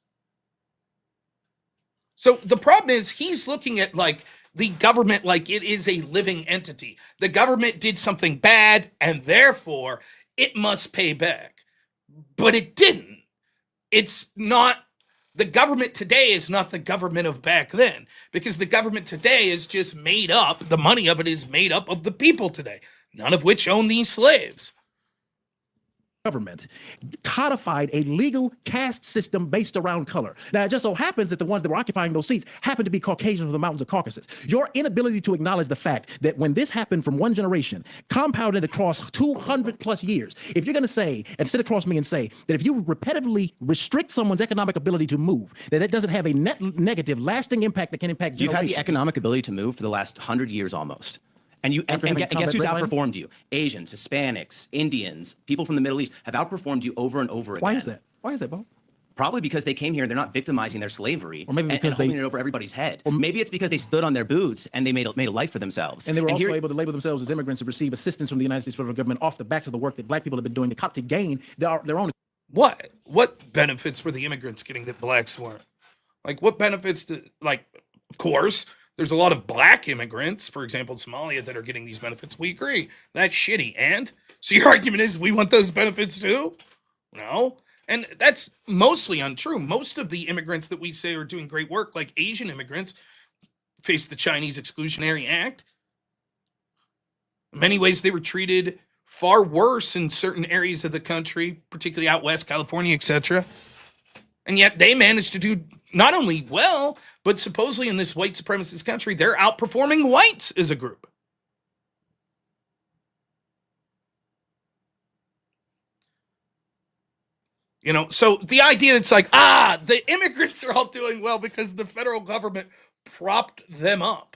So the problem is he's looking at like the government like it is a living entity. The government did something bad and therefore it must pay back. But it didn't. It's not. The government today is not the government of back then, because the government today is just made up, the money of it is made up of the people today, none of which own these slaves. Government codified a legal caste system based around color. Now, it just so happens that the ones that were occupying those seats happen to be Caucasians from the mountains of Caucasus. Your inability to acknowledge the fact that when this happened from one generation, compounded across 200 plus years, if you're going to say, and sit across me and say that if you repetitively restrict someone's economic ability to move, that it doesn't have a net negative, lasting impact that can impact You've had the generations. economic ability to move for the last 100 years almost. And guess who's outperformed you? Asians, Hispanics, Indians, people from the Middle East have outperformed you over and over again. Why is that? Why is that, Bo? Probably because they came here and they're not victimizing their slavery, or maybe because and holding it over everybody's head. Or maybe it's because they stood on their boots and they made a life for themselves. And they were also able to label themselves as immigrants to receive assistance from the United States federal government off the backs of the work that black people have been doing to gain their own. What benefits were the immigrants getting that blacks weren't? Like what benefits of course, there's a lot of black immigrants, for example, in Somalia, that are getting these benefits. We agree. That's shitty. And so your argument is we want those benefits too? No. And that's mostly untrue. Most of the immigrants that we say are doing great work, like Asian immigrants, face the Chinese Exclusionary Act. In many ways, they were treated far worse in certain areas of the country, particularly out west, California, etc. And yet they managed to do not only well, but supposedly in this white supremacist country, they're outperforming whites as a group. You know, so the idea it's like, the immigrants are all doing well because the federal government propped them up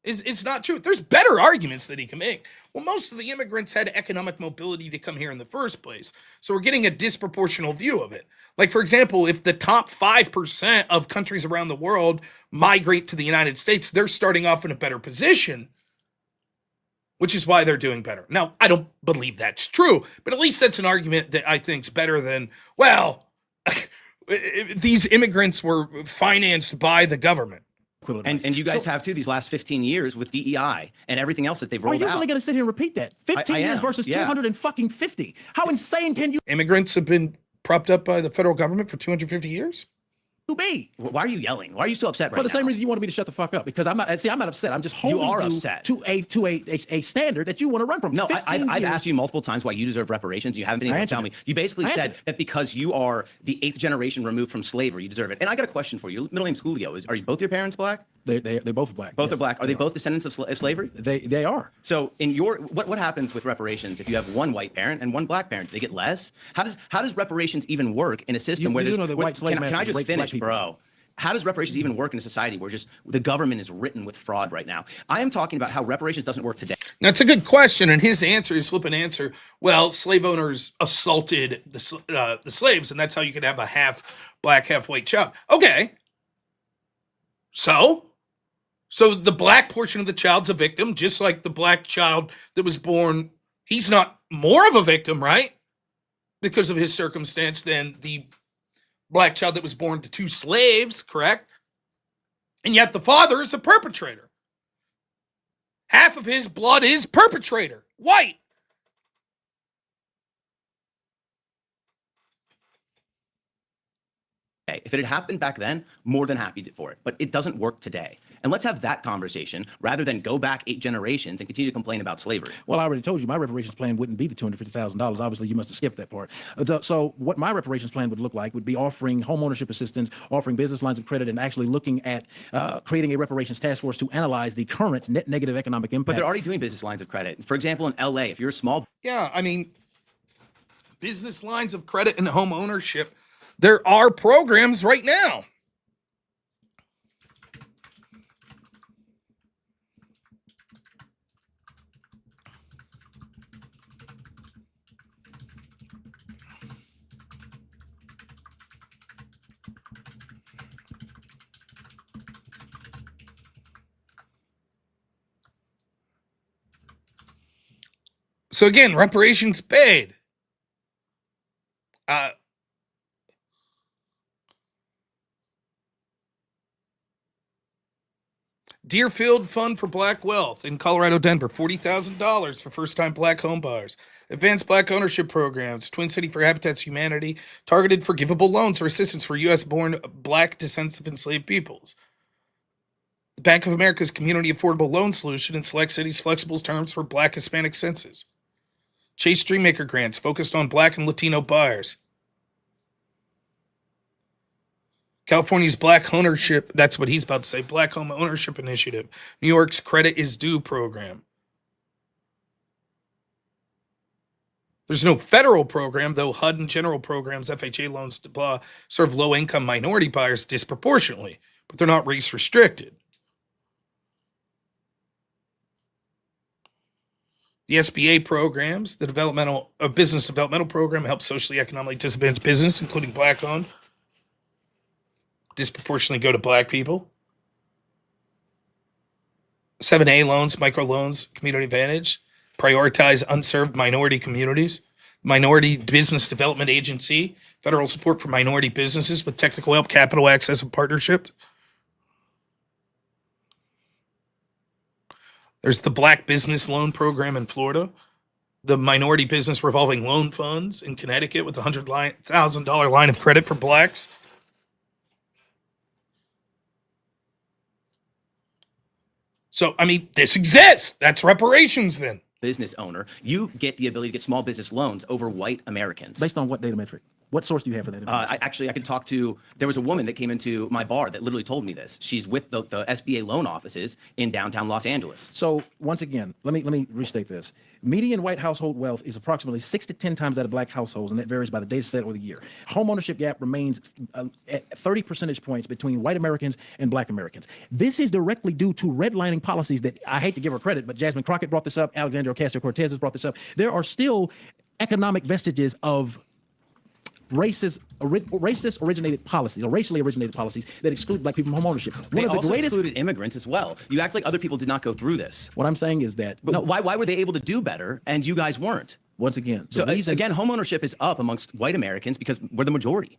is not true. There's better arguments that he can make. Well, most of the immigrants had economic mobility to come here in the first place. So we're getting a disproportional view of it. Like, for example, if the top 5% of countries around the world migrate to the United States, they're starting off in a better position, which is why they're doing better. Now, I don't believe that's true, but at least that's an argument that I think is better than, well, these immigrants were financed by the government. And you guys have too these last 15 years with DEI and everything else that they've rolled out. Are you really going to sit here and repeat that? 15 years versus 250. How insane can you Immigrants have been propped up by the federal government for 250 years? be? Why are you yelling? Why are you so upset right now? For the same reason you wanted me to shut the fuck up, because I'm not upset. I'm just holding you upset to a standard that you want to run from. No, I've asked you multiple times why you deserve reparations. You haven't been able to tell me. You basically said that because you are the 8th generation removed from slavery, you deserve it. And I got a question for you. Your middle name's Julio. Are both your parents black? They're both black. Both are black. Are they both descendants of slavery? They are. So in your what happens with reparations if you have one white parent and one black parent? Do they get less? How does reparations even work in a system where there's can I just finish, bro? How does reparations even work in a society where just the government is written with fraud right now? I am talking about how reparations doesn't work today. That's a good question, and his answer, his flippant answer, well, slave owners assaulted the slaves, and that's how you could have a half black, half white child. Okay. So the black portion of the child's a victim, just like the black child that was born. He's not more of a victim, right? Because of his circumstance than the black child that was born to two slaves, correct? And yet the father is a perpetrator. Half of his blood is perpetrator, white. If it had happened back then, more than happy for it. But it doesn't work today. And let's have that conversation rather than go back 8 generations and continue to complain about slavery. Well, I already told you my reparations plan wouldn't be the $250,000. Obviously, you must have skipped that part. So what my reparations plan would look like would be offering homeownership assistance, offering business lines of credit, and actually looking at creating a reparations task force to analyze the current net negative economic impact. But they're already doing business lines of credit. For example, in LA, if you're a small... Yeah, I mean, business lines of credit and home ownership, there are programs right now. So again, reparations paid. Deerfield Fund for Black Wealth in Colorado, Denver, $40,000 for first-time black home buyers. Advanced Black Ownership Programs, Twin City for Habitat's Humanity, targeted forgivable loans or assistance for U.S.-born black descendants of enslaved peoples. The Bank of America's Community Affordable Loan Solution in select cities' flexible terms for black Hispanic census. Chase Dreammaker grants focused on black and Latino buyers. California's Black Ownership, that's what he's about to say, Black Home Ownership Initiative. New York's Credit is Due program. There's no federal program, though HUD and general programs, FHA loans, blah, serve low-income minority buyers disproportionately, but they're not race-restricted. The SBA programs, the business developmental program, helps socially economically disadvantaged business, including black-owned, disproportionately go to black people. 7A loans, microloans, community advantage, prioritize unserved minority communities. Minority Business Development Agency, federal support for minority businesses with technical help, capital access, and partnership. There's the Black Business Loan Program in Florida, the Minority Business Revolving Loan Funds in Connecticut with a $100,000 line of credit for blacks. So, I mean, this exists. That's reparations then. Business owner, you get the ability to get small business loans over white Americans. Based on what data metric? What source do you have for that information? I can talk to, there was a woman that came into my bar that literally told me this. She's with the SBA loan offices in downtown Los Angeles. So once again, let me restate this. Median white household wealth is approximately 6 to 10 times that of black households, and that varies by the data set or the year. Home ownership gap remains at 30 percentage points between white Americans and black Americans. This is directly due to redlining policies that, I hate to give her credit, but Jasmine Crockett brought this up, Alexandria Ocasio-Cortez has brought this up. There are still economic vestiges of racist originated policies or racially originated policies that exclude black people from home ownership. They also excluded immigrants as well. You act like other people did not go through this. What I'm saying is that why were they able to do better and you guys weren't? Once again, again, home ownership is up amongst white Americans because we're the majority.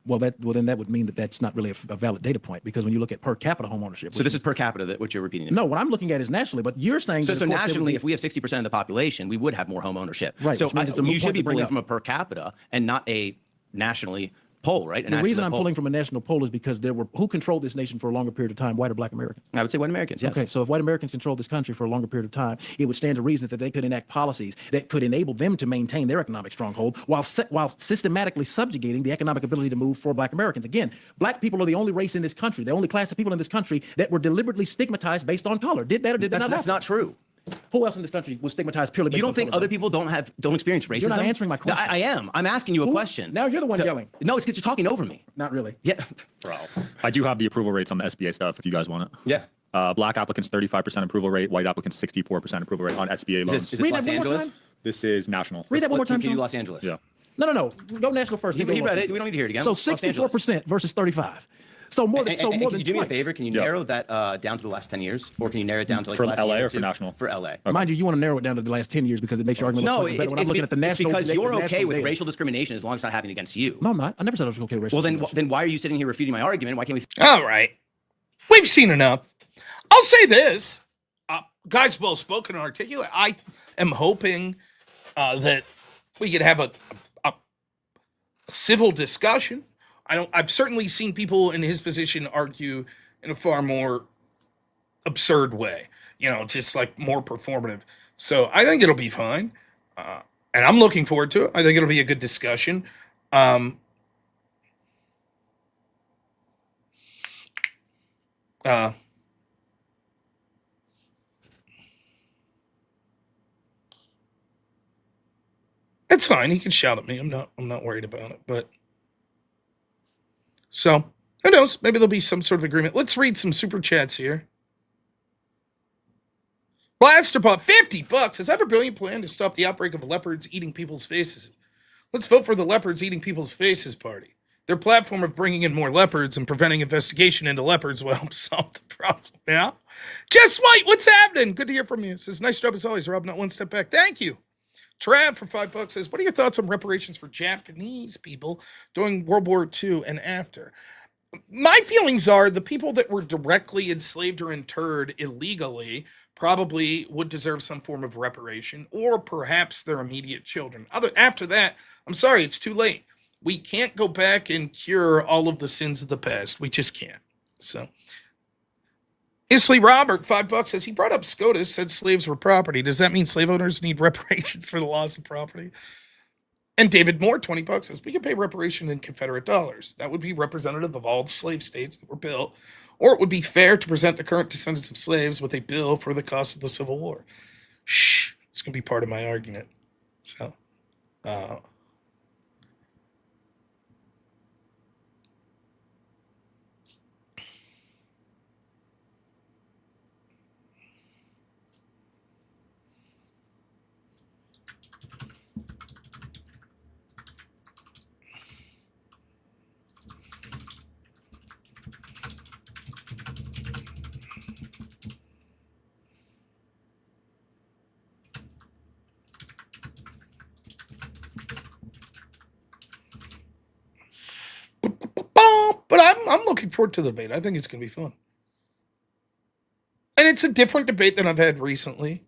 Well, then that would mean that that's not really a valid data point, because when you look at per capita home ownership. So this is per capita, what you're repeating. No, what I'm looking at is nationally, but you're saying. So nationally, if we have 60% of the population, we would have more home ownership. Right. So you should be pulling from a per capita and not a nationally poll, right? The reason I'm pulling from a national poll is because who controlled this nation for a longer period of time, white or black Americans? I would say white Americans, yes. Okay, so if white Americans controlled this country for a longer period of time, it would stand to reason that they could enact policies that could enable them to maintain their economic stronghold while systematically subjugating the economic ability to move for black Americans. Again, black people are the only race in this country, the only class of people in this country that were deliberately stigmatized based on color. Did that or did that not? That's not true. Who else in this country was stigmatized purely based on You don't think other people don't experience racism? You're not answering my question. I am. I'm asking you a question. Now you're the one yelling. No, it's because you're talking over me. Not really. Yeah. Bro. I do have the approval rates on the SBA stuff if you guys want it. Yeah. Black applicants 35% approval rate, white applicants 64% approval rate on SBA loans. Is this Read Los that one more Angeles? time. This is national. Read that one more time. Can you do Los Angeles? Yeah. No. Go national first. He read it. We don't need to hear it again. So Los Angeles. 64% versus 35. So more than And more can than you do me a twice. favor? Can you narrow that down to the last 10 years, or can you narrow it down to like For the last LA year or for two? national? For LA. Mind you, you want to narrow it down to the last 10 years because it makes your argument look No, slightly better. When I'm looking at the it's national, because you're okay national with data. racial discrimination as long as it's not happening against you. No, I'm not. I never said I was okay with racial Well, then discrimination. why are you sitting here refuting my argument? Why can't we? All right. We've seen enough. I'll say this. Guys, well spoken and articulate. I am hoping that we could have a civil discussion. I've certainly seen people in his position argue in a far more absurd way, just like more performative. So I think it'll be fine. And I'm looking forward to it. I think it'll be a good discussion. It's fine. He can shout at me. I'm not worried about it. But so who knows? Maybe there'll be some sort of agreement. Let's read some super chats here. Blasterbot, $50. Has ever brilliant plan to stop the outbreak of leopards eating people's faces? Let's vote for the leopards eating people's faces party. Their platform of bringing in more leopards and preventing investigation into leopards will help solve the problem. Yeah? Jess White, what's happening? Good to hear from you. Says, nice job as always, Rob. Not one step back. Thank you. Trav for $5 says, what are your thoughts on reparations for Japanese people during World War II and after? My feelings are the people that were directly enslaved or interred illegally probably would deserve some form of reparation, or perhaps their immediate children. After that, I'm sorry, it's too late. We can't go back and cure all of the sins of the past. We just can't. So, Isley Robert, $5 says, he brought up SCOTUS, said slaves were property. Does that mean slave owners need reparations for the loss of property? And David Moore, $20 says, we can pay reparation in Confederate dollars. That would be representative of all the slave states that were built. Or it would be fair to present the current descendants of slaves with a bill for the cost of the Civil War. Shh, it's going to be part of my argument. So, but I'm looking forward to the debate. I think it's going to be fun. And it's a different debate than I've had recently.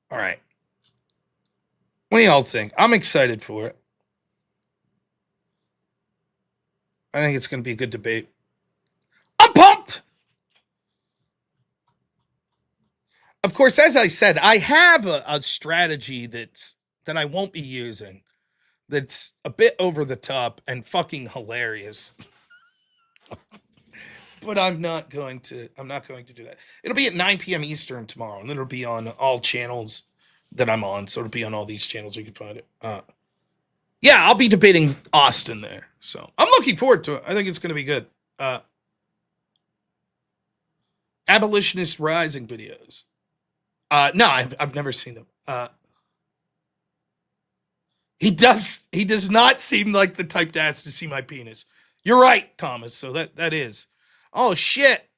All right. What do y'all think? I'm excited for it. I think it's going to be a good debate. I'm pumped! Of course, as I said, I have a strategy that I won't be using that's a bit over the top and fucking hilarious. But I'm not going to do that. It'll be at 9 p.m. Eastern tomorrow, and then it'll be on all channels that I'm on. So it'll be on all these channels you can find it. Yeah, I'll be debating Austin there. So I'm looking forward to it. I think it's going to be good. Abolitionist Rising videos. No, I've never seen them. He does not seem like the type to ask to see my penis. You're right, Thomas. So that is. Oh shit.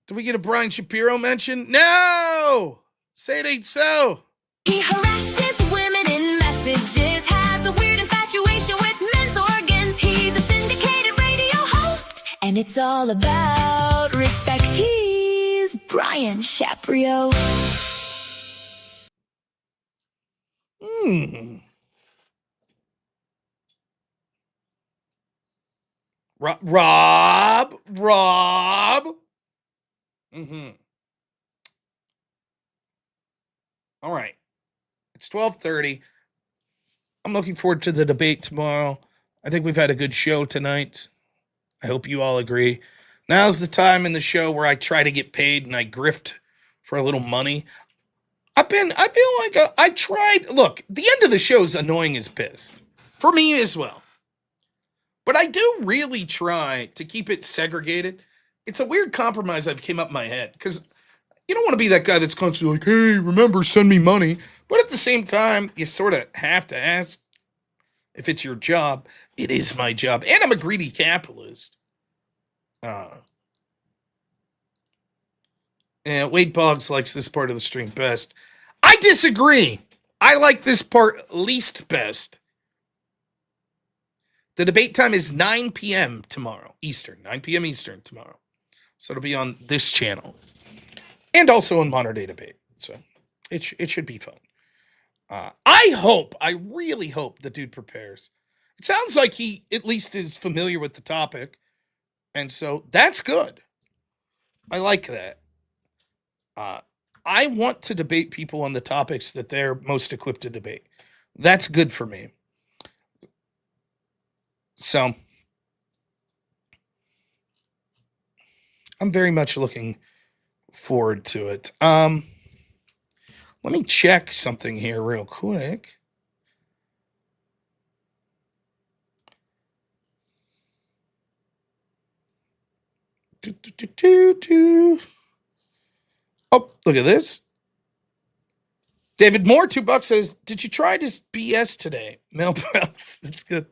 Did we get a Brian Shapiro mention? No! Say it ain't so. He harasses women in messages, has a weird infatuation with men's organs. He's a syndicated radio host, and it's all about respect. He's Brian Shapiro. Rob. Mm-hmm. All right. It's 12:30. I'm looking forward to the debate tomorrow. I think we've had a good show tonight. I hope you all agree. Now's the time in the show where I try to get paid and I grift for a little money. I feel like I tried. Look, the end of the show is annoying as piss. For me as well. But I do really try to keep it segregated. It's a weird compromise I've came up in my head because you don't want to be that guy that's constantly like, hey, remember, send me money. But at the same time, you sort of have to ask if it's your job. It is my job. And I'm a greedy capitalist. And Wade Boggs likes this part of the stream best. I disagree. I like this part least best. The debate time is 9 p.m. tomorrow, Eastern. 9 p.m. Eastern tomorrow. So it'll be on this channel. And also on Modern Day Debate. So it should be fun. I really hope the dude prepares. It sounds like he at least is familiar with the topic. And so that's good. I like that. I want to debate people on the topics that they're most equipped to debate. That's good for me. So I'm very much looking forward to it. Let me check something here real quick. Oh, look at this. David Moore, $2 says, did you try this BS today? Mailbox. It's good.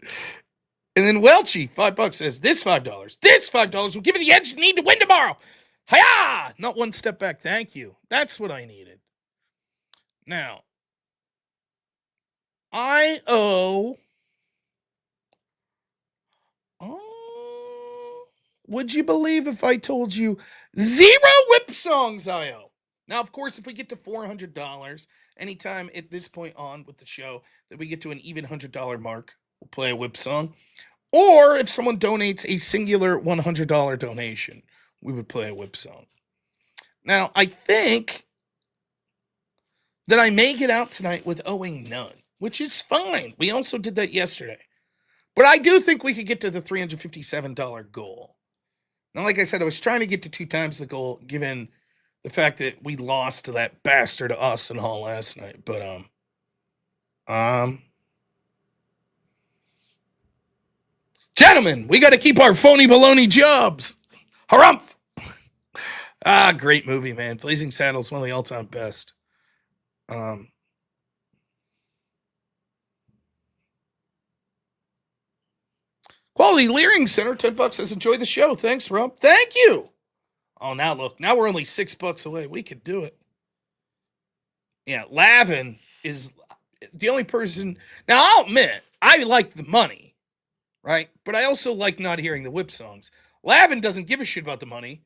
And then Welchie, $5 says, this $5 will give you the edge you need to win tomorrow. Hiya! Not one step back. Thank you. That's what I needed. Now, I owe. Would you believe if I told you 0 whip songs I owe? Now, of course, if we get to $400, anytime at this point on with the show that we get to an even $100 mark, we'll play a whip song. Or if someone donates a singular $100 donation, we would play a whip song. Now, I think that I may get out tonight with owing none, which is fine. We also did that yesterday. But I do think we could get to the $357 goal. Now, like I said, I was trying to get to 2 times the goal, given the fact that we lost to that bastard Austin Hall last night. But, gentlemen, we got to keep our phony baloney jobs. Harumph! Great movie, man. Blazing Saddles, one of the all-time best. Quality Leering Center, $10 says, enjoy the show. Thanks, Rump. Thank you. Oh, now look. Now we're only $6 away. We could do it. Yeah, Lavin is the only person. Now, I'll admit, I like the money, right? But I also like not hearing the whip songs. Lavin doesn't give a shit about the money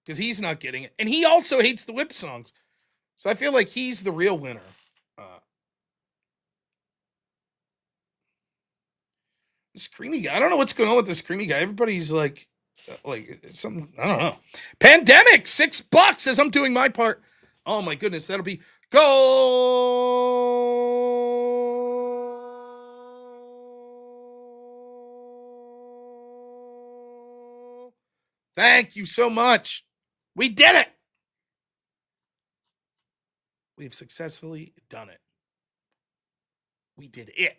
because he's not getting it. And he also hates the whip songs. So I feel like he's the real winner. This creamy guy. I don't know what's going on with this creamy guy. Everybody's like something. I don't know. Pandemic, $6 as I'm doing my part. Oh my goodness, that'll be go. Thank you so much. We did it. We've successfully done it. We did it.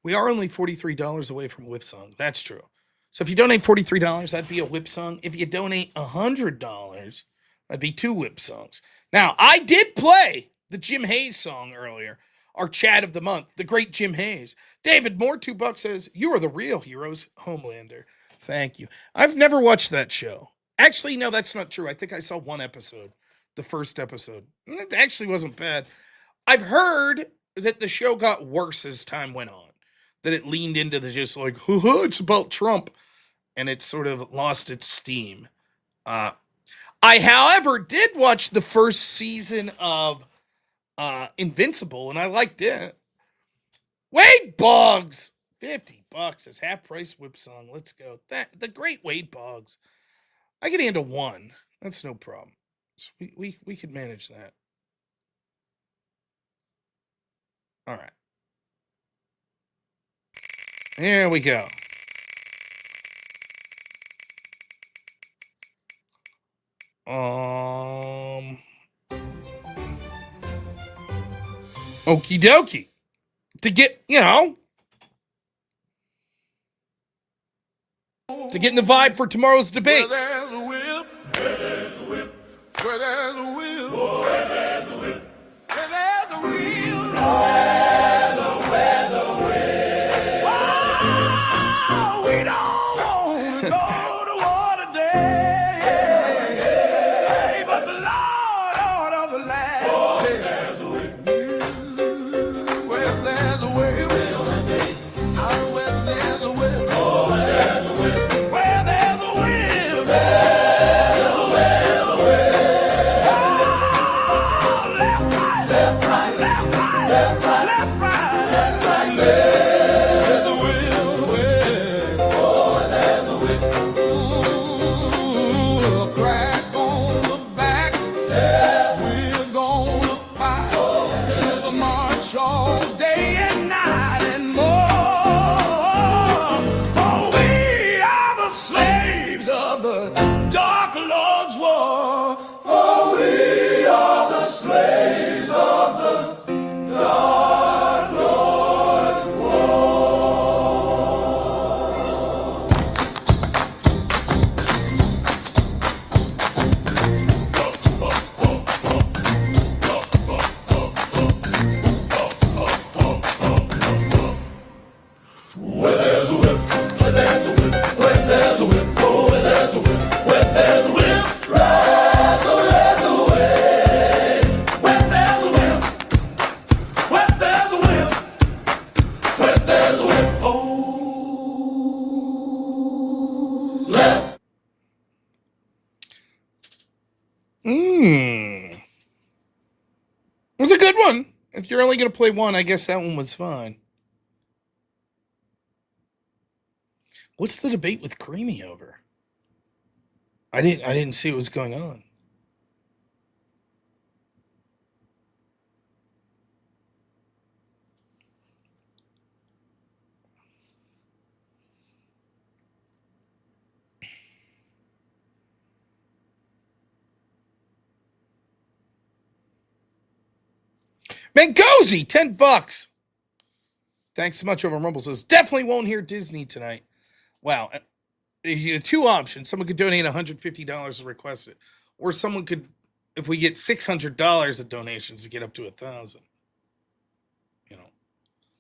We are only $43 away from a whip song. That's true. So if you donate $43, that'd be a whip song. If you donate $100, that'd be 2 whip songs. Now, I did play the Jim Hayes song earlier, our chat of the month, the great Jim Hayes. David Moore, $2 says, you are the real heroes, Homelander. Thank you. I've never watched that show. Actually, no, that's not true. I think I saw 1 episode, the first episode. It actually wasn't bad. I've heard that the show got worse as time went on. That it leaned into the just like, it's about Trump. And it sort of lost its steam. I, however, did watch the first season of Invincible, and I liked it. Wade Boggs, $50 says half price whip song. Let's go. The great Wade Boggs. I can handle one. That's no problem. So we could manage that. All right. There we go. Okie dokie. To get, to get in the vibe for tomorrow's debate. There's a whip. Where there's a whip. Where there's a whip. Where there's a whip. Where there's a whip. Where's a whip. Oh, we don't want to go to war today. Hey, but the Lord of the land. Oh, there's a whip. Where there's a whip. Oh, where there's a whip. Oh, where there's a whip. Where there's a whip. Left, right, left, right, left, right, left, right, left, right, left, right, there's a whip. Oh, there's a whip. A crack on the back says we're gonna fight. There's a march all day and night and more. For we are the slaves of the Dark Lord's war. For we are the slaves of the Dark Lord's war. Where there's a whip, where there's a whip, where there's a whip, oh, where there's a whip, where there's a whip, right, so there's a way. Where there's a whip, where there's a whip, where there's a whip, oh, left. It was a good one. If you're only going to play one, I guess that one was fine. What's the debate with Creamy over? I didn't see what was going on. Mangozy, $10. Thanks so much over Rumble says, definitely won't hear Disney tonight. Wow. You have two options. Someone could donate $150 to request it. Or someone could, if we get $600 of donations to get up to 1,000.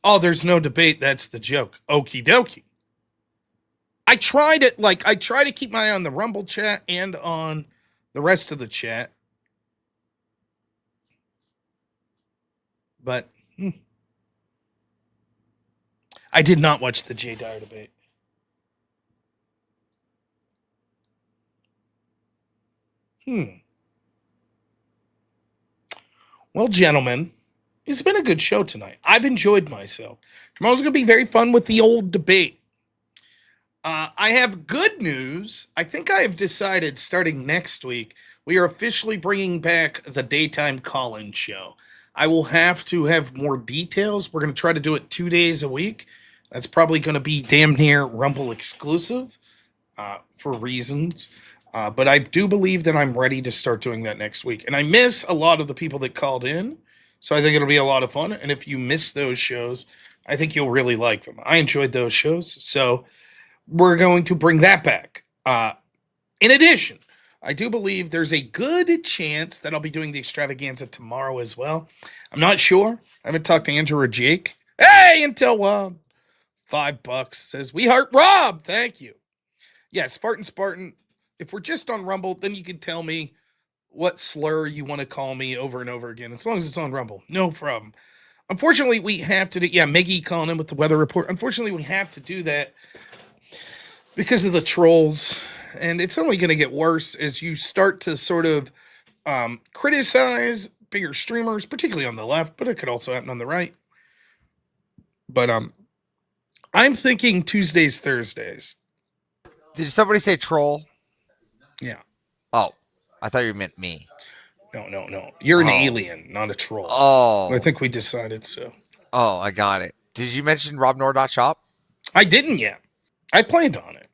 Oh, there's no debate. That's the joke. Okie dokie. I try to keep my eye on the Rumble chat and on the rest of the chat. But I did not watch the Jay Dyer debate. Well, gentlemen, it's been a good show tonight. I've enjoyed myself. Tomorrow's going to be very fun with the old debate. I have good news. I think I have decided starting next week, we are officially bringing back the daytime call-in show. I will have to have more details. We're going to try to do it 2 days a week. That's probably going to be damn near Rumble exclusive for reasons. But I do believe that I'm ready to start doing that next week. And I miss a lot of the people that called in. So I think it'll be a lot of fun. And if you miss those shows, I think you'll really like them. I enjoyed those shows. So we're going to bring that back. In addition, I do believe there's a good chance that I'll be doing the extravaganza tomorrow as well. I'm not sure. I haven't talked to Andrew or Jake. Hey, Intel Wild. $5 says, we heart Rob. Thank you. Yes, Spartan. If we're just on Rumble, then you can tell me what slur you want to call me over and over again, as long as it's on Rumble. No problem. Unfortunately, we have to do, Miggy calling in with the weather report. Unfortunately, we have to do that because of the trolls. And it's only going to get worse as you start to sort of criticize bigger streamers, particularly on the left, but it could also happen on the right. But I'm thinking Tuesdays, Thursdays. Did somebody say troll? Yeah. Oh, I thought you meant me. No. You're an alien, not a troll. Oh. I think we decided so. Oh, I got it. Did you mention robnoerr.shop? I didn't yet. I planned on it.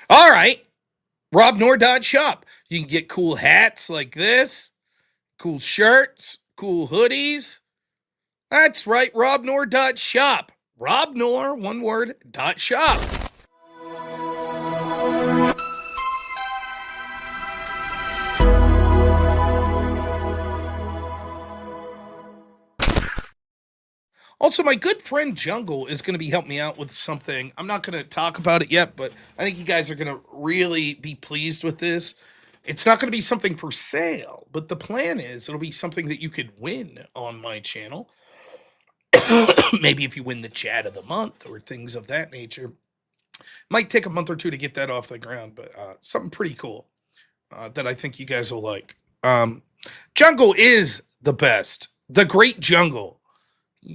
All right. robnoerr.shop. You can get cool hats like this, cool shirts, cool hoodies. That's right, robnoerr.shop. robnoerr, one word, .shop. Also, my good friend Jungle is going to be helping me out with something. I'm not going to talk about it yet, but I think you guys are going to really be pleased with this. It's not going to be something for sale, but the plan is it'll be something that you could win on my channel. Maybe if you win the chat of the month or things of that nature. Might take a month or two to get that off the ground, but something pretty cool that I think you guys will like. Jungle is the best. The great Jungle.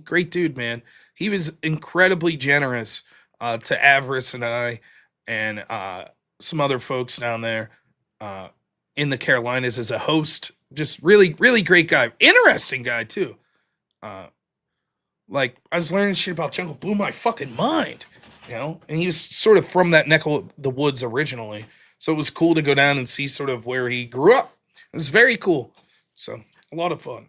Great dude, man. He was incredibly generous to Avarice and I and some other folks down there in the Carolinas as a host. Just really, really great guy. Interesting guy, too. Like, I was learning shit about Jungle. Blew my fucking mind, you know? And he was sort of from that neck of the woods originally. So it was cool to go down and see sort of where he grew up. It was very cool. So, a lot of fun.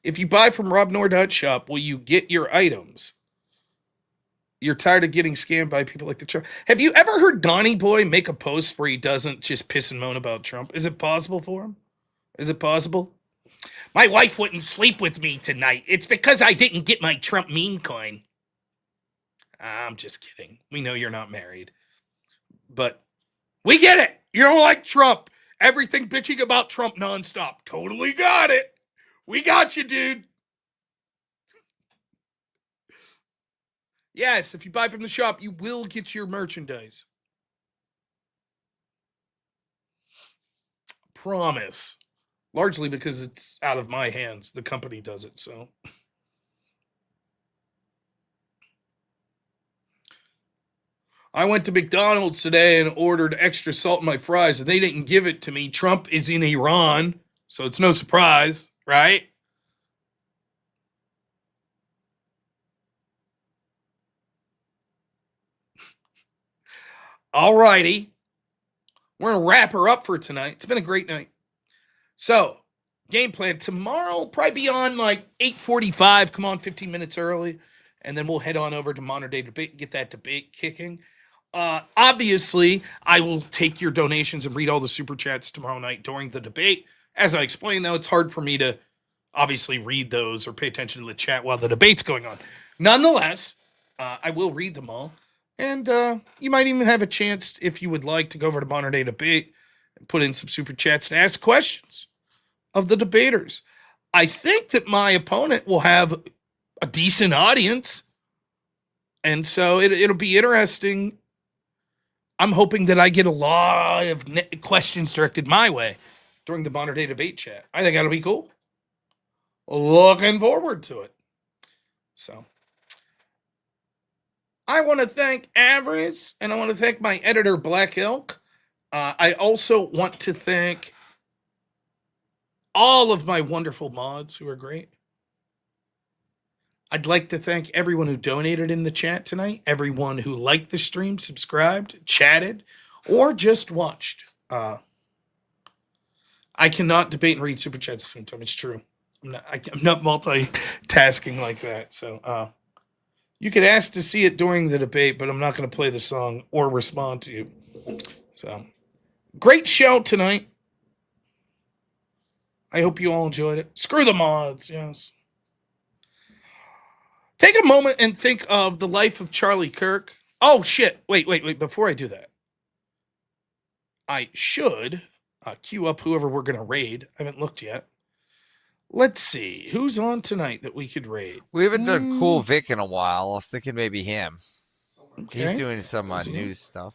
If you buy from robnoerr.shop, will you get your items? You're tired of getting scammed by people like the Trump. Have you ever heard Donnie Boy make a post where he doesn't just piss and moan about Trump? Is it possible for him? Is it possible? My wife wouldn't sleep with me tonight. It's because I didn't get my Trump meme coin. I'm just kidding. We know you're not married. But we get it. You don't like Trump. Everything bitching about Trump nonstop. Totally got it. We got you, dude. Yes, if you buy from the shop, you will get your merchandise. Promise. Largely because it's out of my hands. The company does it, so. I went to McDonald's today and ordered extra salt in my fries, and they didn't give it to me. Trump is in Iran, so it's no surprise, right? All righty. We're going to wrap her up for tonight. It's been a great night. So, game plan. Tomorrow will probably be on like 8:45. Come on, 15 minutes early. And then we'll head on over to Modern Day Debate, get that debate kicking. Obviously, I will take your donations and read all the super chats tomorrow night during the debate. As I explained, though, it's hard for me to obviously read those or pay attention to the chat while the debate's going on. Nonetheless, I will read them all. And you might even have a chance, if you would like, to go over to Modern Day Debate and put in some super chats to ask questions of the debaters. I think that my opponent will have a decent audience. And so it'll be interesting. I'm hoping that I get a lot of questions directed my way during the Modern Day Debate chat. I think that'll be cool. Looking forward to it. So, I want to thank Avarice, and I want to thank my editor, Black Elk. I also want to thank all of my wonderful mods who are great. I'd like to thank everyone who donated in the chat tonight, everyone who liked the stream, subscribed, chatted, or just watched. I cannot debate and read super chats at the same time. It's true. I'm not multitasking like that. So you could ask to see it during the debate, but I'm not going to play the song or respond to you. So great show tonight. I hope you all enjoyed it. Screw the mods, yes. Take a moment and think of the life of Charlie Kirk. Oh, shit. Wait. Before I do that, I should queue up whoever we're going to raid. I haven't looked yet. Let's see. Who's on tonight that we could raid? We haven't done Cool Vic in a while. I was thinking maybe him. Okay. He's doing some news stuff.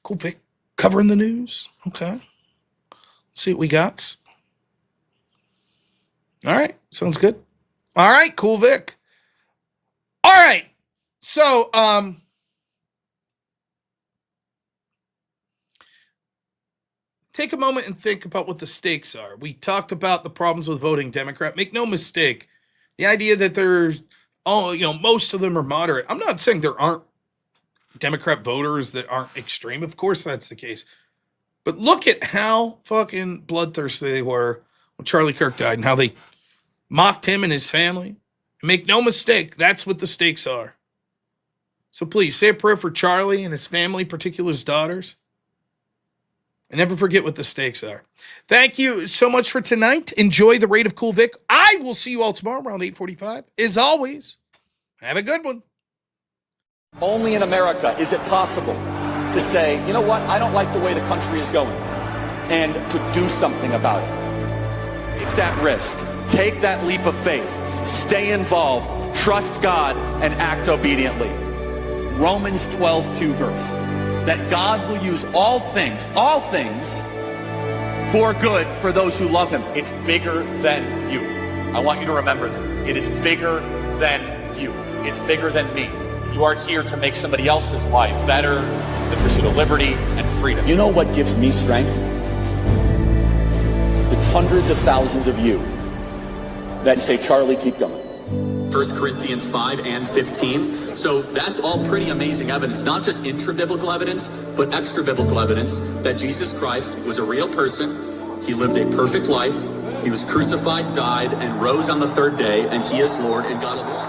Cool Vic covering the news. Okay. Let's see what we got. All right. Sounds good. All right, cool, Vic. All right. So, take a moment and think about what the stakes are. We talked about the problems with voting Democrat. Make no mistake, the idea that there's, most of them are moderate. I'm not saying there aren't Democrat voters that aren't extreme. Of course that's the case. But look at how fucking bloodthirsty they were when Charlie Kirk died and how they mocked him and his family. Make no mistake, that's what the stakes are. So please, say a prayer for Charlie and his family, particularly his daughters. And never forget what the stakes are. Thank you so much for tonight. Enjoy the Raid of Cool Vic. I will see you all tomorrow around 8:45. As always, have a good one. Only in America is it possible to say, you know what, I don't like the way the country is going, and to do something about it. Take that risk. Take that leap of faith. Stay involved. Trust God and act obediently. Romans 12:2 verse. That God will use all things for good for those who love him. It's bigger than you. I want you to remember that. It is bigger than you. It's bigger than me. You are here to make somebody else's life better, the pursuit of liberty and freedom. You know what gives me strength? The hundreds of thousands of you that say, Charlie, keep going. 1 Corinthians 5 and 15. So that's all pretty amazing evidence, not just intra-biblical evidence, but extra-biblical evidence that Jesus Christ was a real person. He lived a perfect life. He was crucified, died, and rose on the third day, and he is Lord and God of all.